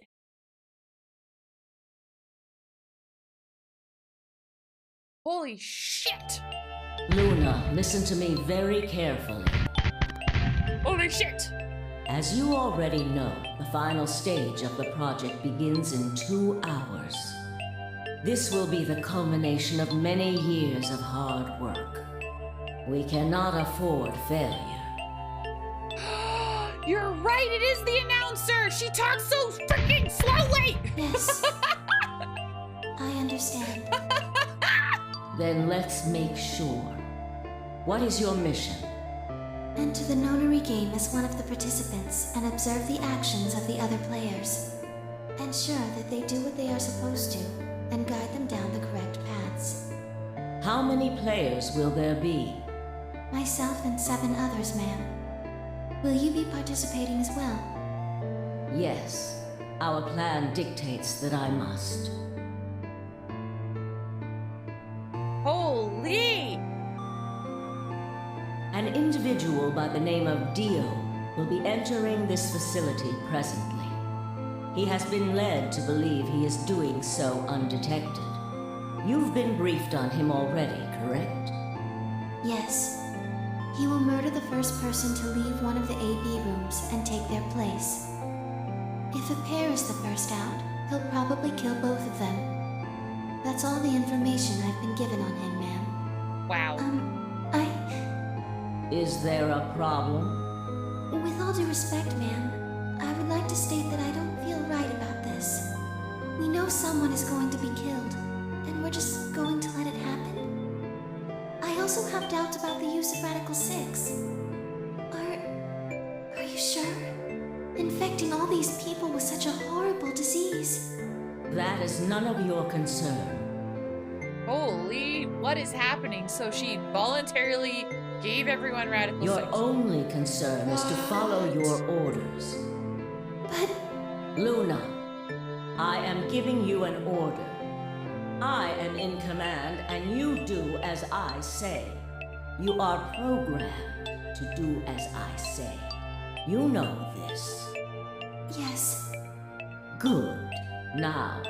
Holy shit! Luna, listen to me very carefully. Holy shit! As you already know, the final stage of the project begins in 2 hours. This will be the culmination of many years of hard work. We cannot afford failure. You're right, it is the announcer! She talks so freaking slowly! Yes. I understand. Then let's make sure. What is your mission? Enter the nonary game as one of the participants and observe the actions of the other players. Ensure that they do what they are supposed to and guide them down the correct paths. How many players will there be? Myself and 7 others, ma'am. Will you be participating as well? Yes. Our plan dictates that I must. Holy! An individual by the name of Dio will be entering this facility presently. He has been led to believe he is doing so undetected. You've been briefed on him already, correct? Yes. He will murder the first person to leave one of the AB rooms and take their place. If a pair is the first out, he'll probably kill both of them. That's all the information I've been given on him, ma'am. Wow. Is there a problem? With all due respect, ma'am, I would like to state that I don't feel right about this. We know someone is going to be killed, and we're just going to let it happen. I also have doubts about the use of Radical 6. Are you sure? Infecting all these people with such a horrible disease. That is none of your concern. Holy, what is happening? So she voluntarily gave everyone Radical 6. Your only concern is to follow your orders. But... Luna, I am giving you an order. I am in command, and you do as I say. You are programmed to do as I say. You know this. Yes. Good. Now,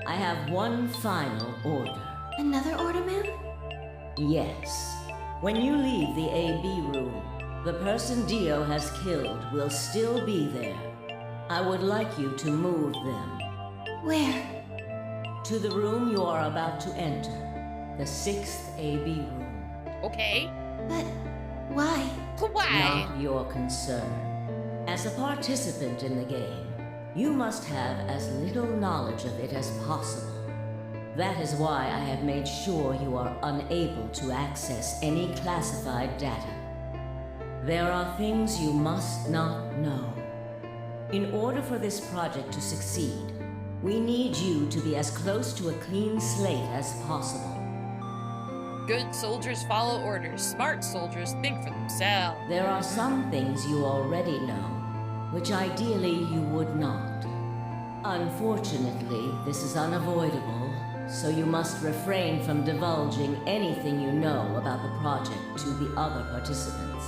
I have one final order. Another order, ma'am? Yes. When you leave the AB room, the person Dio has killed will still be there. I would like you to move them. Where? To the room you are about to enter, the 6th AB room. Okay. But why? Why? Not your concern. As a participant in the game, you must have as little knowledge of it as possible. That is why I have made sure you are unable to access any classified data. There are things you must not know. In order for this project to succeed, we need you to be as close to a clean slate as possible. Good soldiers follow orders. Smart soldiers think for themselves. There are some things you already know, which ideally you would not. Unfortunately, this is unavoidable, so you must refrain from divulging anything you know about the project to the other participants.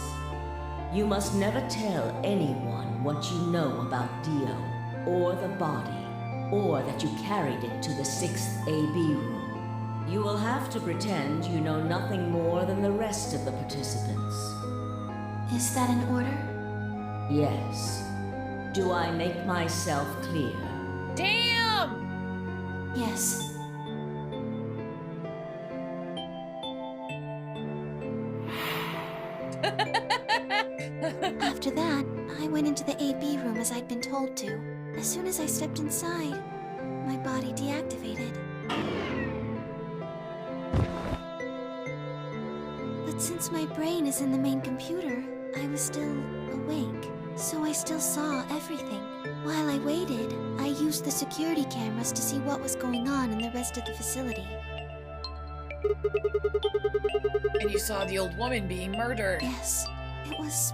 You must never tell anyone what you know about Dio, or the body, or that you carried it to the 6th AB room. You will have to pretend you know nothing more than the rest of the participants. Is that an order? Yes. Do I make myself clear? Damn! Yes. After that, I went into the AB room as I'd been told to. As soon as I stepped inside, my body deactivated. But since my brain is in the main computer, I was still awake, so I still saw everything. While I waited, I used the security cameras to see what was going on in the rest of the facility. And you saw the old woman being murdered. Yes, it was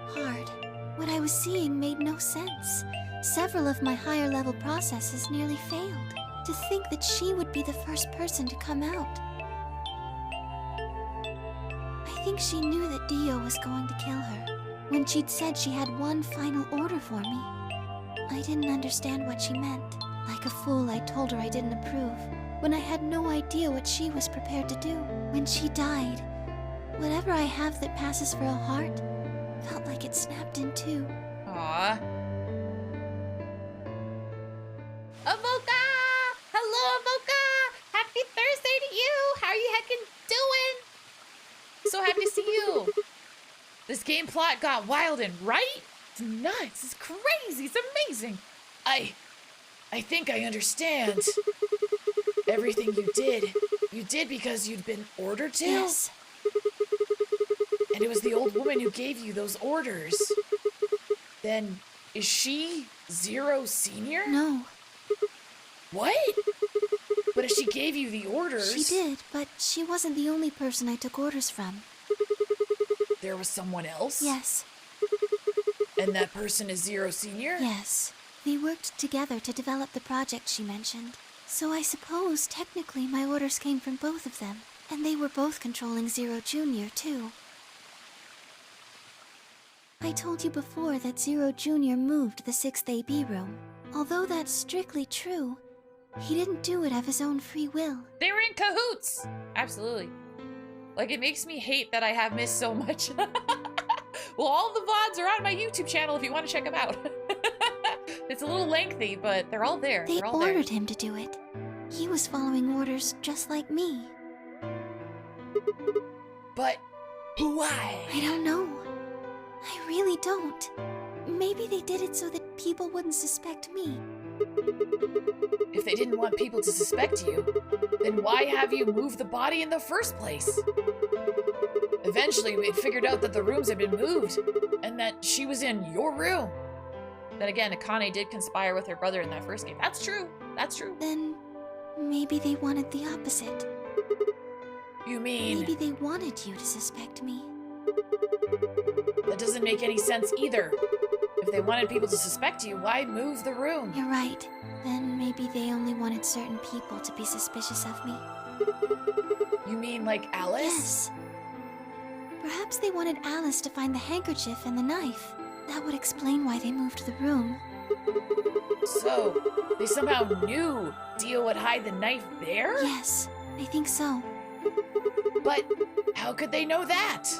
hard. What I was seeing made no sense. Several of my higher level processes nearly failed. To think that she would be the first person to come out. I think she knew that Dio was going to kill her. When she'd said she had one final order for me, I didn't understand what she meant. Like a fool, I told her I didn't approve, when I had no idea what she was prepared to do. When she died, whatever I have that passes for a heart felt like it snapped in two. Aww. Avoka! Hello, Avoka! so happy to see you. This game plot got wild and right? It's nuts. It's crazy. It's amazing. I think I understand. Everything you did because you'd been ordered to? Yes. And it was the old woman who gave you those orders. Then, is she Zero Senior? No. What? But if she gave you the orders... She did, but she wasn't the only person I took orders from. There was someone else? Yes. And that person is Zero Senior? Yes. They worked together to develop the project she mentioned. So I suppose, technically, my orders came from both of them. And they were both controlling Zero Jr., too. I told you before that Zero Jr. moved the 6th AB room. Although that's strictly true, he didn't do it of his own free will. They were in cahoots! Absolutely. Like, it makes me hate that I have missed so much. Well, all the VODs are on my YouTube channel if you want to check them out. It's a little lengthy, but they're all there. They They're all ordered there. him to do it. He was following orders just like me. But why? I don't know. I really don't. Maybe they did it so that people wouldn't suspect me. If they didn't want people to suspect you, then why have you moved the body in the first place? Eventually, we had figured out that the rooms had been moved, and that she was in your room. Then again, Akane did conspire with her brother in that first game. That's true. That's true. Then maybe they wanted the opposite. You mean... Maybe they wanted you to suspect me. That doesn't make any sense either. If they wanted people to suspect you, why move the room? You're right. Then maybe they only wanted certain people to be suspicious of me. You mean like Alice? Yes. Perhaps they wanted Alice to find the handkerchief and the knife. That would explain why they moved the room. So, they somehow knew Dio would hide the knife there? Yes, I think so. But how could they know that?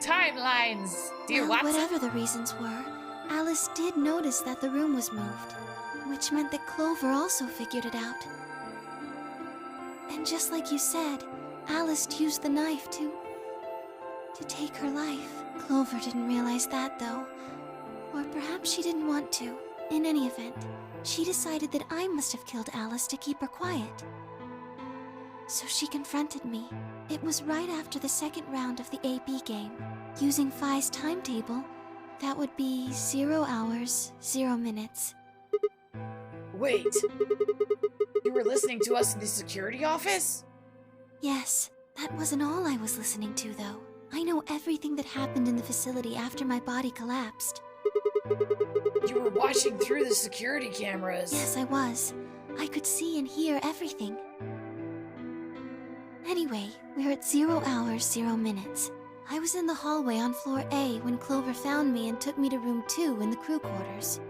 Timelines, dear Well, Watson. whatever the reasons were, Alice did notice that the room was moved, which meant that Clover also figured it out. And just like you said, Alice used the knife to take her life. Clover didn't realize that, though. Or perhaps she didn't want to. In any event, she decided that I must have killed Alice to keep her quiet. So she confronted me. It was right after the second round of the AB game. Using Phi's timetable, that would be 0 hours, 0 minutes. Wait. You were listening to us in the security office? Yes, that wasn't all I was listening to, though. I know everything that happened in the facility after my body collapsed. You were watching through the security cameras. Yes, I was. I could see and hear everything. Anyway, we're at 0 hours, 0 minutes. I was in the hallway on floor A when Clover found me and took me to room 2 in the crew quarters.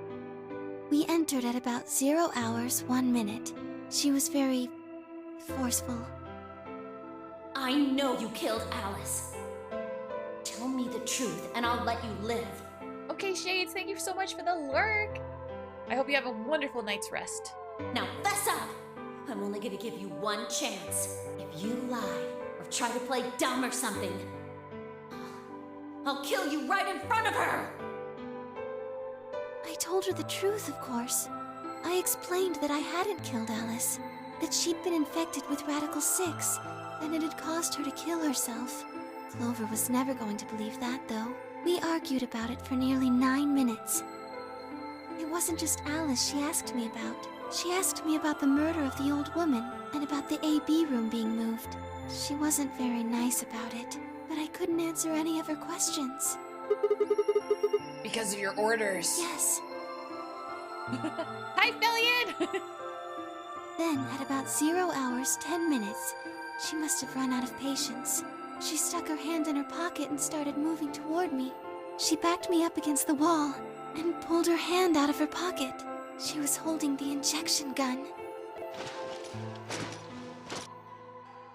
We entered at about 0 hours, 1 minute. She was very forceful. I know you killed Alice. Tell me the truth and I'll let you live. Okay, Shades, thank you so much for the lurk. I hope you have a wonderful night's rest. Now fess up! I'm only gonna give you one chance. If you lie or try to play dumb or something, I'll kill you right in front of her! I told her the truth, of course. I explained that I hadn't killed Alice, that she'd been infected with Radical 6, and it had caused her to kill herself. Clover was never going to believe that, though. We argued about it for nearly 9 minutes. It wasn't just Alice she asked me about. She asked me about the murder of the old woman, and about the AB room being moved. She wasn't very nice about it, but I couldn't answer any of her questions. Because of your orders. Yes. Hi, Fillion! Then, at about 0 hours, 10 minutes, she must have run out of patience. She stuck her hand in her pocket and started moving toward me. She backed me up against the wall and pulled her hand out of her pocket. She was holding the injection gun.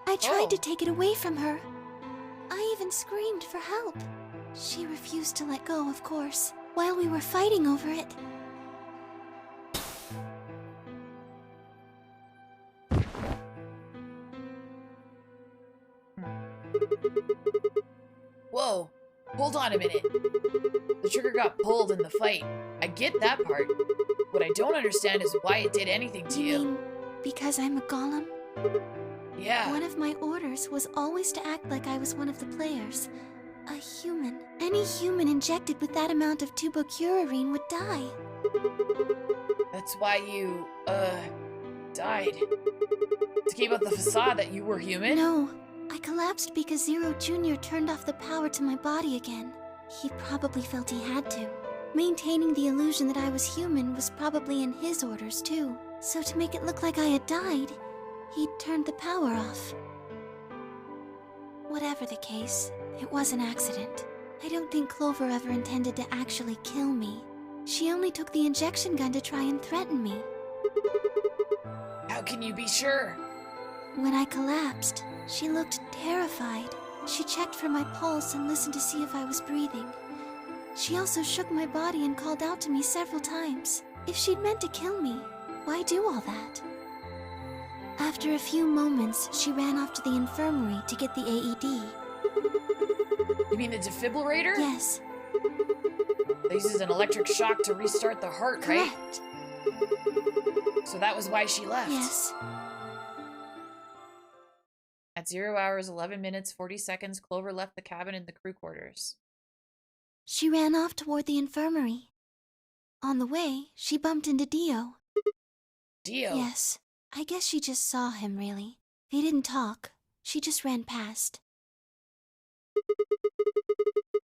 I tried to take it away from her. I even screamed for help. She refused to let go, of course, while we were fighting over it. Whoa, hold on a minute. The trigger got pulled in the fight. I get that part. What I don't understand is why it did anything to you. mean because I'm a golem? Yeah. One of my orders was always to act like I was one of the players. A human. Any human injected with that amount of tubocurarine would die. That's why you, died. To keep up the facade that you were human? No, I collapsed because Zero Jr. turned off the power to my body again. He probably felt he had to. Maintaining the illusion that I was human was probably in his orders too. So to make it look like I had died, he turned the power off. Whatever the case, it was an accident. I don't think Clover ever intended to actually kill me. She only took the injection gun to try and threaten me. How can you be sure? When I collapsed, she looked terrified. She checked for my pulse and listened to see if I was breathing. She also shook my body and called out to me several times. If she'd meant to kill me, why do all that? After a few moments, she ran off to the infirmary to get the AED. You mean the defibrillator? Yes. That uses an electric shock to restart the heart, right? Correct. So that was why she left. Yes. At 0 hours, 11 minutes, 40 seconds, Clover left the cabin in the crew quarters. She ran off toward the infirmary. On the way, she bumped into Dio. Dio? Yes. I guess she just saw him, really. They didn't talk. She just ran past.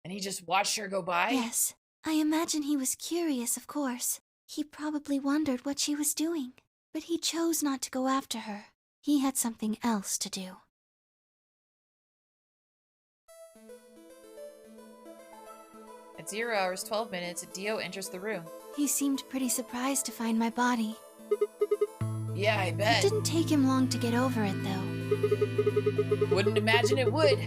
And he just watched her go by? Yes. I imagine he was curious, of course. He probably wondered what she was doing. But he chose not to go after her. He had something else to do. At 0 hours, 12 minutes, Dio enters the room. He seemed pretty surprised to find my body. Yeah, I bet. It didn't take him long to get over it, though. Wouldn't imagine it would.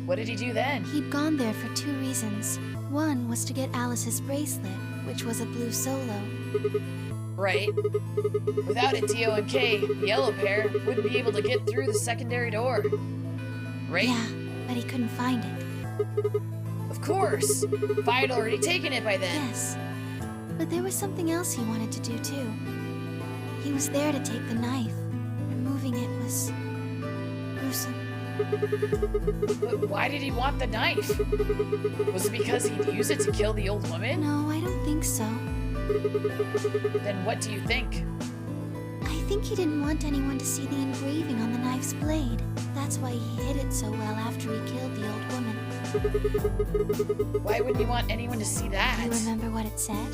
What did he do then? He'd gone there for 2 reasons. One was to get Alice's bracelet, which was a blue solo. Right. Without it, Dio and Kay, the yellow pair, wouldn't be able to get through the secondary door. Right? Yeah, but he couldn't find it. Of course! If I had already taken it by then. Yes. But there was something else he wanted to do, too. He was there to take the knife. Removing it was gruesome. But why did he want the knife? Was it because he'd use it to kill the old woman? No, I don't think so. Then what do you think? I think he didn't want anyone to see the engraving on the knife's blade. That's why he hid it so well after he killed the old woman. Why wouldn't he want anyone to see that? Do you remember what it said?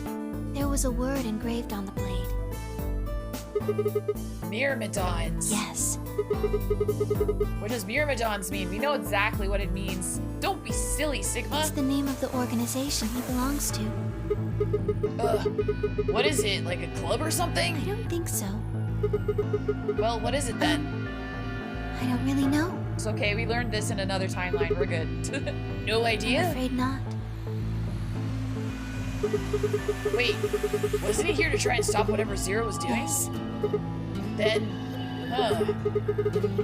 There was a word engraved on the blade. Myrmidons. Yes. What does Myrmidons mean? We know exactly what it means. Don't be silly, Sigma. It's the name of the organization he belongs to. What is it? Like a club or something? I don't think so. Well, what is it then? I don't really know. It's okay, we learned this in another timeline. We're good. No idea? I'm afraid not. Wait, wasn't he here to try and stop whatever Zero was doing? Yes. Then,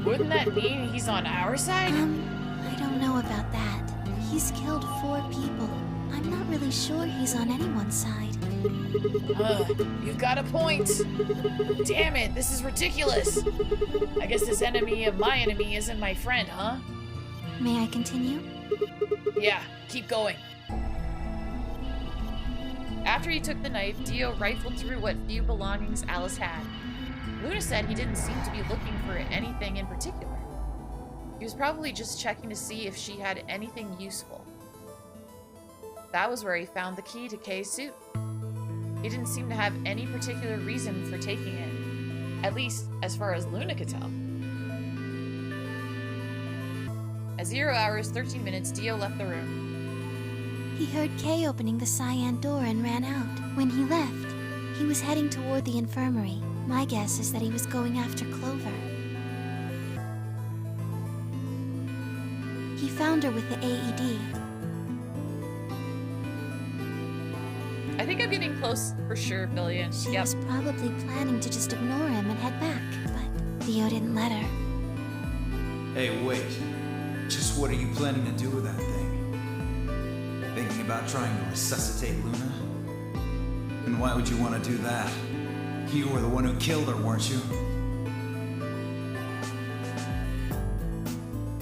wouldn't that mean he's on our side? I don't know about that. He's killed 4 people. I'm not really sure he's on anyone's side. You've got a point. Damn it, this is ridiculous. I guess this enemy of my enemy isn't my friend, huh? May I continue? Yeah, keep going. After he took the knife, Dio rifled through what few belongings Alice had. Luna said he didn't seem to be looking for anything in particular. He was probably just checking to see if she had anything useful. That was where he found the key to Kay's suit. He didn't seem to have any particular reason for taking it, at least as far as Luna could tell. At 0 hours, 13 minutes, Dio left the room. He heard Kay opening the cyan door and ran out. When he left, he was heading toward the infirmary. My guess is that he was going after Clover. He found her with the AED. I think I'm getting close for sure, Billion. She was probably planning to just ignore him and head back, but Theo didn't let her. Hey, wait. Just what are you planning to do with that thing? Thinking about trying to resuscitate Luna? And why would you want to do that? You were the one who killed her, weren't you?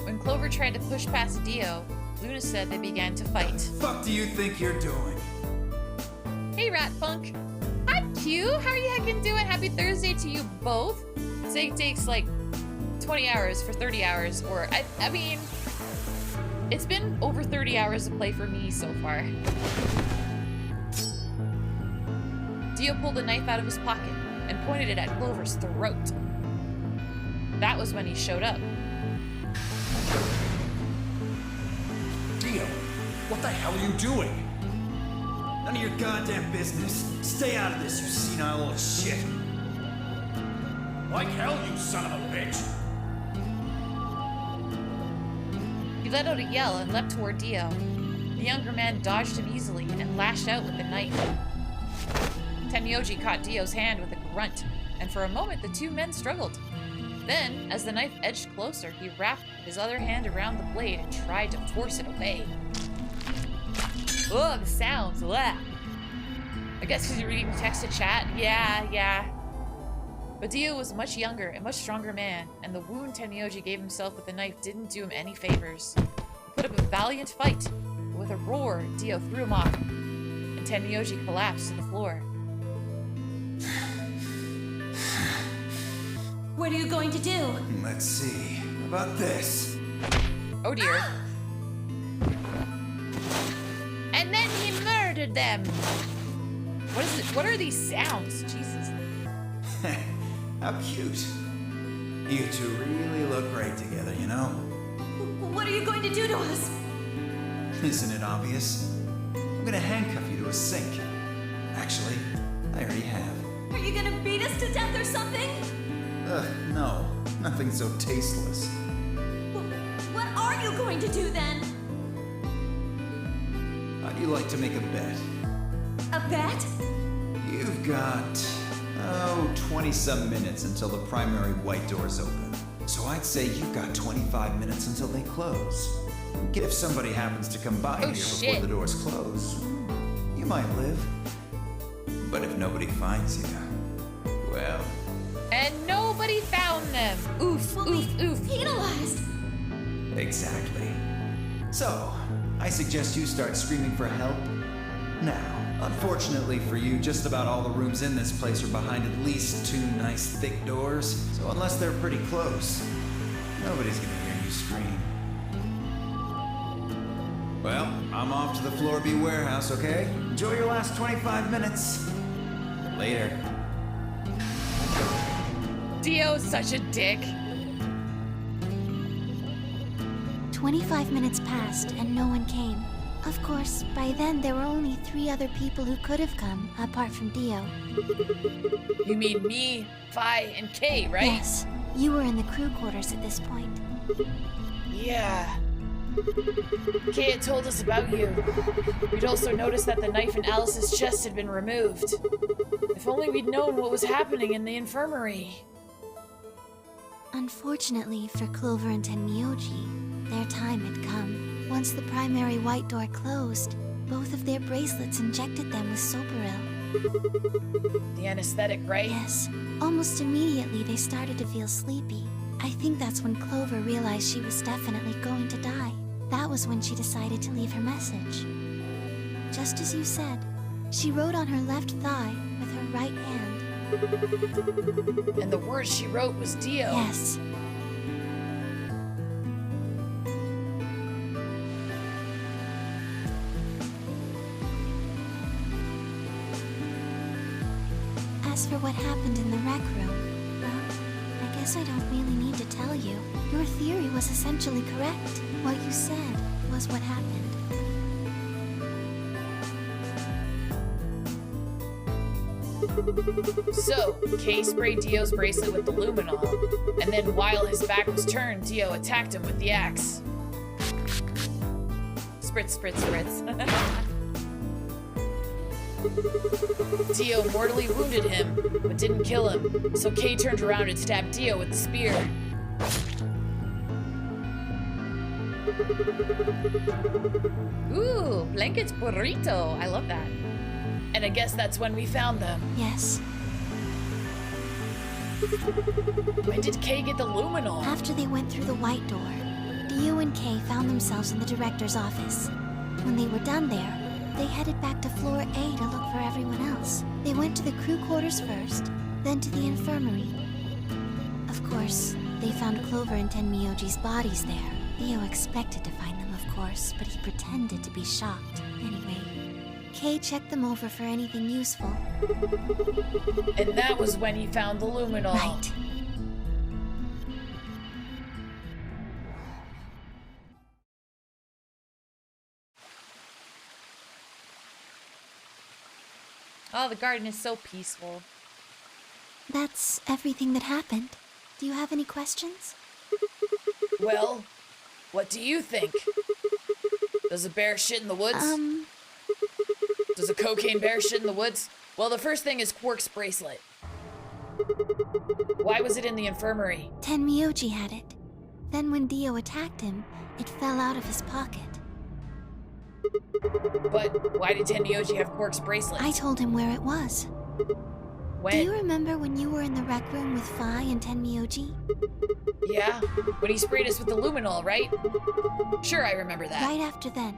When Clover tried to push past Dio, Luna said they began to fight. What the fuck do you think you're doing? Hey, Rat Funk. Hi, Q. How are you heckin' doing? Happy Thursday to you both. Say it takes like 20 hours for 30 hours, or I mean, it's been over 30 hours of play for me so far. Dio pulled a knife out of his pocket and pointed it at Clover's throat. That was when he showed up. Dio, what the hell are you doing? None of your goddamn business. Stay out of this, you senile old shit. Like hell, you son of a bitch! He let out a yell and leapt toward Dio. The younger man dodged him easily and lashed out with the knife. Tenyoji caught Dio's hand with a grunt, and for a moment the two men struggled. Then, as the knife edged closer, he wrapped his other hand around the blade and tried to force it away. Ugh, the sounds, ugh. I guess because you're reading text to chat? Yeah. But Dio was a much younger and much stronger man, and the wound Tenyoji gave himself with the knife didn't do him any favors. He put up a valiant fight, but with a roar, Dio threw him off, and Tenyoji collapsed to the floor. What are you going to do? Let's see. How about this? Oh dear. And then he murdered them! What is it? What are these sounds? Jesus. How cute. You two really look great together, you know? What are you going to do to us? Isn't it obvious? I'm gonna handcuff you to a sink. Actually, I already have. Are you gonna beat us to death or something? Ugh, no. Nothing so tasteless. What are you going to do then? How'd you like to make a bet? A bet? You've got, 20-some minutes until the primary white doors open. So I'd say you've got 25 minutes until they close. If somebody happens to come by here before the doors close, you might live. But if nobody finds you, well... And nobody found them! Oof, oof. Penalized! Exactly. So, I suggest you start screaming for help now. Unfortunately for you, just about all the rooms in this place are behind at least 2 nice thick doors, so unless they're pretty close, nobody's gonna hear you scream. Well, I'm off to the Floor B warehouse, okay? Enjoy your last 25 minutes. Later. Dio's such a dick. 25 minutes passed and no one came. Of course, by then there were only 3 other people who could have come, apart from Dio. You mean me, Phi, and Kay, right? Yes. You were in the crew quarters at this point. Yeah. Kay had told us about you. We'd also noticed that the knife in Alice's chest had been removed. If only we'd known what was happening in the infirmary. Unfortunately for Clover and Tenmyoji, their time had come. Once the primary white door closed, both of their bracelets injected them with Soparil. The anesthetic, right? Yes. Almost immediately, they started to feel sleepy. I think that's when Clover realized she was definitely going to die. That was when she decided to leave her message. Just as you said, she wrote on her left thigh with her right hand. And the word she wrote was Dio. Yes. As for what happened in the rec room, well, I guess I don't really need to tell you. Your theory was essentially correct. What you said was what happened. So, Kay sprayed Dio's bracelet with the luminol, and then while his back was turned, Dio attacked him with the axe. Spritz, spritz, spritz. Dio mortally wounded him, but didn't kill him, so Kay turned around and stabbed Dio with the spear. Ooh, blankets burrito. I love that. And I guess that's when we found them. Yes. When did Kay get the luminol? After they went through the white door, Dio and Kay found themselves in the director's office. When they were done there, they headed back to floor A to look for everyone else. They went to the crew quarters first, then to the infirmary. Of course, they found Clover and Tenmyoji's bodies there. Dio expected to find them, of course, but he pretended to be shocked. Anyway, Kay checked them over for anything useful. And that was when he found the luminol. Right. Oh, the garden is so peaceful. That's everything that happened. Do you have any questions? Well, what do you think? Does a bear shit in the woods? Does a cocaine bear shit in the woods? Well, the first thing is Quark's bracelet. Why was it in the infirmary? Tenmyoji had it. Then when Dio attacked him, it fell out of his pocket. But why did Tenmyoji have Quark's bracelet? I told him where it was. When? Do you remember when you were in the rec room with Phi and Tenmyoji? Yeah, when he sprayed us with the luminol, right? Sure, I remember that. Right after then.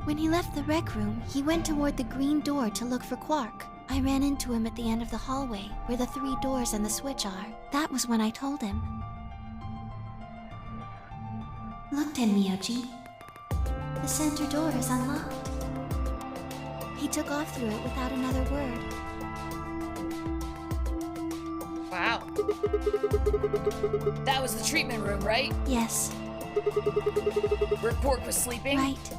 When he left the rec room, he went toward the green door to look for Quark. I ran into him at the end of the hallway, where the 3 doors and the switch are. That was when I told him. Look, Tenmyoji. The center door is unlocked. He took off through it without another word. Wow. That was the treatment room, right? Yes. Where Quark was sleeping? Right.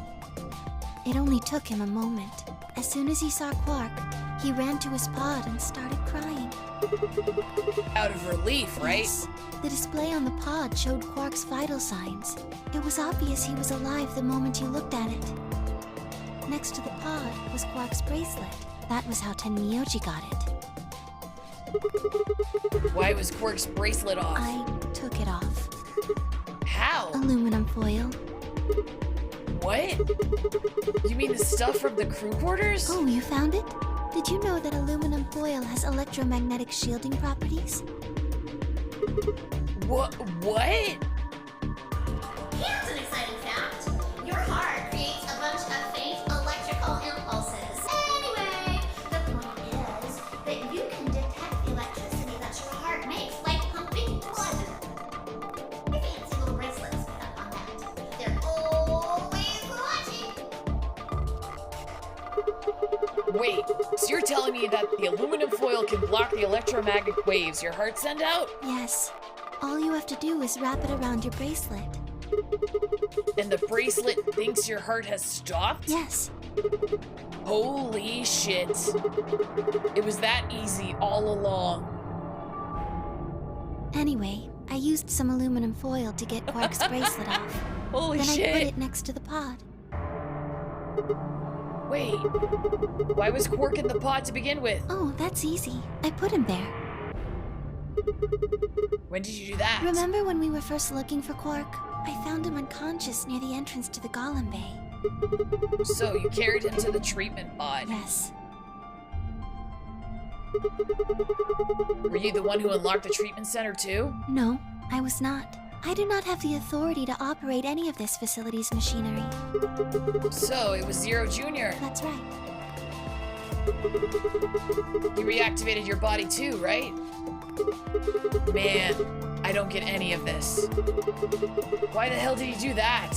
It only took him a moment. As soon as he saw Quark, he ran to his pod and started crying. Out of relief, right? Yes. The display on the pod showed Quark's vital signs. It was obvious he was alive the moment you looked at it. Next to the pod was Quark's bracelet. That was how Tenmyoji got it. Why was Quark's bracelet off? I took it off. How? Aluminum foil. What? You mean the stuff from the crew quarters? Oh, you found it? Did you know that aluminum foil has electromagnetic shielding properties? What? Here's an exciting fact. Your heart creates a bunch of faint electrical impulses. Anyway, the point is that you can detect the electricity that your heart makes, like pumping blood. My fancy little bracelets pick up on that. They're always watching. Wait, so you're telling me that the aluminum foil can block the electromagnetic waves your heart send out? Yes. All you have to do is wrap it around your bracelet. And the bracelet thinks your heart has stopped? Yes. Holy shit. It was that easy all along. Anyway, I used some aluminum foil to get Quark's bracelet off. Holy then shit. I put it next to the pod. Wait, why was Quark in the pod to begin with? Oh, that's easy. I put him there. When did you do that? Remember when we were first looking for Quark? I found him unconscious near the entrance to the Golem Bay. So you carried him to the treatment pod? Yes. Were you the one who unlocked the treatment center too? No, I was not. I do not have the authority to operate any of this facility's machinery. So it was Zero Jr. That's right. You reactivated your body too, right? Man, I don't get any of this. Why the hell did he do that?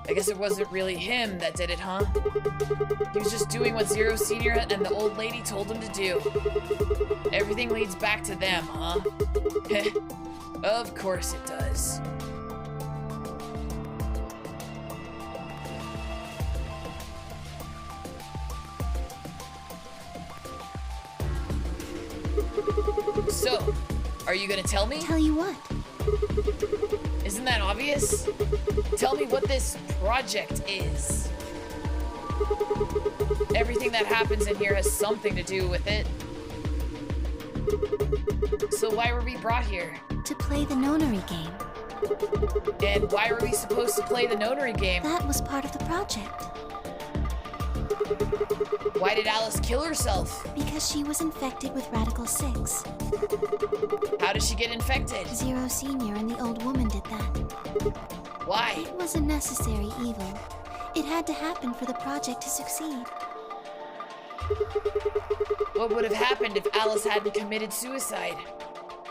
I guess it wasn't really him that did it, huh? He was just doing what Zero Senior and the old lady told him to do. Everything leads back to them, huh? Of course it does. So, are you gonna tell me? Tell you what? Isn't that obvious? Tell me what this project is. Everything that happens in here has something to do with it. So why were we brought here? To play the Nonary game. And why were we supposed to play the notary game? That was part of the project. Why did Alice kill herself? Because she was infected with Radical 6. How did she get infected? Zero Senior and the old woman did that. Why? It was a necessary evil. It had to happen for the project to succeed. What would have happened if Alice hadn't committed suicide?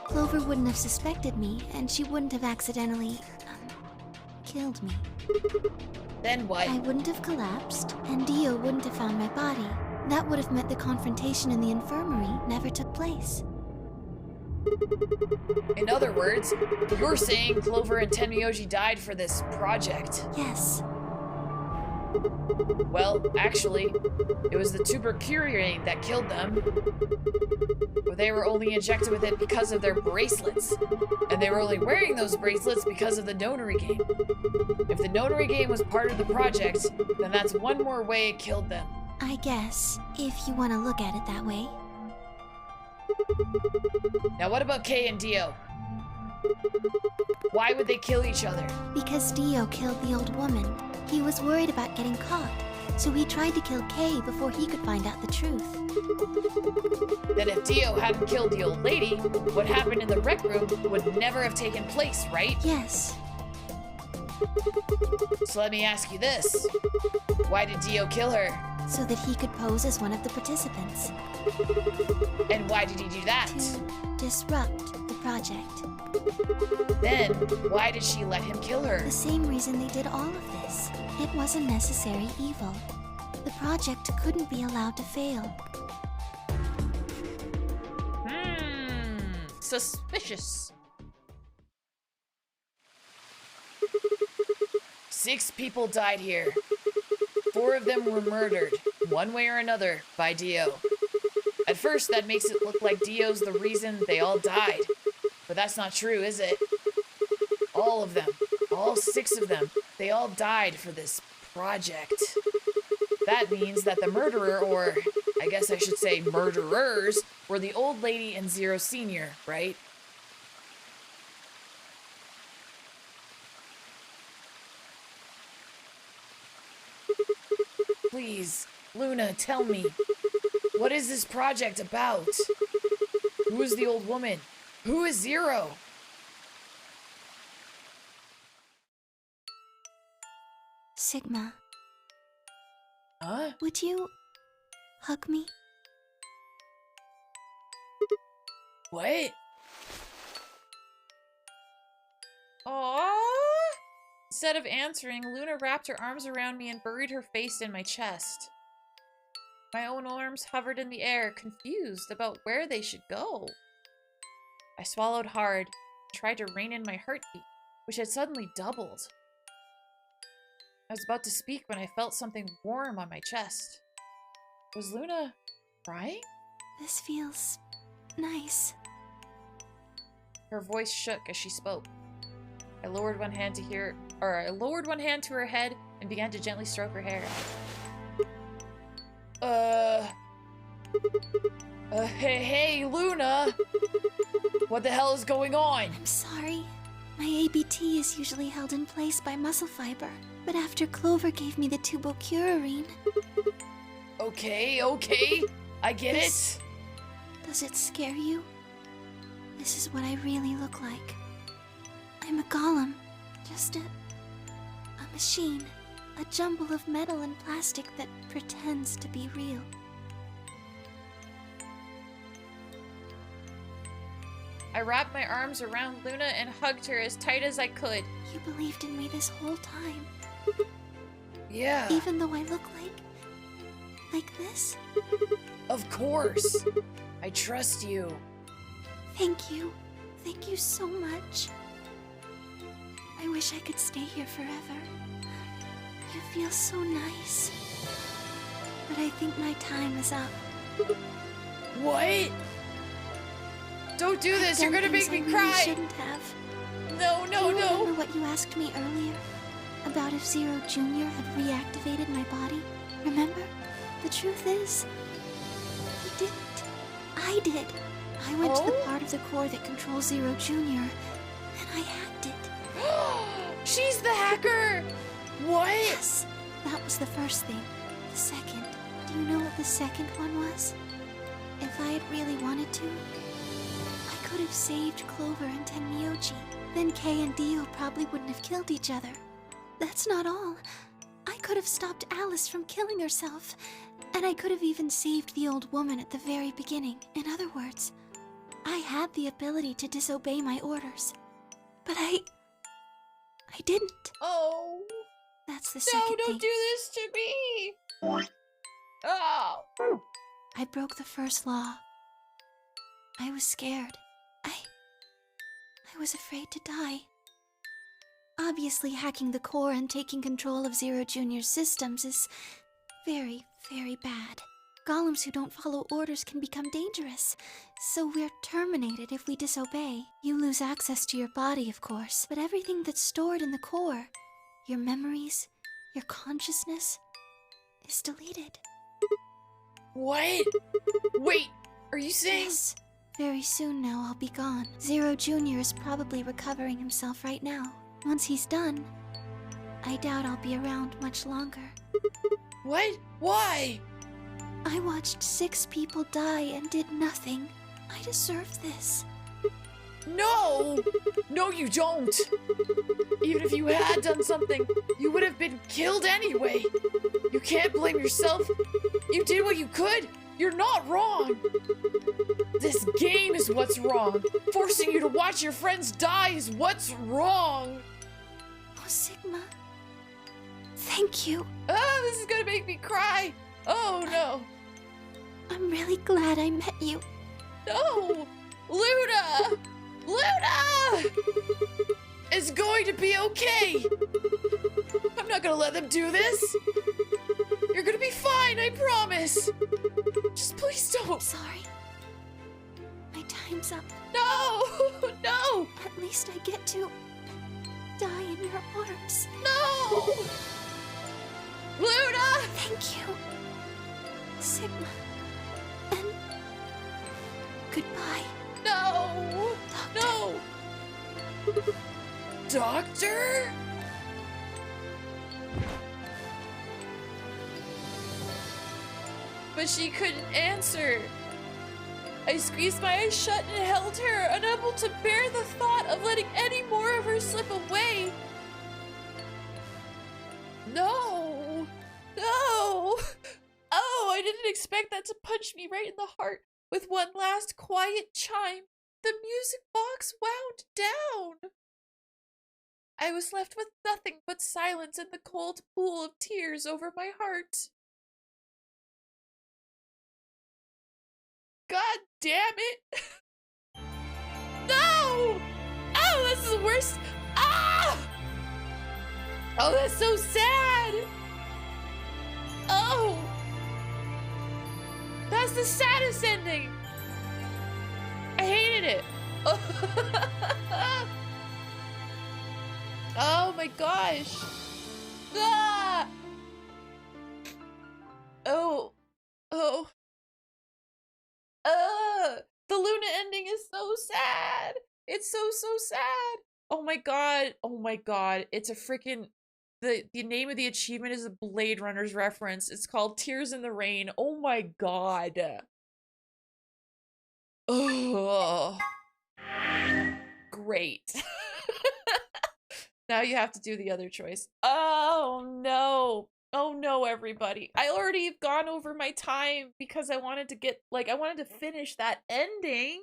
Clover wouldn't have suspected me, and she wouldn't have accidentally, killed me. Then what? I wouldn't have collapsed, and Dio wouldn't have found my body. That would have meant the confrontation in the infirmary never took place. In other words, you're saying Clover and Tenmyoji died for this project. Yes. Well, actually, it was the tuberculin that killed them. But they were only injected with it because of their bracelets. And they were only wearing those bracelets because of the notary game. If the notary game was part of the project, then that's one more way it killed them. I guess, if you want to look at it that way. Now what about Kay and Dio? Why would they kill each other? Because Dio killed the old woman. He was worried about getting caught, so he tried to kill Kay before he could find out the truth. Then if Dio hadn't killed the old lady, what happened in the rec room would never have taken place, right? Yes. So let me ask you this. Why did Dio kill her? So that he could pose as one of the participants. And why did he do that? To disrupt the project. Then, why did she let him kill her? The same reason they did all of this. It was a necessary evil. The project couldn't be allowed to fail. Suspicious. 6 people died here. 4 of them were murdered, one way or another, by Dio. At first, that makes it look like Dio's the reason they all died. But that's not true, is it? All of them, all 6 of them, they all died for this project. That means that the murderer, or I guess I should say murderers, were the old lady and Zero Senior, right? Please, Luna, tell me. What is this project about? Who is the old woman? Who is Zero? Sigma. Huh? Would you hug me? What? Aww. Instead of answering, Luna wrapped her arms around me and buried her face in my chest. My own arms hovered in the air, confused about where they should go. I swallowed hard, and tried to rein in my heartbeat, which had suddenly doubled. I was about to speak when I felt something warm on my chest. Was Luna crying? This feels nice. Her voice shook as she spoke. I lowered one hand to her head and began to gently stroke her hair. Hey, Luna! What the hell is going on? I'm sorry. My ABT is usually held in place by muscle fiber, but after Clover gave me the tuberculin... Okay, I get it. Does it scare you? This is what I really look like. I'm a golem. Just a machine. A jumble of metal and plastic that pretends to be real. I wrapped my arms around Luna and hugged her as tight as I could. You believed in me this whole time. Yeah. Even though I look like this? Of course. I trust you. Thank you. Thank you so much. I wish I could stay here forever. You feel so nice. But I think my time is up. What? Don't do this. You're gonna make me cry. I shouldn't have. No. Do you remember what you asked me earlier? About if Zero Jr. had reactivated my body? Remember? The truth is, he didn't. I did. I went to the part of the core that controls Zero Jr. and I hacked it. Stalker! What? Yes, that was the first thing. The second. Do you know what the second one was? If I had really wanted to, I could have saved Clover and Tenmyoji. Then Kei and Dio probably wouldn't have killed each other. That's not all. I could have stopped Alice from killing herself, and I could have even saved the old woman at the very beginning. In other words, I had the ability to disobey my orders, but I didn't. Oh. That's the second No, don't thing. do this to me! Oh! I broke the first law. I was scared. I was afraid to die. Obviously, hacking the core and taking control of Zero Junior's systems is very, very bad. Golems who don't follow orders can become dangerous, so we're terminated if we disobey. You lose access to your body, of course, but everything that's stored in the core, your memories, your consciousness, is deleted. What? Wait, are you saying? Yes. Very soon now I'll be gone. Zero Junior is probably recovering himself right now. Once he's done, I doubt I'll be around much longer. What? Why? I watched 6 people die and did nothing. I deserve this. No! No, you don't! Even if you had done something, you would have been killed anyway. You can't blame yourself. You did what you could. You're not wrong. This game is what's wrong. Forcing you to watch your friends die is what's wrong. Oh, Sigma. Thank you. Ah, this is gonna make me cry. Oh, no. I'm really glad I met you. No! Luna! Luna! It's going to be okay. I'm not gonna let them do this. You're gonna be fine, I promise. Just please don't. Sorry. My time's up. No! No! At least I get to die in your arms. No! Luna! Thank you, Sigma. And goodbye. No! Doctor. No! Doctor? But she couldn't answer. I squeezed my eyes shut and held her, unable to bear the thought of letting any more of her slip away. No! No! Oh, I didn't expect that to punch me right in the heart. With one last quiet chime, the music box wound down. I was left with nothing but silence and the cold pool of tears over my heart. God damn it! No! Oh, this is the worst! Ah! Oh, that's so sad! Oh! That's the saddest ending! I hated it! Oh my gosh! Ah! Oh. Oh. The Luna ending is so sad. It's so sad. Oh my god. Oh my god. It's a freaking the name of the achievement is a Blade Runner's reference. It's called Tears in the Rain. Oh my god. Oh. Great. Now you have to do the other choice. Oh no. Oh no, everybody. I already have gone over my time because I wanted to get, like, I wanted to finish that ending.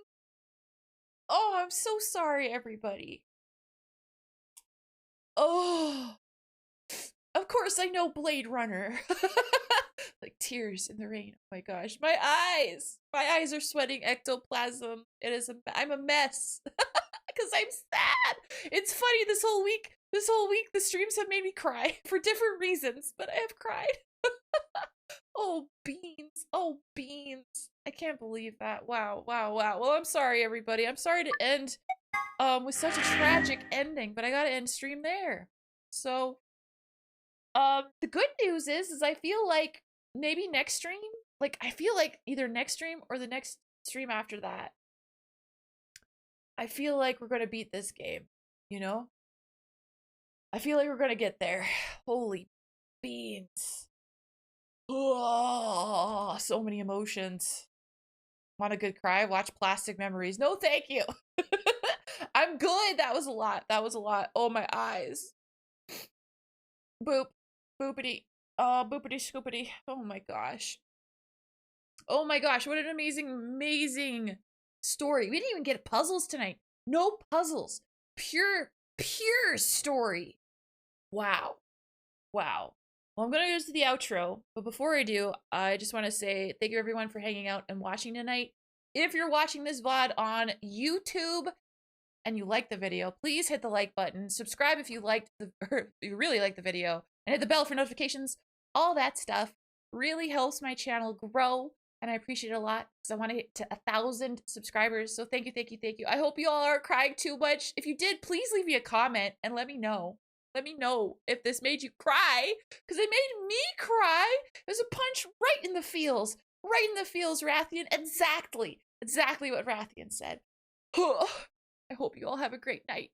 Oh, I'm so sorry, everybody. Oh. Of course I know Blade Runner. Like tears in the rain. Oh my gosh. My eyes. My eyes are sweating ectoplasm. It is I'm a mess. Because I'm sad. It's funny, this whole week, the streams have made me cry for different reasons, but I have cried. Oh, beans. Oh, beans. I can't believe that. Wow, wow, wow. Well, I'm sorry, everybody. I'm sorry to end with such a tragic ending, but I gotta end stream there. So, the good news is I feel like maybe next stream, like, I feel like either next stream or the next stream after that, I feel like we're gonna beat this game, you know? I feel like we're gonna get there. Holy beans. Oh, so many emotions. Want a good cry? Watch Plastic Memories. No, thank you. I'm good. That was a lot. That was a lot. Oh, my eyes. Boop. Boopity. Oh, boopity scoopity. Oh my gosh. Oh my gosh. What an amazing, amazing story. We didn't even get puzzles tonight. No puzzles. Pure story. Wow. Wow. Well, I'm going to go to the outro, but before I do, I just want to say thank you everyone for hanging out and watching tonight. If you're watching this VOD on YouTube and you like the video, please hit the like button. Subscribe if you liked the, or if you really like the video, and hit the bell for notifications. All that stuff really helps my channel grow, and I appreciate it a lot because I want to get to 1,000 subscribers. So thank you, thank you, thank you. I hope you all aren't crying too much. If you did, please leave me a comment and let me know. Let me know if this made you cry, because it made me cry. It was a punch right in the feels. Right in the feels, Rathian. Exactly. Exactly what Rathian said. I hope you all have a great night.